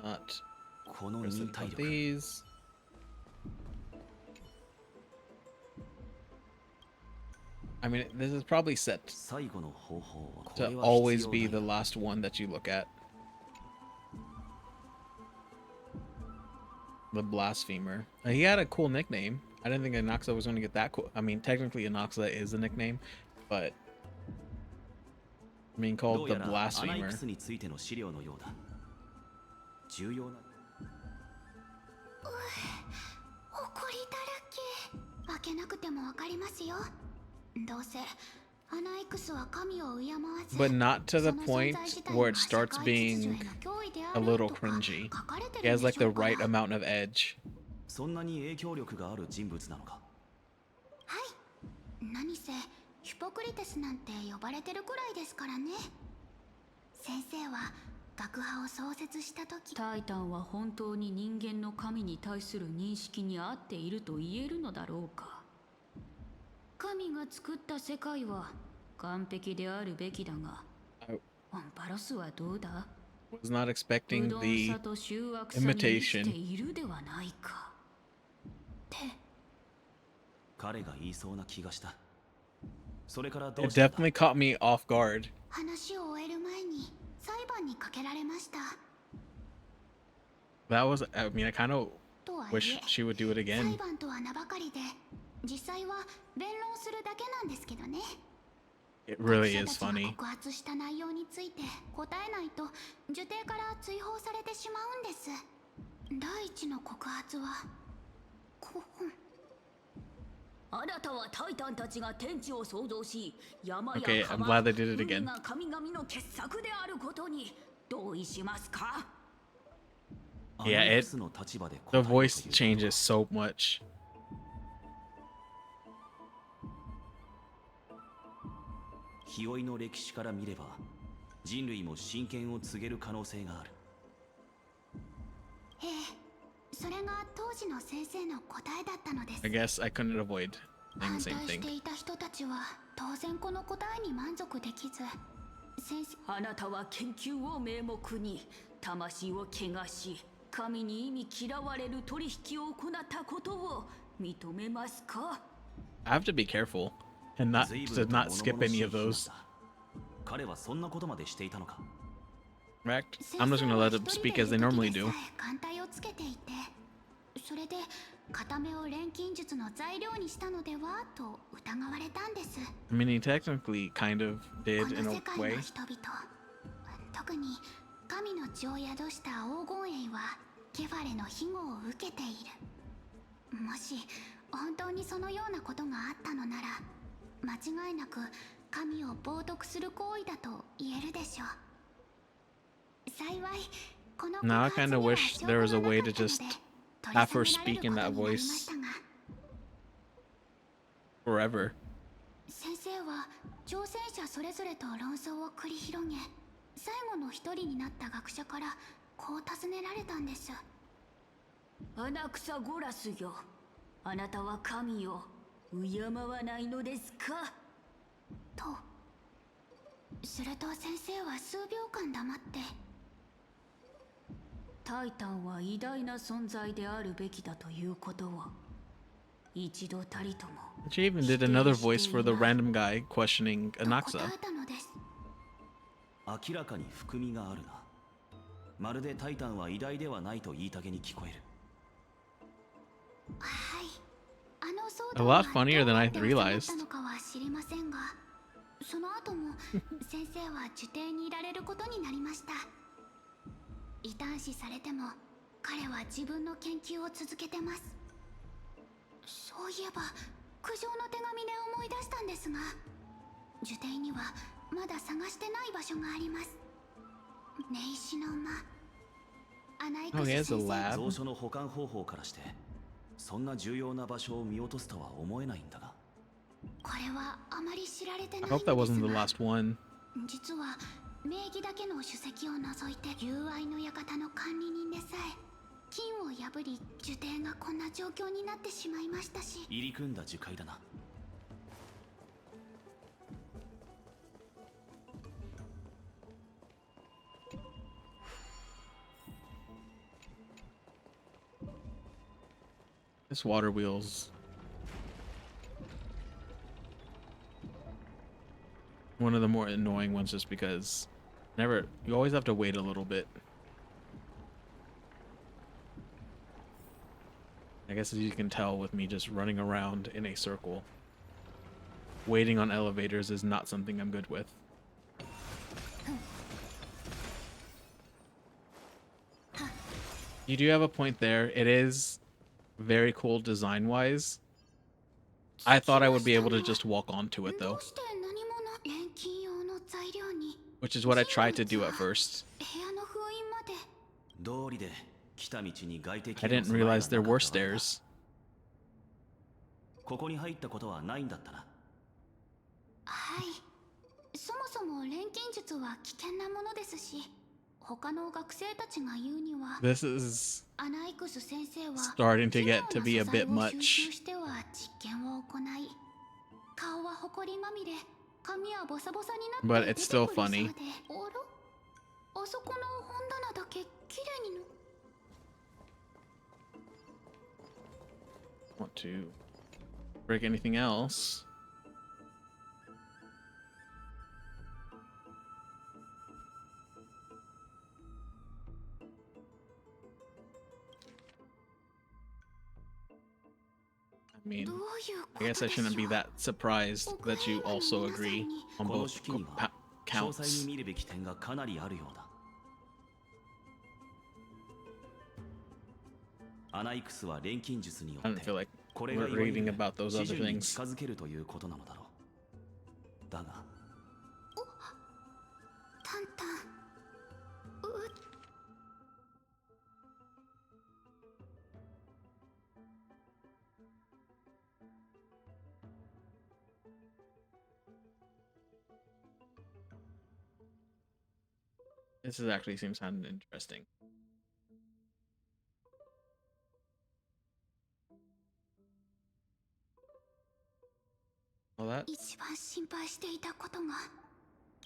Not president of these. I mean, this is probably set to always be the last one that you look at. The Blasphemer. He had a cool nickname. I didn't think Anaxa was going to get that cool. I mean, technically Anaxa is a nickname, but being called the Blasphemer. どうせアナイクスは神を敬わず But not to the point where it starts being a little cringy. He has like the right amount of edge. そんなに影響力がある人物なのか。はい。何せヒポクリテスなんて呼ばれてるくらいですからね。先生は学派を創設した時、タイタンは本当に人間の神に対する認識に合っていると言えるのだろうか。神が作った世界は完璧であるべきだが、アンパロスはどうだ? Was not expecting the imitation. 彼が言いそうな気がした。それからど It うしたんだ? definitely caught me off guard. 話を終える前に裁判にかけられました。 That was, I mean, I kind of wish she would do it 裁 again. 判とは名ばかりで、実際は弁論するだけなんですけどね。 It really is funny. 告発した内容について答えないと受刑から追放されてしまうんです。第一の告発はあなたはタイタンたちが天地を創造し、山や Okay, I'm glad they did it again. 海が神々の傑作であることに同意しますか? Yeah, the voice changes so much. 日追いの歴史から見れば、人類も真剣を告げる可能性がある。ええ、それが当時の先生の答えだったのです。 I guess I couldn't avoid saying the 反 same 対し thing. ていた人たちは当然この答えに満足できず、先生、あなたは研究を名目に魂を汚し、神に意味嫌われる取引を行ったことを認めますか? I have to be careful and not skip any of those. 彼はそんなことまでしていたのか。 Correct. I'm just gonna let them speak as they normally do. 艦隊をつけていて、それで片目を錬金術の材料にしたのではと疑われたんです。 I mean, he technically kind of did こ in の a 世界 way. の人々、特に神の血を宿した黄金衛はケファレの庇護を受けている。もし本当にそのようなことがあったのなら、間違いなく神を冒涜する行為だと言えるでしょう。幸いこの告 Now I 発 kind に of は wish 証拠 there が was な a かっ way た to ので just 取り have 下 her げられ speak る in こと that になりま voice したが、 forever. 先生は挑戦者それぞれと論争を繰り広げ、最後の一人になった学者からこう尋ねられたんです。アナクサゴラスよ、あなたは神を敬わないのですか? と、すると先生は数秒間黙って、タイタンは偉大な存在であるべきだということは一度たりとも。 She even did another voice for the random guy questioning 答 Anaxa. えたのです。明らかに含みがあるな。まるでタイタンは偉大ではないと言いたげに聞こえる。はい。あの騒 A 動が lot funnier than I どうやって realized. 収まったのかは知りませんが、その後も先生は受刑にいられることになりました。異端視されても彼は自分の研究を続けてます。そういえば苦情の手紙で思い出したんですが、受刑にはまだ探してない場所があります。根石の間。アナイク Oh, ス he 先 has a 生 lab. 蔵書の保管方法からして、そんな重要な場所を見落とすとは思えないんだが。これはあまり知られて I ない hope の that です wasn't the が、 last one. 実は名義だけの首席を除いて友愛の館の管理人でさえ金を破り呪帝がこんな状況になってしまいましたし。入り組んだ樹海だな。This water wheel's one of the more annoying ones just because you always have to wait a little bit. I guess as you can tell with me just running around in a circle, waiting on elevators is not something I'm good with. You do have a point there. It is very cool design wise. I thought I would be able to just walk onto it though, which is what I tried to do at first. I didn't realize there were stairs. ここに入ったことはないんだったな。はい。そもそも錬金術は危険なものですし、他の学生たちが言うには、 This is アナイクス先生は starting to get to be a bit 収 much. 集しては実験を行い、顔は埃まみれ、髪はボサボサにな But って it's 出て still くるそうで、 funny. あそこの本棚だけ綺麗にの。 Want to break anything else? I mean, I guess I shouldn't be that surprised that you also agree on この both 手記には詳細 counts. に見るべき点がかなりあるようだ。アナイクスは錬金術によ I っ don't て feel like これが we're いわゆ reading る about those 始 other 終に things. 近づけるということなのだろう。だがタンタン。This is actually seems kind of interesting. Well, that 一番心配していたことが、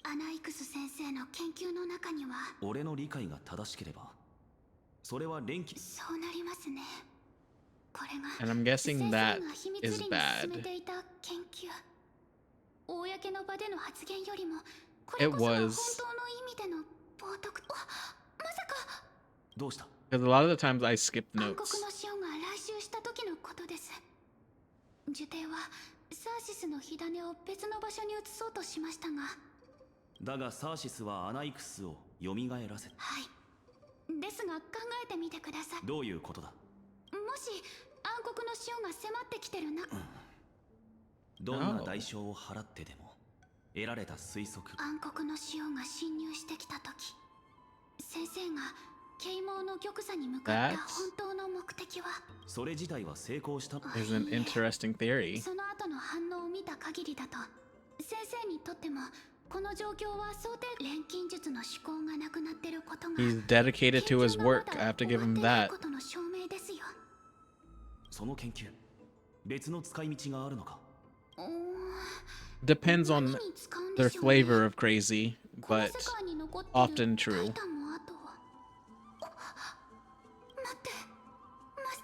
アナイクス先生の研究の中には、俺の理解が正しければそれは錬金。そうなりますね。これが and I'm 先 guessing 生 that が秘密 is 裏に進 bad. めていた研究。公の場での発言よりも、これ It こそが本 was 当の意味での冒涜。まさか。どうした？ because a lot of the times I skip 暗黒 notes. の潮が来襲した時のことです。呪帝はサーシスの火種を別の場所に移そうとしましたが、だがサーシスはアナイクスを蘇らせた。はい。ですが考えてみてください。どういうことだ？もし暗黒の潮が迫ってきてるな、どんな代償を払ってでも得られた推測。暗黒の潮が侵入してきた時、先生が啓蒙の玉座に向かった本当の目的は、それ自体は成功した。 Is an interesting theory. その後の反応を見た限りだと、先生にとってもこの状況は想定錬金術の思考がなくなってることが、 He's dedicated to his work. I have to give him that. ことの証明ですよ。その研究、別の使い道があるのか？ Depends on their flavor of crazy, but often true.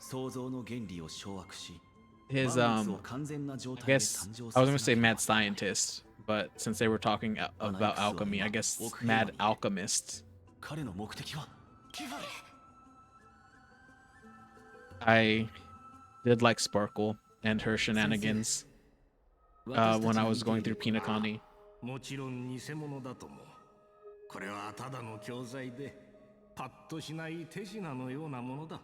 想像の原理を掌握し、 His I guess I was gonna say mad scientist, but since they were talking about alchemy, I guess mad alchemist. 彼の目的は？ I did like Sparkle and her shenanigans when I was going through Pinakani. もちろん偽物だとも。これはただの教材で、パッとしない手品のようなものだ。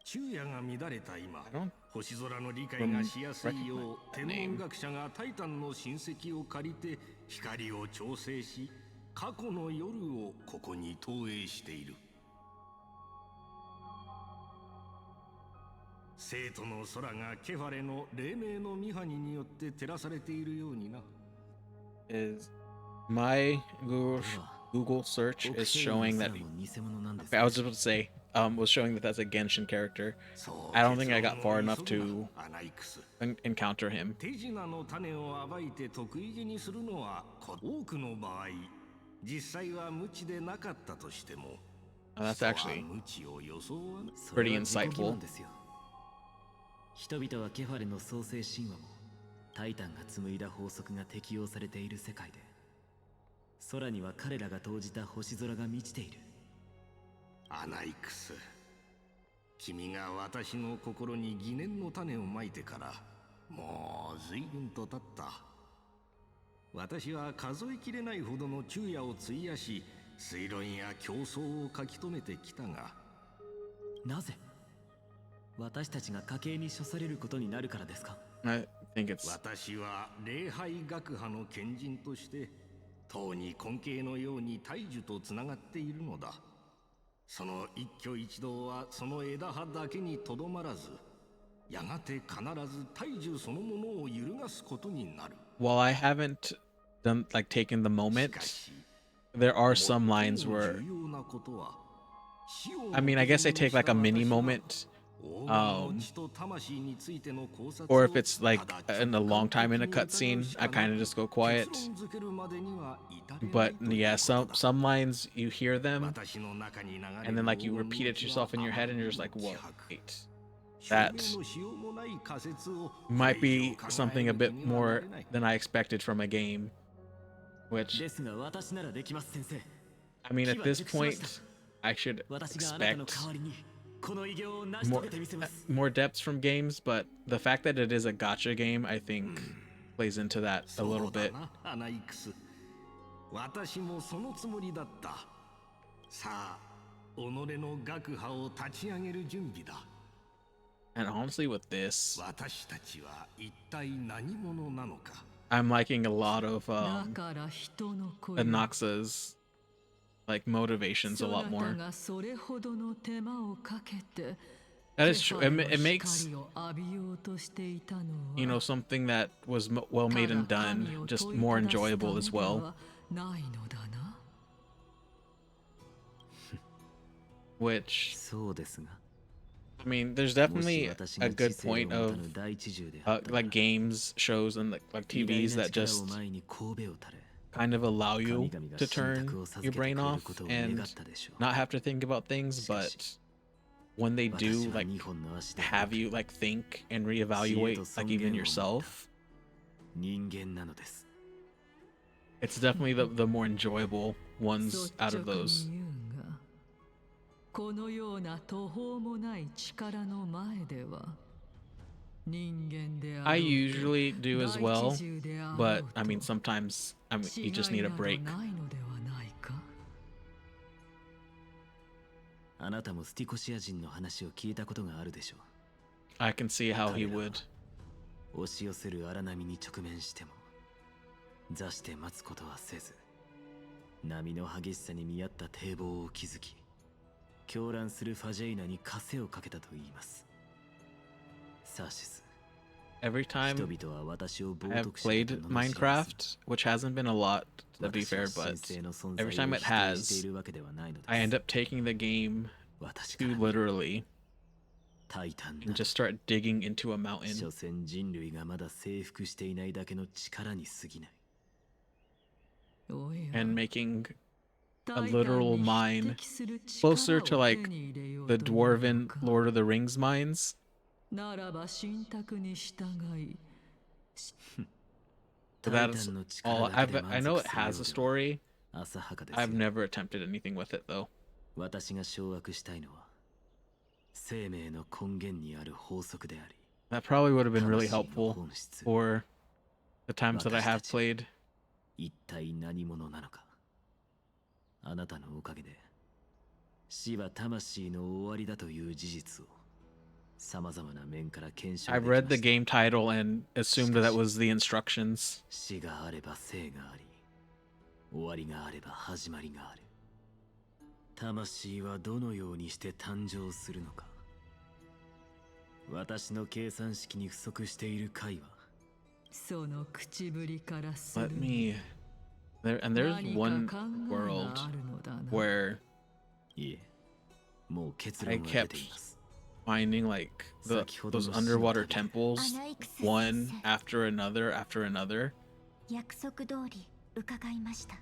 昼夜が乱れた今、星空の理解がしやすいよう、天文学者がタイタンの親戚を借りて光を調整し、過去の夜をここに投影している。生徒の空がケファレの黎明のミハニによって照らされているようにな。Is my Google search is showing that okay, I was about to say was showing that that's a Genshin character. I don't think I got far enough to encounter him. 手品の種を暴いて得意げにするのは多くの場合、実際は無知でなかったとしても、That's actually 無知を予想は pretty insightful. 人々はケファレの創世神話もタイタンが紡いだ法則が適用されている世界で、空には彼らが投じた星空が満ちている。アナイクス、君が私の心に疑念の種をまいてからもう随分と経った。私は数えきれないほどの昼夜を費やし、推論や競争を書き留めてきたが、なぜ私たちが家計に処されることになるからですか？ I think it's 私は礼拝学派の賢人として唐に根茎のように大樹とつながっているのだ。その一挙一動はその枝葉だけにとどまらず、やがて必ず大樹そのものを揺るがすことになる。 while I haven't done like taken the moment, there are some lines where I mean I guess I take like a mini moment. Or if it's like in a long time in a cutscene, I kind of just go quiet. But yeah, some lines you hear them, and then like you repeat it to yourself in your head, and you're just like, "Whoa, wait, that might be something a bit more than I expected from a game." Which, I mean, at this point, I should expect more depths from games, but the fact that it is a gacha game, I think, plays into that a little bit. 私もそのつもりだった。さあ、己の学派を立ち上げる準備だ。 And honestly, with this, 私たちは一体何者なのか。 I'm liking a lot of Anoxa's like motivations a lot more. That is true. It makes, you know, something that was well made and done just more enjoyable as well. Which, I mean, there's definitely a good point of like games, shows, and like TVs that just kind of allow you to turn your brain off and not have to think about things, but when they do like have you like think and reevaluate like even yourself, it's definitely the more enjoyable ones out of those. I usually do as well, but I mean sometimes you just need a break. あなたもスティコシア人の話を聞いたことがあるでしょう。 I can see how he would. 押し寄せる荒波に直面しても座して待つことはせず、波の激しさに見合った堤防を築き、狂乱するファジェイナに枷をかけたと言います。サーシス。 Every time I've played Minecraft, which hasn't been a lot to be fair, but every time it has, I end up taking the game too literally and just start digging into a mountain. And making a literal mine closer to like the dwarven Lord of the Rings mines. So that's all. I know it has a story. I've never attempted anything with it though. That probably would have been really helpful for the times that I have played. 一体何者なのか。あなたのおかげで死は魂の終わりだという事実を様々な面から検証できました。 I've read the game title and assumed that was the instructions. 死があれば生があり、終わりがあれば始まりがある。魂はどのようにして誕生するのか。私の計算式に不足している解はその口ぶりからす Let る me. And there's one world where いえ、もう結 I 論は出 kept ています。 finding like those underwater temples, one after another after another. 約束通り伺いました。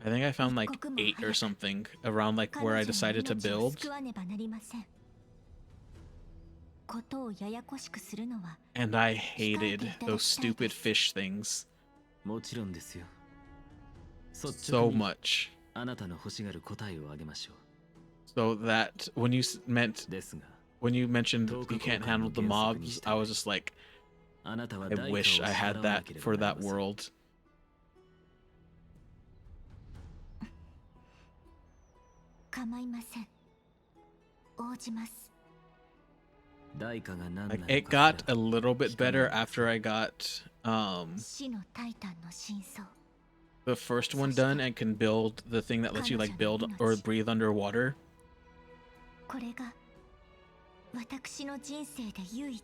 I think I found like 8 or something around like where I decided to 彼女の命を build. 救わねばなりません。ことをややこしくするのは And I hated those stupid fish things もちろんですよ。so much. あなたの欲しがる答えをあげましょう。 So that when you mentioned you can't handle the mobs, I was just like, I wish I had that for that world. 構いません。応じます。 代価が何な Like のか it got a little bit better after I got 死のタイタンの真相。 the first one done and can build the thing that lets you like build or breathe underwater. これが私の人生で唯一。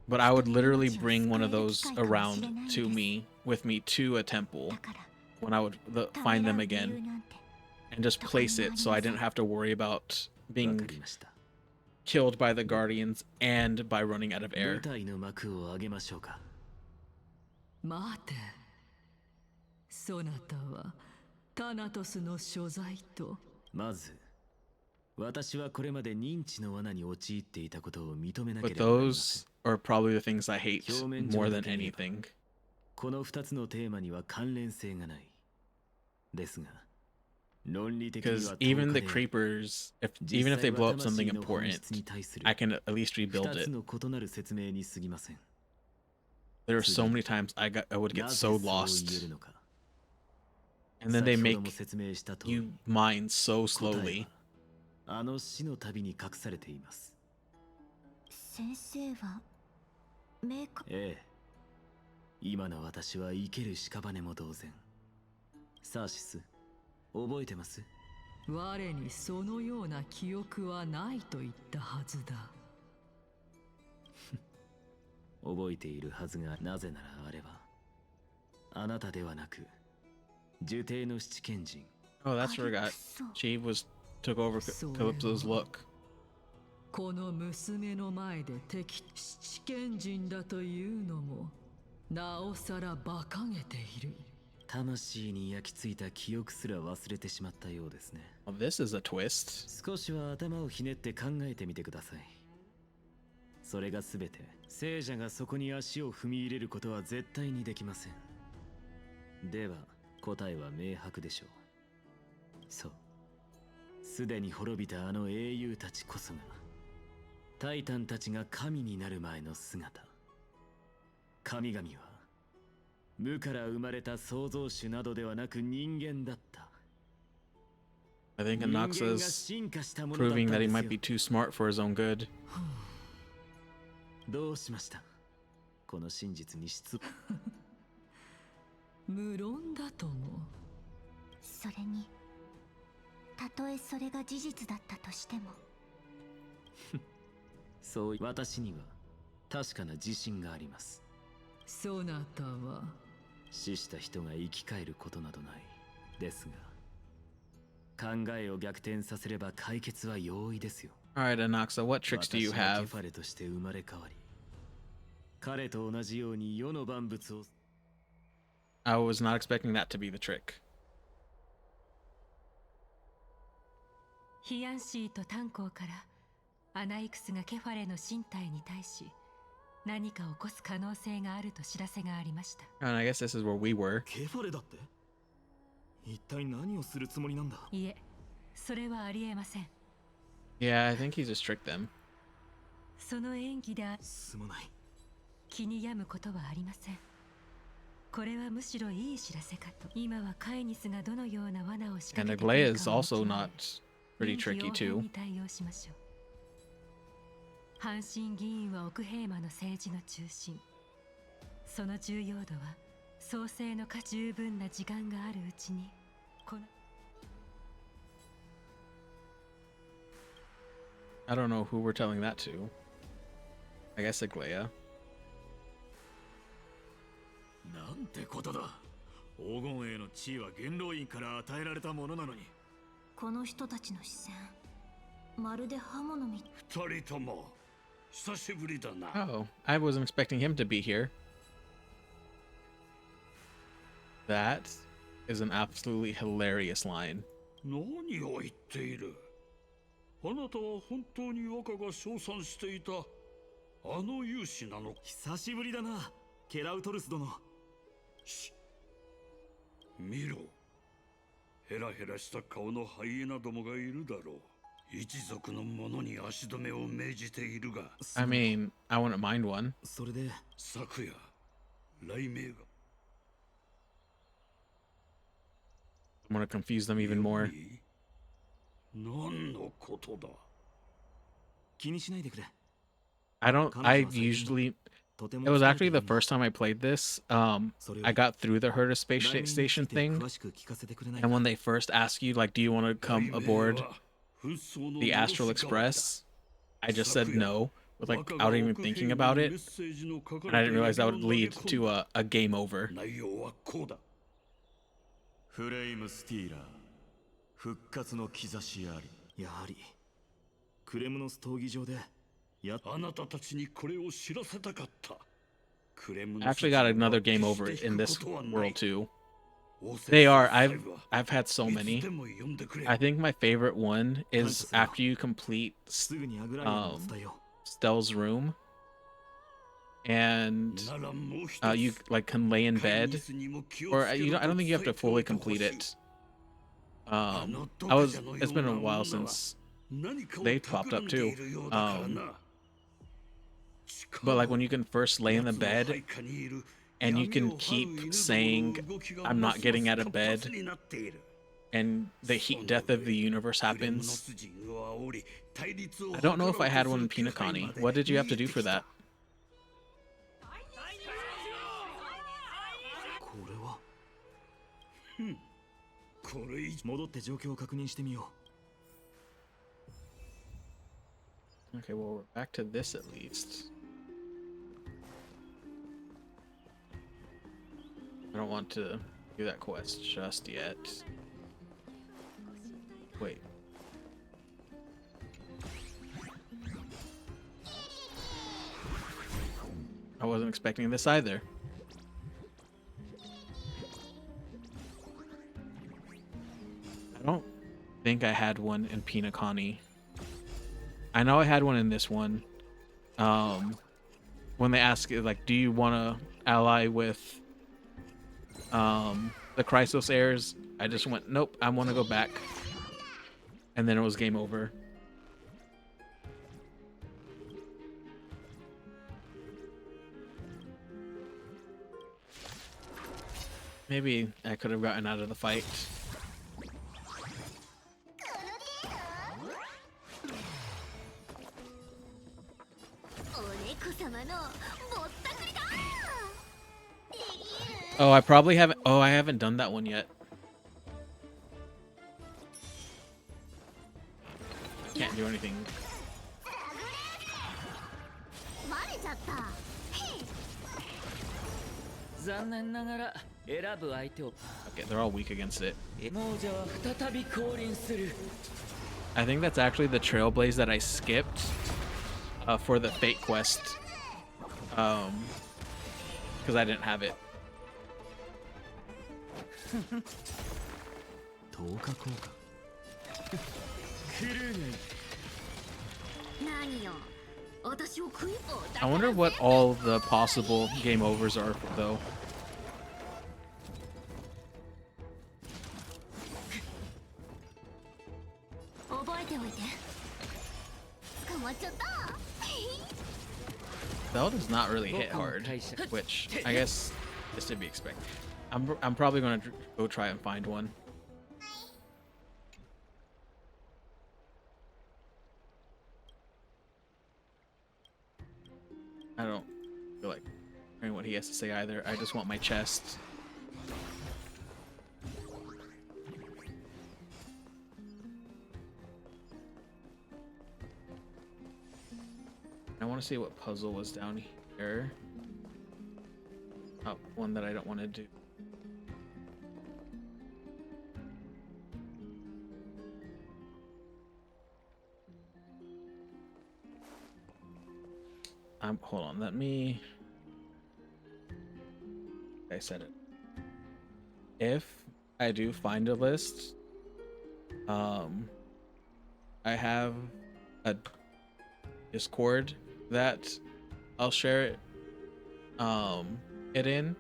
But I would literally bring one of those around to me with me to a temple when I would find them again and just place it so I didn't have to worry about being killed by the guardians and by running out of air. 舞台の幕を上げましょうか。待て。そなたはタナトスの所在と。まず、私はこれまで認知の罠に陥っていたことを認めなけ But ればなりません。 those are probably the things I hate more than anything. この2つのテーマには関連性がない。ですが、論理的には Because even the creepers, even if they blow up something important, I can at least rebuild 2 it. つの異なる説明に過ぎません。 There are so many times I would get なぜ so そう言え lost, るのか。 and then they 先ほ make ども説明した通り、 you mine so 答え slowly. はあの死の旅に隠されています。先生はメーカー。ええ。今の私は生ける屍も同然。サーシス、覚えてます？我にそのような記憶はないと言ったはずだ。覚えているはずが、なぜならあれはあなたではなく呪帝の七賢人。 Oh, that's forgot. She took over Calypso's look. この娘の前で敵七賢人だというのもなおさら馬鹿げている。魂に焼き付いた記憶すら忘れてしまったようですね。 Well, this is a twist. 少しは頭をひねって考えてみてください。それがすべて、聖者がそこに足を踏み入れることは絶対にできません。では、答えは明白でしょう。そう。すでに滅びたあの英雄たちこそが、タイタンたちが神になる前の姿。神々は、無から生まれた創造主などではなく人間だった。 I think Anoxa's proving that he might be too smart for his own good. どうしました？この真実に無論だとも。それに、たとえそれが事実だったとしても。そう、私には確かな自信があります。そなたは死した人が生き返ることなどない。ですが、考えを逆転させれば解決は容易ですよ。All right, Anoxa, what tricks do you 私は have? ケファレとして生まれ変わり、彼と同じように世の万物を。 I was not expecting that to be the trick. ヒアンシーと炭鉱からアナイクスがケファレの身体に対し何か起こす可能性があると知らせがありました。 And I guess this is where we were. ケファレだって？一体何をするつもりなんだ？いえ、それはありえません。 Yeah, I think he just tricked them. その演技ですまない。気に病むことはありません。これはむしろいい知らせかと。今はカイニスがどのような罠を仕掛 And けてくる Aglaya か is を also 見極め not pretty 臨機 tricky 応変 too. に対応しましょう。阪神議員は奥平間の政治の中心。その重要度は創生の十分な時間があるうちにこの I don't know who we're telling that to. I guess Aglaia. なんてことだ。黄金衛の地位は元老院から与えられたものなのに。この人たちの視線、まるで刃物み。二人とも久しぶりだな。Oh, I wasn't expecting him to be here. That is an absolutely hilarious line. 何を言っている。あなたは本当に若が称賛していたあの勇士なの。久しぶりだな、ケラウトルス殿。見ろ。ヘラヘラした顔のハイエナどもがいるだろう。一族の者に足止めを命じているが。I mean, I wouldn't mind one. それで昨夜、雷鳴が。I'm gonna confuse them even more. 何のことだ。気にしないでくれ。I usually, it was actually the first time I played this. I got through the Herta space station thing, and when they first ask you, like, do you want to come aboard the Astral Express, I just said no, without even thinking about it, and I didn't realize that would lead to a game over. フレイムスティーラー、復活の兆しあり。やはりクレムノス闘技場であなたたちにこれを知らせたかった。 I actually got another game over in this world too. They are. I've had so many. I think my favorite one is after you complete Stell's room, and you like can lay in bed, or I don't think you have to fully complete it. It's been a while since they popped up too. But like when you can first lay in the bed and you can keep saying, I'm not getting out of bed, and the heat death of the universe happens. I don't know if I had one in Pinakani. What did you have to do for that? これ戻って状況を確認してみよう。 Okay, well, we're back to this at least. I don't want to do that quest just yet. Wait. I wasn't expecting this either. I don't think I had one in Pinakani. I know I had one in this one. When they ask, like, do you want to ally with the Chrysos heirs? I just went, nope, I want to go back. And then it was game over. Maybe I could have gotten out of the fight. Oh, I probably haven't. Oh, I haven't done that one yet. Can't do anything. Okay, they're all weak against it. I think that's actually the Trailblaze that I skipped for the Fate quest. Because I didn't have it. 10日効果。I wonder what all the possible game overs are, though. Bell does not really hit hard, which I guess is to be expected. I'm probably gonna go try and find one. I don't feel like hearing what he has to say either. I just want my chest. want to see what puzzle was down here. Oh, one that I don't want to do. Hold on, let me. I said it. If I do find a list, I have a Discord that I'll share it in.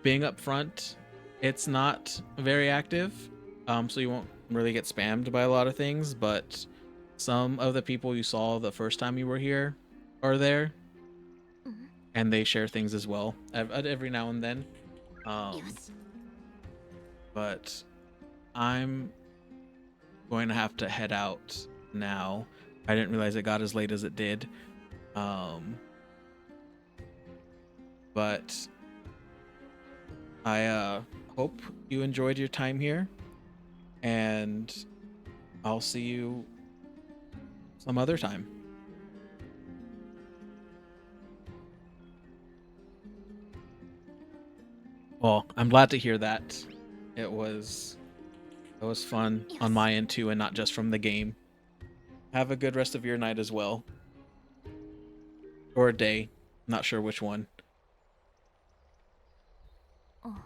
Being up front, it's not very active, so you won't really get spammed by a lot of things, but some of the people you saw the first time you were here are there, and they share things as well every now and then. But I'm going to have to head out now. I didn't realize it got as late as it did. But I hope you enjoyed your time here, and I'll see you some other time. Well, I'm glad to hear that. It was fun on my end too, and not just from the game. Have a good rest of your night as well. Or a day. Not sure which one. Oh.